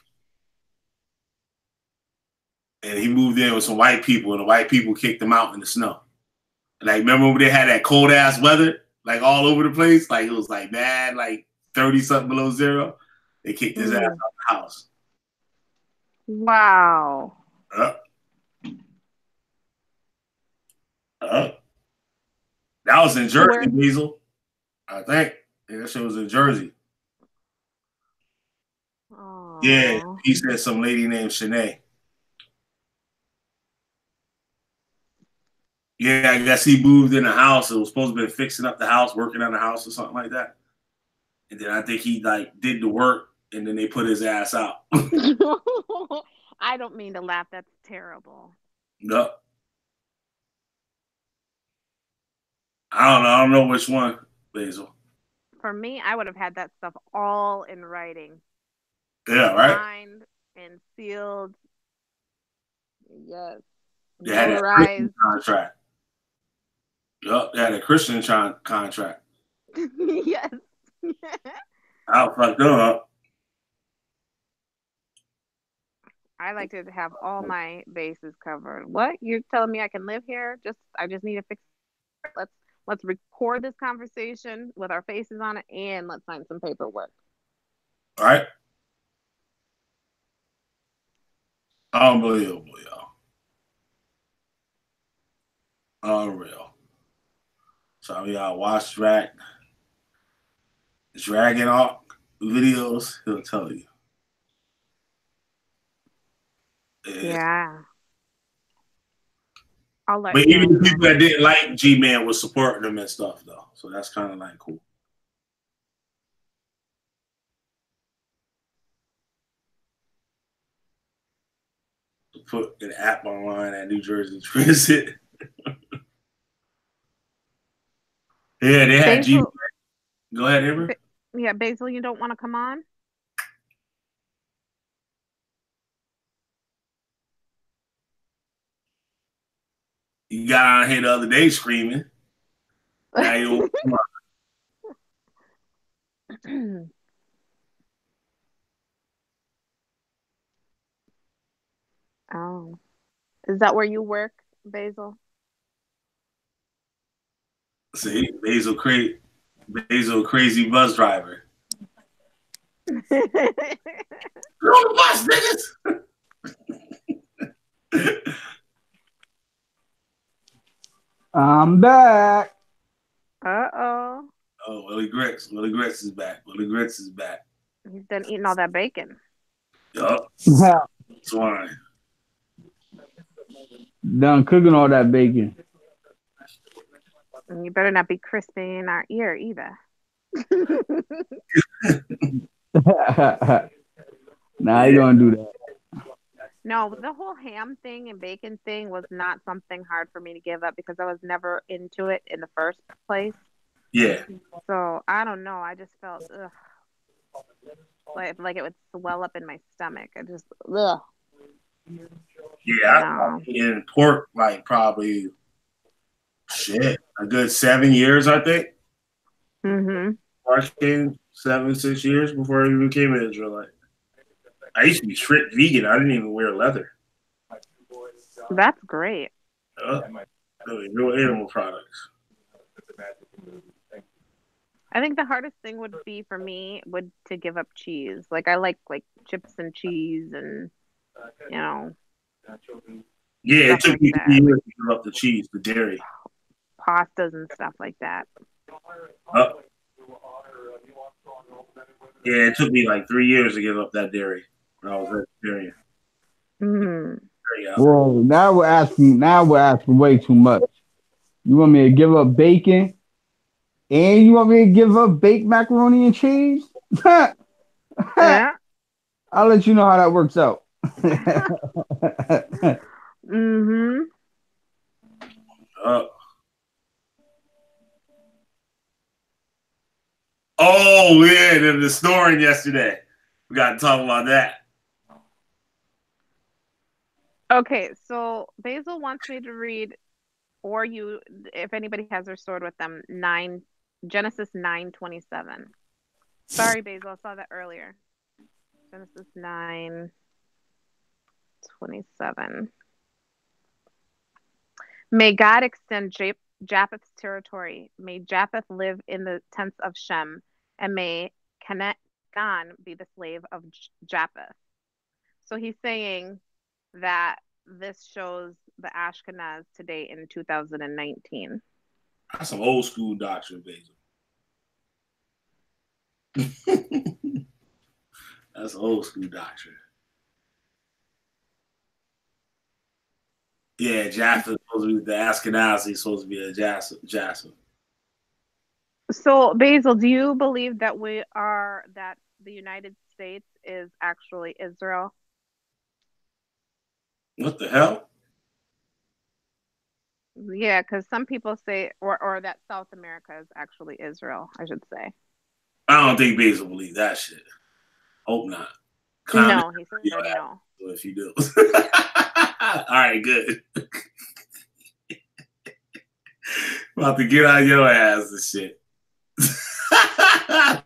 And he moved in with some white people, and the white people kicked him out in the snow. Like, remember when they had that cold ass weather, like all over the place? Like, it was like bad, like 30 something below zero. They kicked his ass out of the house.
Wow.
That was in Jersey, Diesel. I think. Yeah, that shit was in Jersey.
Aww.
Yeah, he said some lady named Shanae. Yeah, I guess he moved in the house. It was supposed to be fixing up the house, working on the house or something like that. And then I think he like did the work, and then they put his ass out.
I don't mean to laugh. That's terrible.
No. I don't know which one, Basil.
For me, I would have had that stuff all in writing.
Yeah, right.
Signed and sealed. Yes.
They had a Christian contract. Yup, they had a Christian contract.
Yes.
I fucked them up.
I like to have all my bases covered. What? You're telling me I can live here? I just need to fix it. Let's record this conversation with our faces on it, and let's sign some paperwork.
All right. Unbelievable, y'all. Unreal. So y'all watch Dragon Arc videos, he'll tell you.
Yeah. I'll let
but
you
even
know.
the people that didn't like G-Man was supporting him and stuff, though. So that's kind of like cool. put an app online at New Jersey Transit. Yeah, they had G. Go ahead, Amber.
Yeah, Basil, you don't want to come on?
You got on here the other day screaming. Now you don't want to come on.
Oh. Is that where you work, Basil?
See, Basil crazy bus driver. You're on the bus, niggas.
I'm back.
Uh-oh.
Oh, Willie Grits. Willie Grits is back. Willie Grits is back.
He's done eating all that bacon.
Yup. Swine.
Done cooking all that bacon.
And you better not be crispy in our ear either.
Nah, you don't do that.
No, the whole ham thing and bacon thing was not something hard for me to give up because I was never into it in the first place.
Yeah.
So I don't know. I just felt like it would swell up in my stomach. I just ugh.
Yeah, I've been eating pork like probably a good 7 years, I think.
Mm-hmm.
I came 7-6 years before I even became an Israelite. I used to be strict vegan. I didn't even wear leather.
That's great.
No animal products.
I think the hardest thing would be for me to give up cheese. Like I like chips and cheese and
Yeah, it took me 3 years to give up the cheese, the dairy.
Pastas and stuff like that.
Yeah, it took me like 3 years to give up that dairy when I was vegetarian.
Mm-hmm.
Well, now we're asking way too much. You want me to give up bacon? And you want me to give up baked macaroni and cheese?
Yeah.
I'll let you know how that works out.
Mm-hmm.
Oh, yeah, the snoring yesterday. We got to talk about that.
Okay, so Basil wants me to read, or you, if anybody has their sword with them, Genesis 9:27. Sorry, Basil, I saw that earlier. Genesis 9:27. May God extend Japheth's territory. May Japheth live in the tents of Shem, and may Canaan be the slave of Japheth. So he's saying that this shows the Ashkenaz today in 2019.
That's some old school doctrine, Basil. That's old school doctrine. Yeah, Japheth is supposed to be the Ashkenazi, supposed to be a Japheth.
So, Basil, do you believe that that the United States is actually Israel?
What the hell?
Yeah, because some people say, or that South America is actually Israel, I should say.
I don't think Basil believes that shit. Hope not.
No, he said no.
If you do. All right, good. About to get on your ass and shit.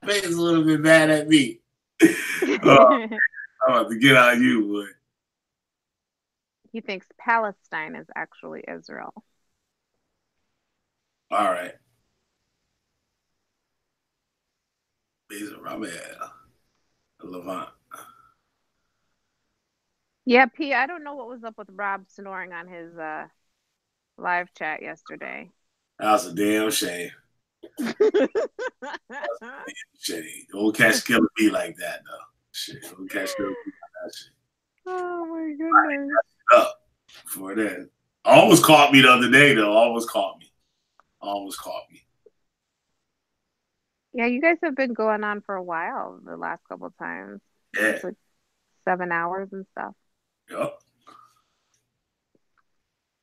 Basil would have been mad at me. I'm about to get on you, boy.
He thinks Palestine is actually Israel.
All right. Basil Ramel. Levant.
Yeah, P, I don't know what was up with Rob snoring on his live chat yesterday.
That was a damn shame. Shit. Don't catch Killer B like that, though. Shit. Don't catch Killer B like that shit.
Oh, my goodness.
Up for that. Almost caught me the other day, though. Almost caught me.
Yeah, you guys have been going on for a while the last couple of times.
Yeah.
It's like 7 hours and stuff.
Yep.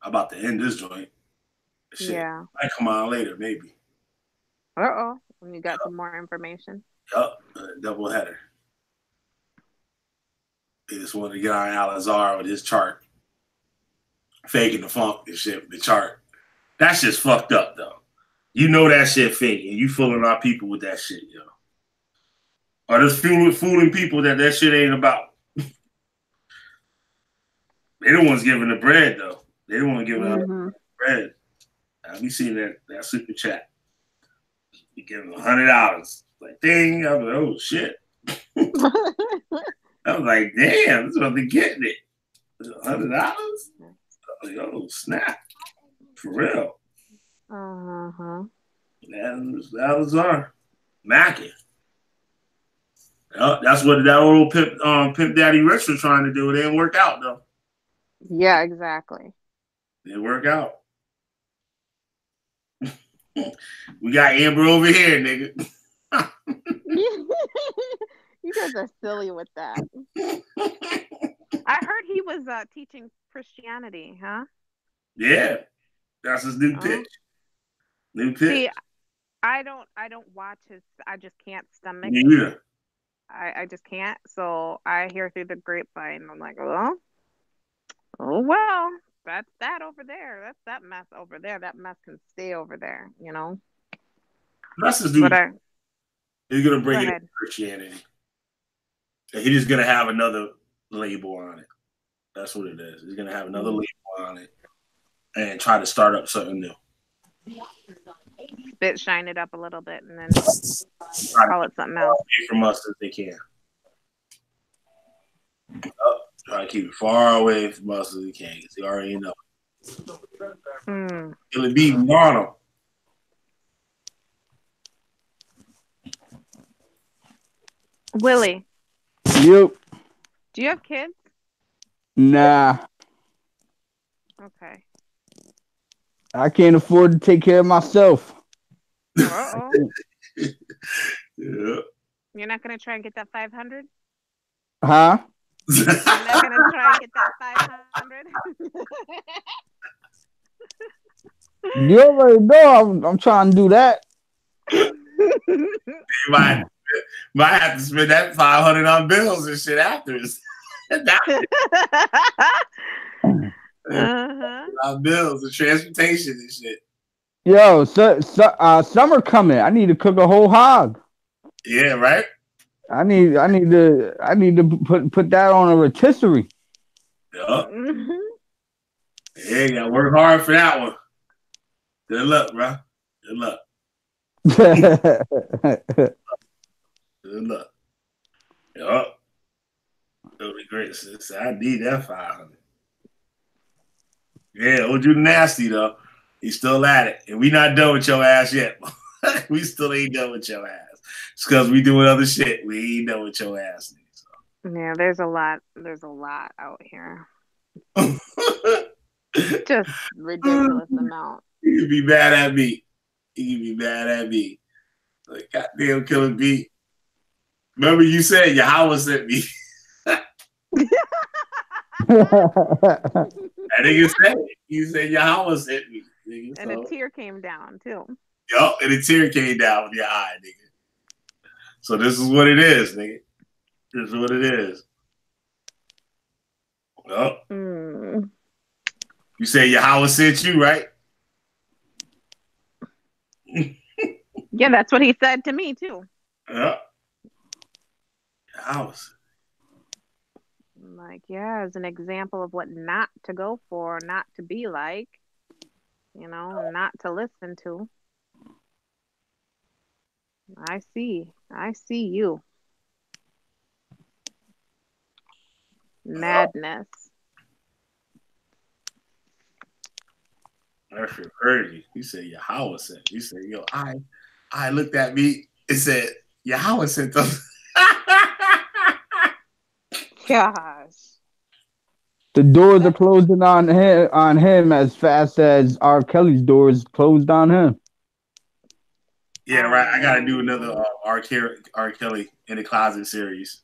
I'm about to end this joint. Shit.
Yeah.
Might come on later, maybe.
When you got some more information.
Yup, double header. They just wanted to get on Al-Azhar with his chart. Faking the funk and shit with the chart. That's just fucked up, though. You know that shit fake, and you fooling our people with that shit, yo. Or just fooling people that shit ain't about. They the ones giving the bread, though. They the ones giving out the bread. I be seeing that super chat. You give them $100. Like, dang, I was like, oh shit. I was like, damn, this is what they're getting it. $100? I was like, oh snap. For real. That was our Mackin. That's what that old Pimp Daddy Rich was trying to do. It didn't work out though.
Yeah, exactly.
Didn't work out. We got Amber over here, nigga.
You guys are silly with that. I heard he was teaching Christianity, huh?
Yeah, that's his new pitch. New pitch.
See, I don't watch his. I just can't stomach.
Me either.
I just can't. So I hear through the grapevine. I'm like, oh well. That's that over there. That's that mess over there. That mess can stay over there, you know.
That's his new. He's gonna bring it to Christianity. And he's just gonna have another label on it. That's what it is. He's gonna have another label on it and try to start up something new.
Shine it up a little bit, and then call it something else.
From us as they can. Try to keep it far away from us as we can, because you already know. It'll be Arnold.
Willie.
Yep.
Do you have kids?
Nah.
Okay.
I can't afford to take care of myself.
Uh-oh.
Yeah.
You're not going to try and get that 500?
Huh?
You're not going to try and get that 500?
You already know I'm trying to do that.
You might have to spend that 500 on bills and shit afterwards. On bills and transportation and shit.
Yo, summer coming. I need to cook a whole hog.
Yeah, right.
I need to put that on a rotisserie.
Yup. Yeah, you gotta work hard for that one. Good luck, bro. Good luck. Good luck. Yup. It'll be great, sis. I need that 500. Yeah, old you nasty though. He's still at it, and we not done with your ass yet. We still ain't done with your ass. It's because we doing other shit. We ain't done with your ass. So.
Yeah, there's a lot. There's a lot out here. Just ridiculous amount.
You can be mad at me. You can be mad at me. Like, goddamn Killer B. Remember you said Yahweh sent me. That nigga said it. You said Yahweh sent me. Nigga,
and a tear came down, too.
Yup, and a tear came down with your eye, nigga. So this is what it is, nigga. This is what it is. Well, you say Yahweh sent you, right?
Yeah, that's what he said to me, too.
Yeah. Yahweh.
Like, yeah, as an example of what not to go for, not to be like, you know, not to listen to. I see you. Madness.
That's crazy. You said Yahweh sent. You said, yo, I looked at me and said, Yahweh sent them.
Gosh.
The doors are closing on him as fast as R. Kelly's doors closed on him.
Yeah, right. I gotta do another R. Kelly in the Closet series.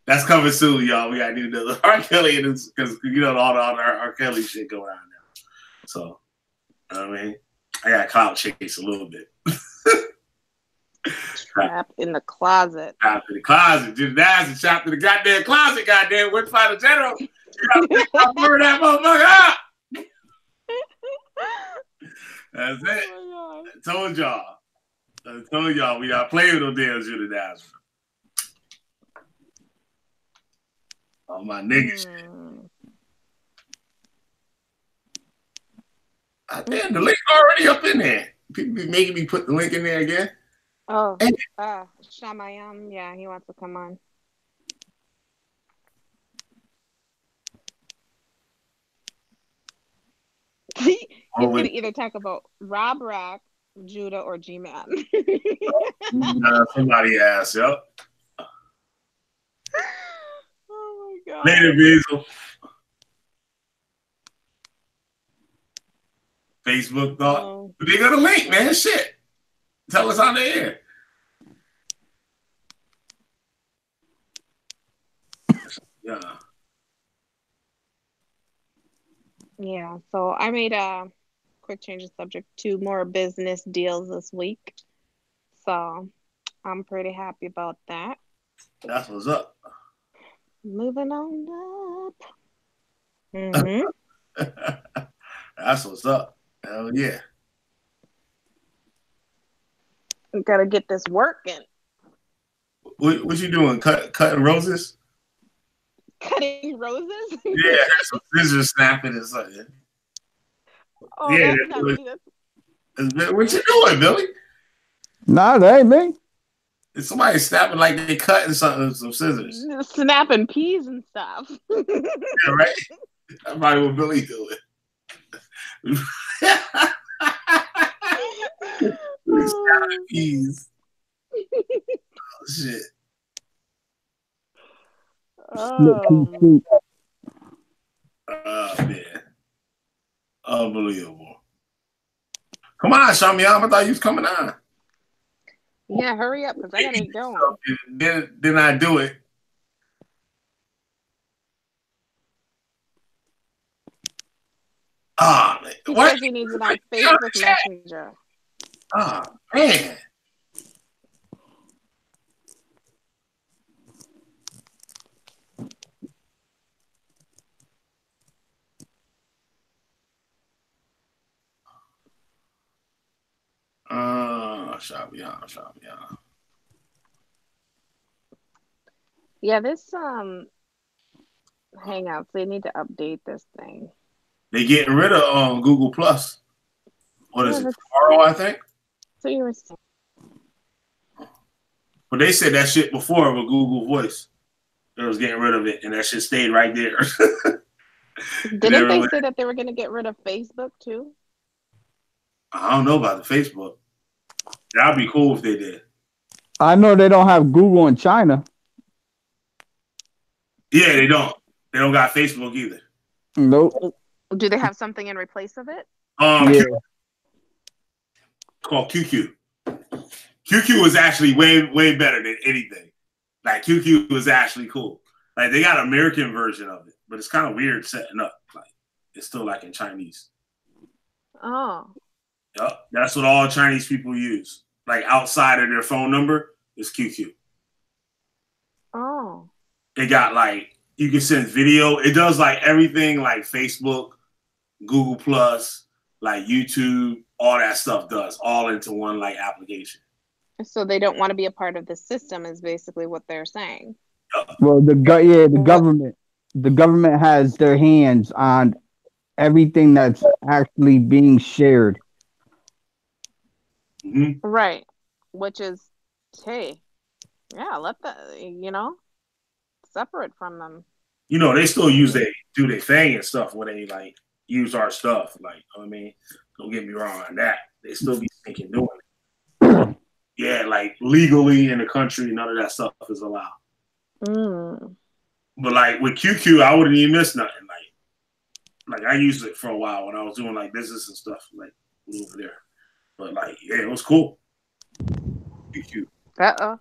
That's coming soon, y'all. We gotta do another R. Kelly because you know all the R. Kelly shit going on now. So, I mean, I got clout chase a little bit.
Trapped in the closet.
Trapped in the closet. Just that's and trapped in the goddamn closet. Goddamn, went to find a general. You gotta pick that motherfucker up. That's it.
Oh
I told y'all we not playing with no damn Judah. All my niggas. Damn, the link already up in there. People be making me put the link in there again.
Oh, Shamayam, yeah, he wants to come on. He's going to either talk about Rob Rack, Judah, or G-Man.
Somebody asked, yep.
Oh, my God.
Later, Basil. Facebook thought. But they got a link, man. Shit. Tell us on the air. Yeah.
Yeah, so I made a quick change of subject to more business deals this week. So I'm pretty happy about that.
That's what's up.
Moving on up. Mm-hmm.
That's what's up. Hell yeah.
We gotta get this working.
What you doing? Cutting roses?
Cutting roses?
Yeah, some scissors snapping and something.
Oh,
yeah,
that's not me.
What you doing, Billy?
Nah, that ain't me.
It's somebody snapping like they cutting something with some scissors.
Snapping peas and stuff.
Yeah, right? That's probably what Billy doing. Snapping peas. Oh, shit.
Oh,
man. Unbelievable. Come on, Shamiam. I thought you was coming on.
Yeah, hurry up, because I gotta get going.
Then I do it. Ah, man.
He says he needs it on Facebook Messenger.
Ah, man. Shabian.
Yeah, this Hangouts, they need to update this thing.
They getting rid of Google Plus. What is it? Tomorrow, I think.
So you were saying.
But they said that shit before with Google Voice. They was getting rid of it, and that shit stayed right there.
Didn't they say that they were going to get rid of Facebook too?
I don't know about the Facebook. That'd be cool if they did.
I know they don't have Google in China.
Yeah, they don't. They don't got Facebook either.
Nope.
Do they have something in replace of it?
Yeah.
Called QQ. QQ is actually way better than anything. Like QQ is actually cool. Like they got an American version of it, but it's kind of weird setting up. Like it's still like in Chinese.
Oh.
Yep, that's what all Chinese people use. Like outside of their phone number is QQ.
Oh.
It got like you can send video. It does like everything like Facebook, Google Plus, like YouTube, all that stuff does all into one like application.
So they don't want to be a part of the system is basically what they're saying.
Well, the government has their hands on everything that's actually being shared.
Mm-hmm.
Right. Which is, hey, yeah, let that, separate from them.
They still do their thing and stuff when they like use our stuff. Like, I mean, don't get me wrong on that. They still be thinking doing it. Yeah, like legally in the country, none of that stuff is allowed.
Mm.
But like with QQ, I wouldn't even miss nothing. Like I used it for a while when I was doing like business and stuff like over there. But like, yeah, it was cool. QQ.
Uh-oh.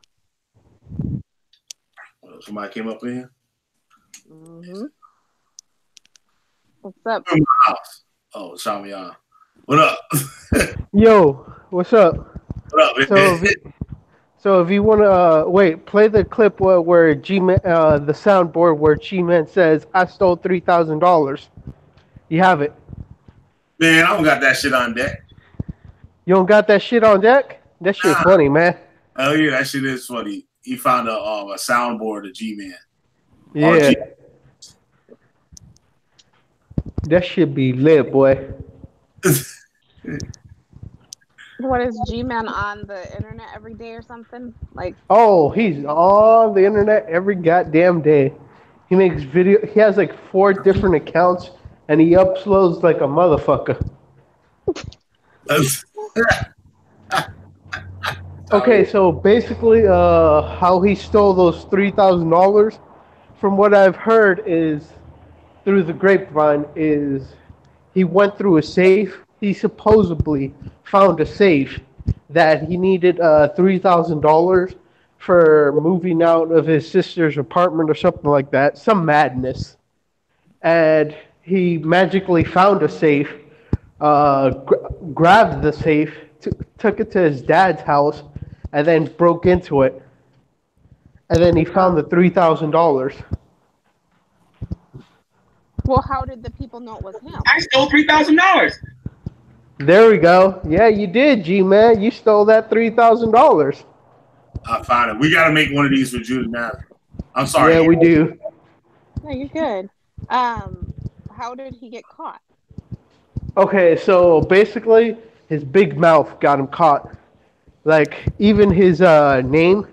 Somebody came up in here.
Mm-hmm. What's up?
Oh, Shamian. What up?
Yo, what's up?
What up, man?
So if you want to wait, play the clip where G-Man, the soundboard where G-Man says, "I stole $3,000." You have it.
Man, I don't got that shit on deck.
You don't got that shit on deck? That shit funny, man.
Oh yeah, that shit is funny. He found a soundboard of G-Man.
Yeah. That should be lit, boy.
What is G-Man on the internet every day or something? Like,
Oh, he's on the internet every goddamn day. He makes video. He has like 4 different accounts, and he uploads like a motherfucker. Okay, so basically, how he stole those $3,000, from what I've heard is through the grapevine, is he went through a safe. He supposedly found a safe that he needed $3,000 for moving out of his sister's apartment or something like that, some madness. And he magically found a safe, grabbed the safe, took it to his dad's house, and then broke into it. And then he found the $3,000.
well, how did the people know it was him?
I stole $3,000.
There we go. Yeah, you did, G-Man. You stole that $3,000.
I found it. We got to make one of these for Judah now. I'm sorry.
Yeah, we do.
No, you're good. How did he get caught?
Okay, so basically, his big mouth got him caught. Like, even his name,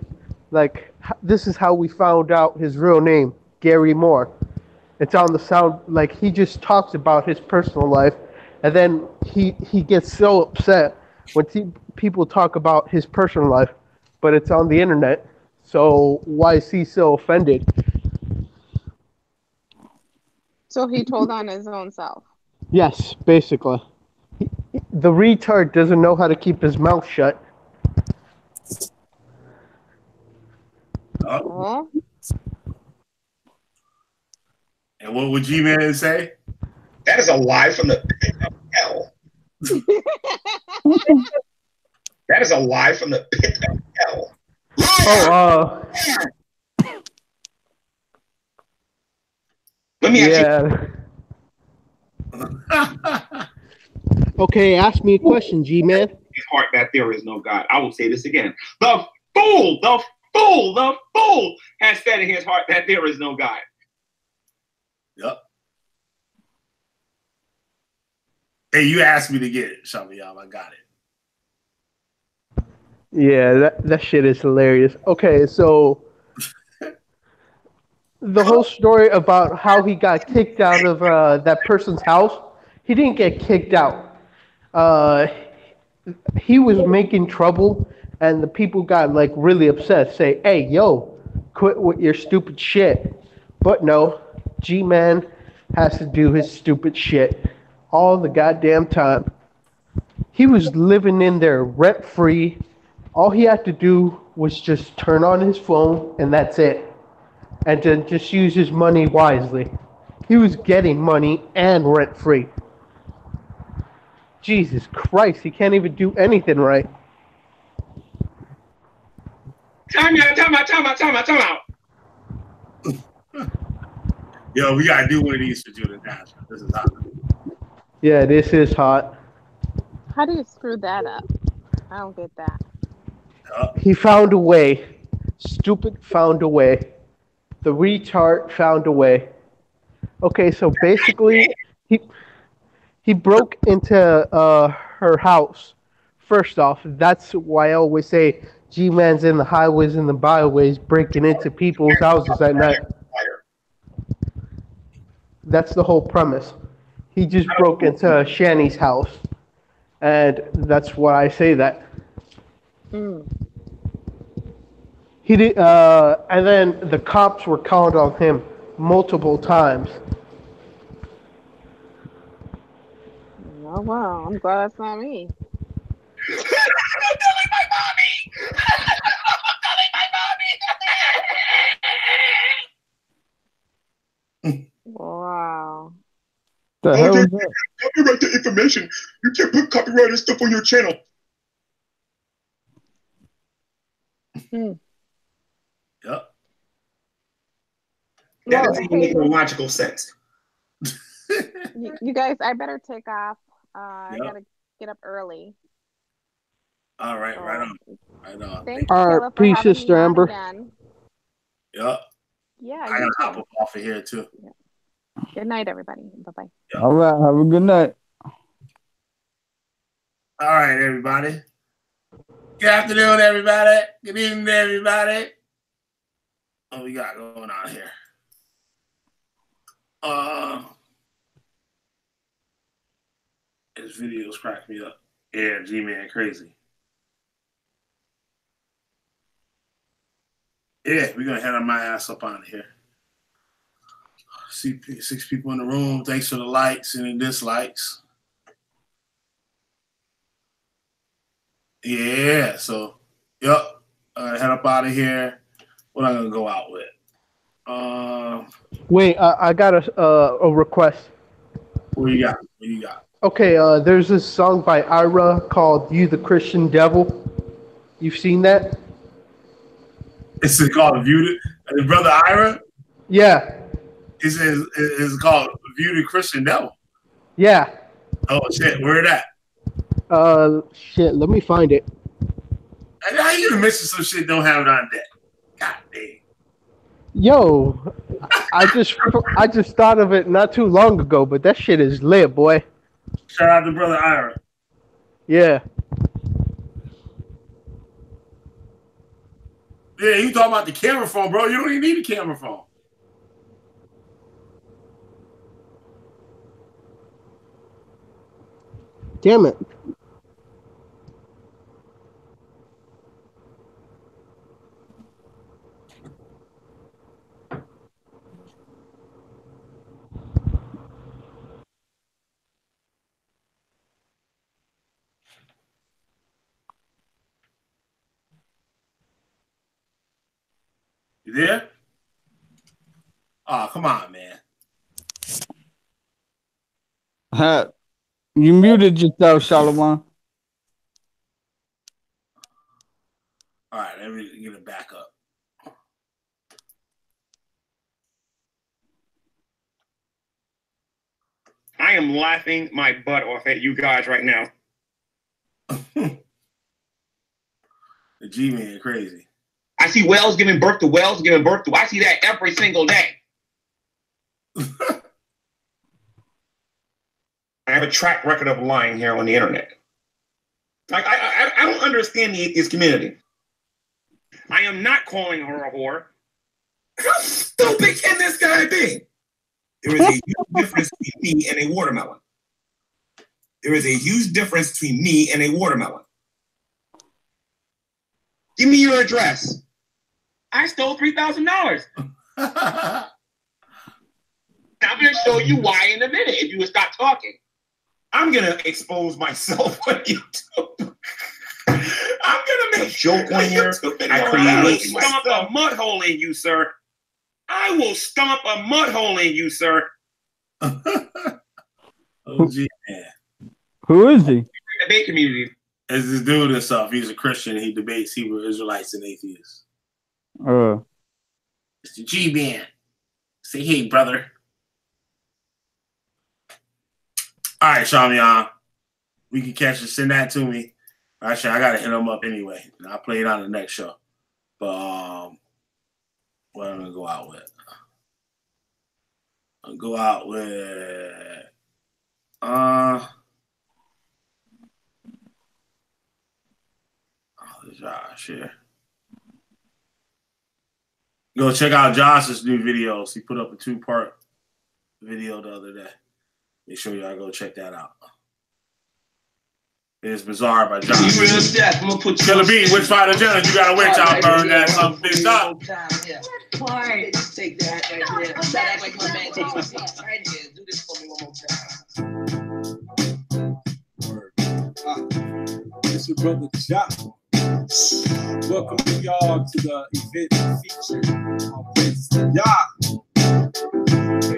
like, this is how we found out his real name, Gary Moore. It's on the sound, like, he just talks about his personal life, and then he gets so upset when people talk about his personal life, but it's on the internet, so why is he so offended?
So he told on his own self.
Yes, basically. The retard doesn't know how to keep his mouth shut.
Uh-huh.
And what would G-Man say?
That is a lie from the pit of hell. That is a lie from the pit of hell.
Oh,
Let me ask
you. Okay, ask me a question, G-Man.
His heart that there is no God. I will say this again. The fool has said in his heart that there is no God.
Yep. Hey, you asked me to get it, Shamiam. I got it.
Yeah, that shit is hilarious. Okay, so the whole story about how he got kicked out of that person's house, he didn't get kicked out. He was making trouble, and the people got like really upset, say, "Hey, yo, quit with your stupid shit." But no, G-Man has to do his stupid shit all the goddamn time. He was living in there rent-free. All he had to do was just turn on his phone, and that's it. And to just use his money wisely. He was getting money and rent-free. Jesus Christ, he can't even do anything right.
Time out.
Yo, we gotta do one of these for Judah Nash. This is hot.
Yeah, this is hot.
How do you screw that up? I don't get that.
He found a way. Stupid found a way. The retard found a way. Okay, so basically, he broke into her house. First off, that's why I always say G-Man's in the highways and the byways breaking into people's houses at night. That's the whole premise. He just broke into Shani's house. And that's why I say that. He did, and then the cops were called on him multiple times.
Oh wow, I'm glad that's not me. Wow.
The hell is that?
copyright the information. You can't put copyrighted stuff on your channel.
Hmm.
Yep.
That
Well,
doesn't make no logical sense.
you guys, I better take off. I
Yep.
gotta get up early.
All right,
So,
right on. Right on.
thanks,
All right,
Killa, for
peace,
having
Sister
me on
Amber.
again.
Yep.
Yeah,
I
you
gotta hop
too.
up off of here too.
Good night, everybody. Bye-bye.
All right. Have a good night.
All right, everybody. Good afternoon, everybody. Good evening, everybody. What we got going on here? His videos crack me up. Yeah, G-Man crazy. Yeah, we're gonna head on my ass up on here. See 6 people in the room. Thanks for the likes and the dislikes. Yeah, so yep. Head up out of here. What I'm gonna go out with?
Wait, I got a request.
What you got? What you got?
Okay, there's this song by Ira called "You the Christian Devil." You've seen that?
It's called View the Brother Ira.
Yeah,
It's called View the Christian Devil.
yeah.
Oh shit, where that?
Shit. Let me find it.
How you mention some shit don't have it on deck? God damn.
Yo, I just thought of it not too long ago, but that shit is lit, boy.
Shout out to Brother Ira.
Yeah.
Yeah, you talking about the camera phone, bro. You don't even need a camera phone.
Damn it.
You there? Oh, come on, man.
You muted yourself, Shalom.
All right, let me get it back up.
I am laughing my butt off at you guys right now.
The G-Man crazy.
I see whales giving birth to whales giving birth to. I see that every single day. I have a track record of lying here on the internet. Like I don't understand the atheist community. I am not calling her a whore. How stupid can this guy be? There is a huge difference between me and a watermelon. There is a huge difference between me and a watermelon. Give me your address. I stole $3,000. I'm going to show you why in a minute if you would stop talking. I'm going to expose myself on YouTube. I'm going to make a joke on here. I will stomp a mud hole in you, sir. I will stomp a mud hole in you, sir.
Oh, gee, man.
Who is he?
Debate community.
It's this dude and stuff. He's a Christian. He debates Hebrew Israelites and atheists. It's the G-Man. Say hey, brother. All right, Shamian. We can catch it. Send that to me. Actually, I got to hit him up anyway. I'll play it on the next show. But what am I going to go out with? I'll go out with Josh here. Go check out Josh's new videos. He put up a 2-part video the other day. Make sure y'all go check that out. It is Bizarre by Josh. Killer B, which fighter general you gotta witch out burn that some bitch up.
Take that right there. Act like my man takes my seat right here. Do this for me one more time.
It's your brother Josh. Welcome y'all to the event feature on Praises to Yah.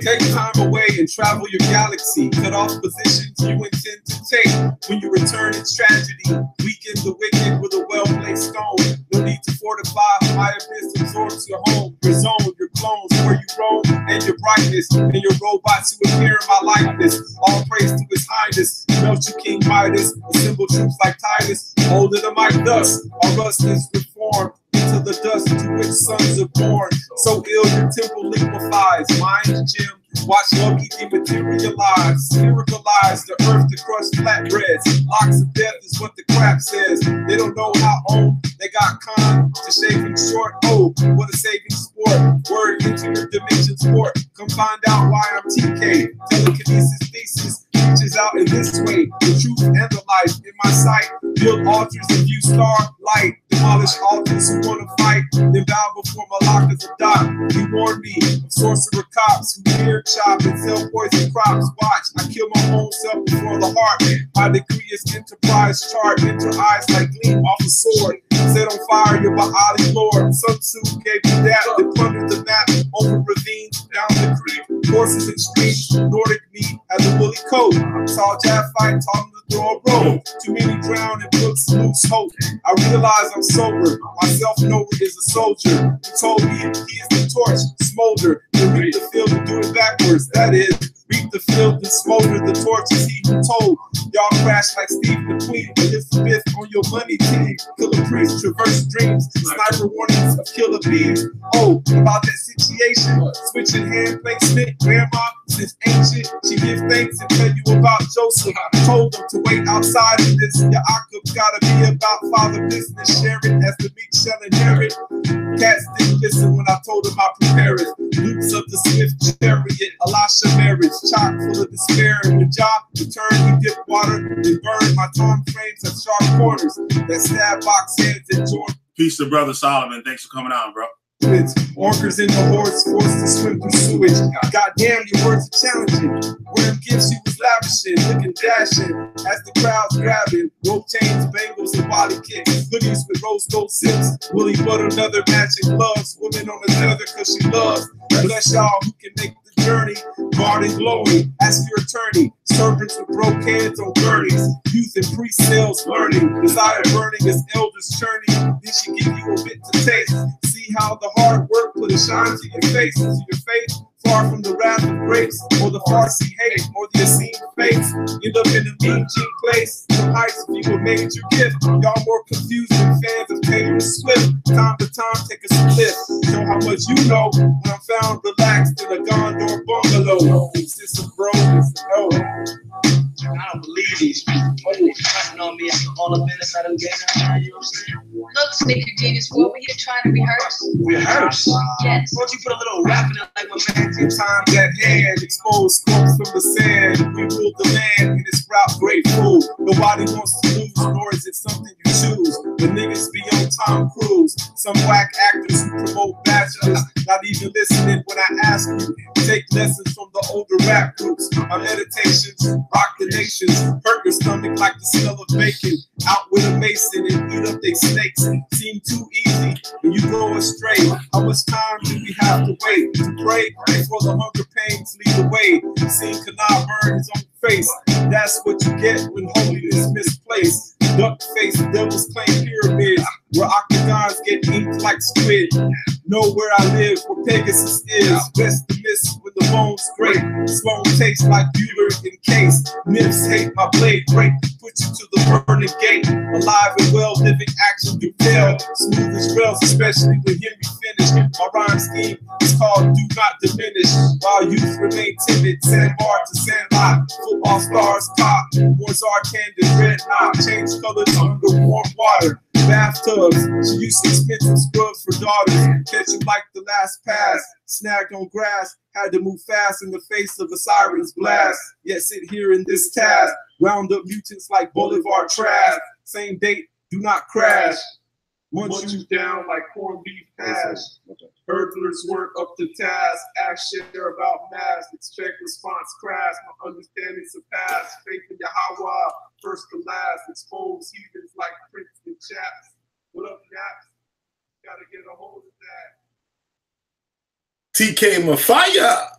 Take time away and travel your galaxy. Cut off positions you intend to take. When you return, it's tragedy. Weaken the wicked with a well-placed stone. No need to fortify. My abyss absorbs your home, your zone, your clones, where you roam, and your brightness, and your robots who appear in my likeness. All praise to His Highness. Melt you, King Midas. Assemble troops like Titus. Hold it like dust. Our rust is reformed into the dust to which sons are born. So ill your temple liquefies. Mind gem. Watch Loki dematerialize, spiritualize the earth to crush flatbreads. Locks of death is what the crap says. They don't know how old they got con to shaving short. Oh, what a saving sport. Word into your dimension sport. Come find out why I'm TK. Telekinesis thesis reaches out in this way. The truth and the life in my sight. Build altars and view star light. Demolish altars who want to fight. Then bow before Malaka's a dot. He warned me of sorcerer cops who fear chop and sell poison crops. Watch, I kill my own self before the heart. My degree is enterprise chart. Enter eyes like gleam off a sword. Set on fire, you're my Ali Lord. Sun Tzu gave me that. They plundered the map over ravines, down the creek. Horses and streets, Nordic meat as a woolly coat. Saw Jab fight, taught him to throw a rope. Too many drown in books, lose hope. I realize I'm sober. My self-knower is a soldier. He told me he is the torch, smolder. Then reap the field and do it backwards. That is, reap the field and smolder. The torch is he who told. Y'all crash like Steve the Queen, Elizabeth on your money team. Killer priest, traverse dreams, sniper warnings of killer bees. Oh, about that situation, switching hand placement. Grandma, since ancient, she gives thanks and tell you about Joseph. Told them to wait outside of this. Yaakov gotta be about father business, sharing as the meek shall inherit. Cats didn't listen when I told them I prepare it. Loops of the swift chariot, Elisha marriage, chock full of despair. And when Jah returned, he dipped water and burned. My time frames have sharp corners that stab box heads and Jordan.
Peace to Brother Solomon. Thanks for coming on, bro.
Orcas in the hordes forced to swim through sewage. Goddamn, your words are challenging. Wearing gifts she was lavishing, looking dashing as the crowd's grabbing. Rope chains, bangles, and body kicks. Hoodies with rose gold zips. Willie butter, leather matching gloves. Women on the tether cause she loves. Bless y'all who can make the journey. Guard and glowing. Ask your attorney. Servants with broke heads on gurneys. Youth and pre-sales learning. Desire burning as elders churning. Then she give you a bit to taste. See how the hard work put a shine to your face. To your face. Far from the wrath of grapes, or the Farsi hate, or the Essene face. End up in a mean cheap place. The heights of you were made your gift. Y'all more confused than fans of Taylor Swift. Time to time, take a split. Show how much you know when I'm found relaxed in a Gondor bungalow. It's a bro, it's no.
I don't believe these people. Fronting on me after all the minutes I done gave them. You know what I'm saying?
Look, Sneaker Genius, what were you trying to rehearse?
Rehearse?
Yes.
Why don't you put a little rap in it like my man did?
Time that hand, exposed scopes from the sand. We rule the land in this route, grateful. Nobody wants to lose, nor is it something you choose. The niggas be on Tom Cruise. Some whack actors who promote bachelors, not even listening when I ask you. Take lessons from the older rap groups. My meditations rock the nations. Hurt your stomach like the smell of bacon. Out with a mason and eat up they snakes. Seem too easy when you go astray. How much time do we have to wait to pray before the hunger pains lead the way? Seeing Kana burn his own face. That's what you get when holiness misplaced. Duck face devils claim pyramids where octagons get inked like squid. Know where I live, where Pegasus is. West the mist with the bones great. Sloan tastes like Bueller in case. Nymphs hate my blade break. Put you to the burning gate. Alive and well, living action do fail. Smooth as rails, especially when hear me finish. My rhyme scheme is called Do Not Diminish. While youth remain timid, sandbar to sandlot. Football stars pop, Mozart candid, red knot. Change colors under warm water. Bathtubs, she used expensive scrubs for daughters. Catch you like the last pass. Snagged on grass, had to move fast in the face of a siren's blast. Yet sit here in this task. Round up mutants like Boulevard trash. Same date, do not crash. Munch you down like corned beef hash. Hurdlers work up to task. Ask share about mass. Expect response crash. My understanding surpass. Faith in Yahweh, first to last. Expose heathens like Prince and Chaps. What up, Naps? Gotta get a hold of that.
TK Mafia.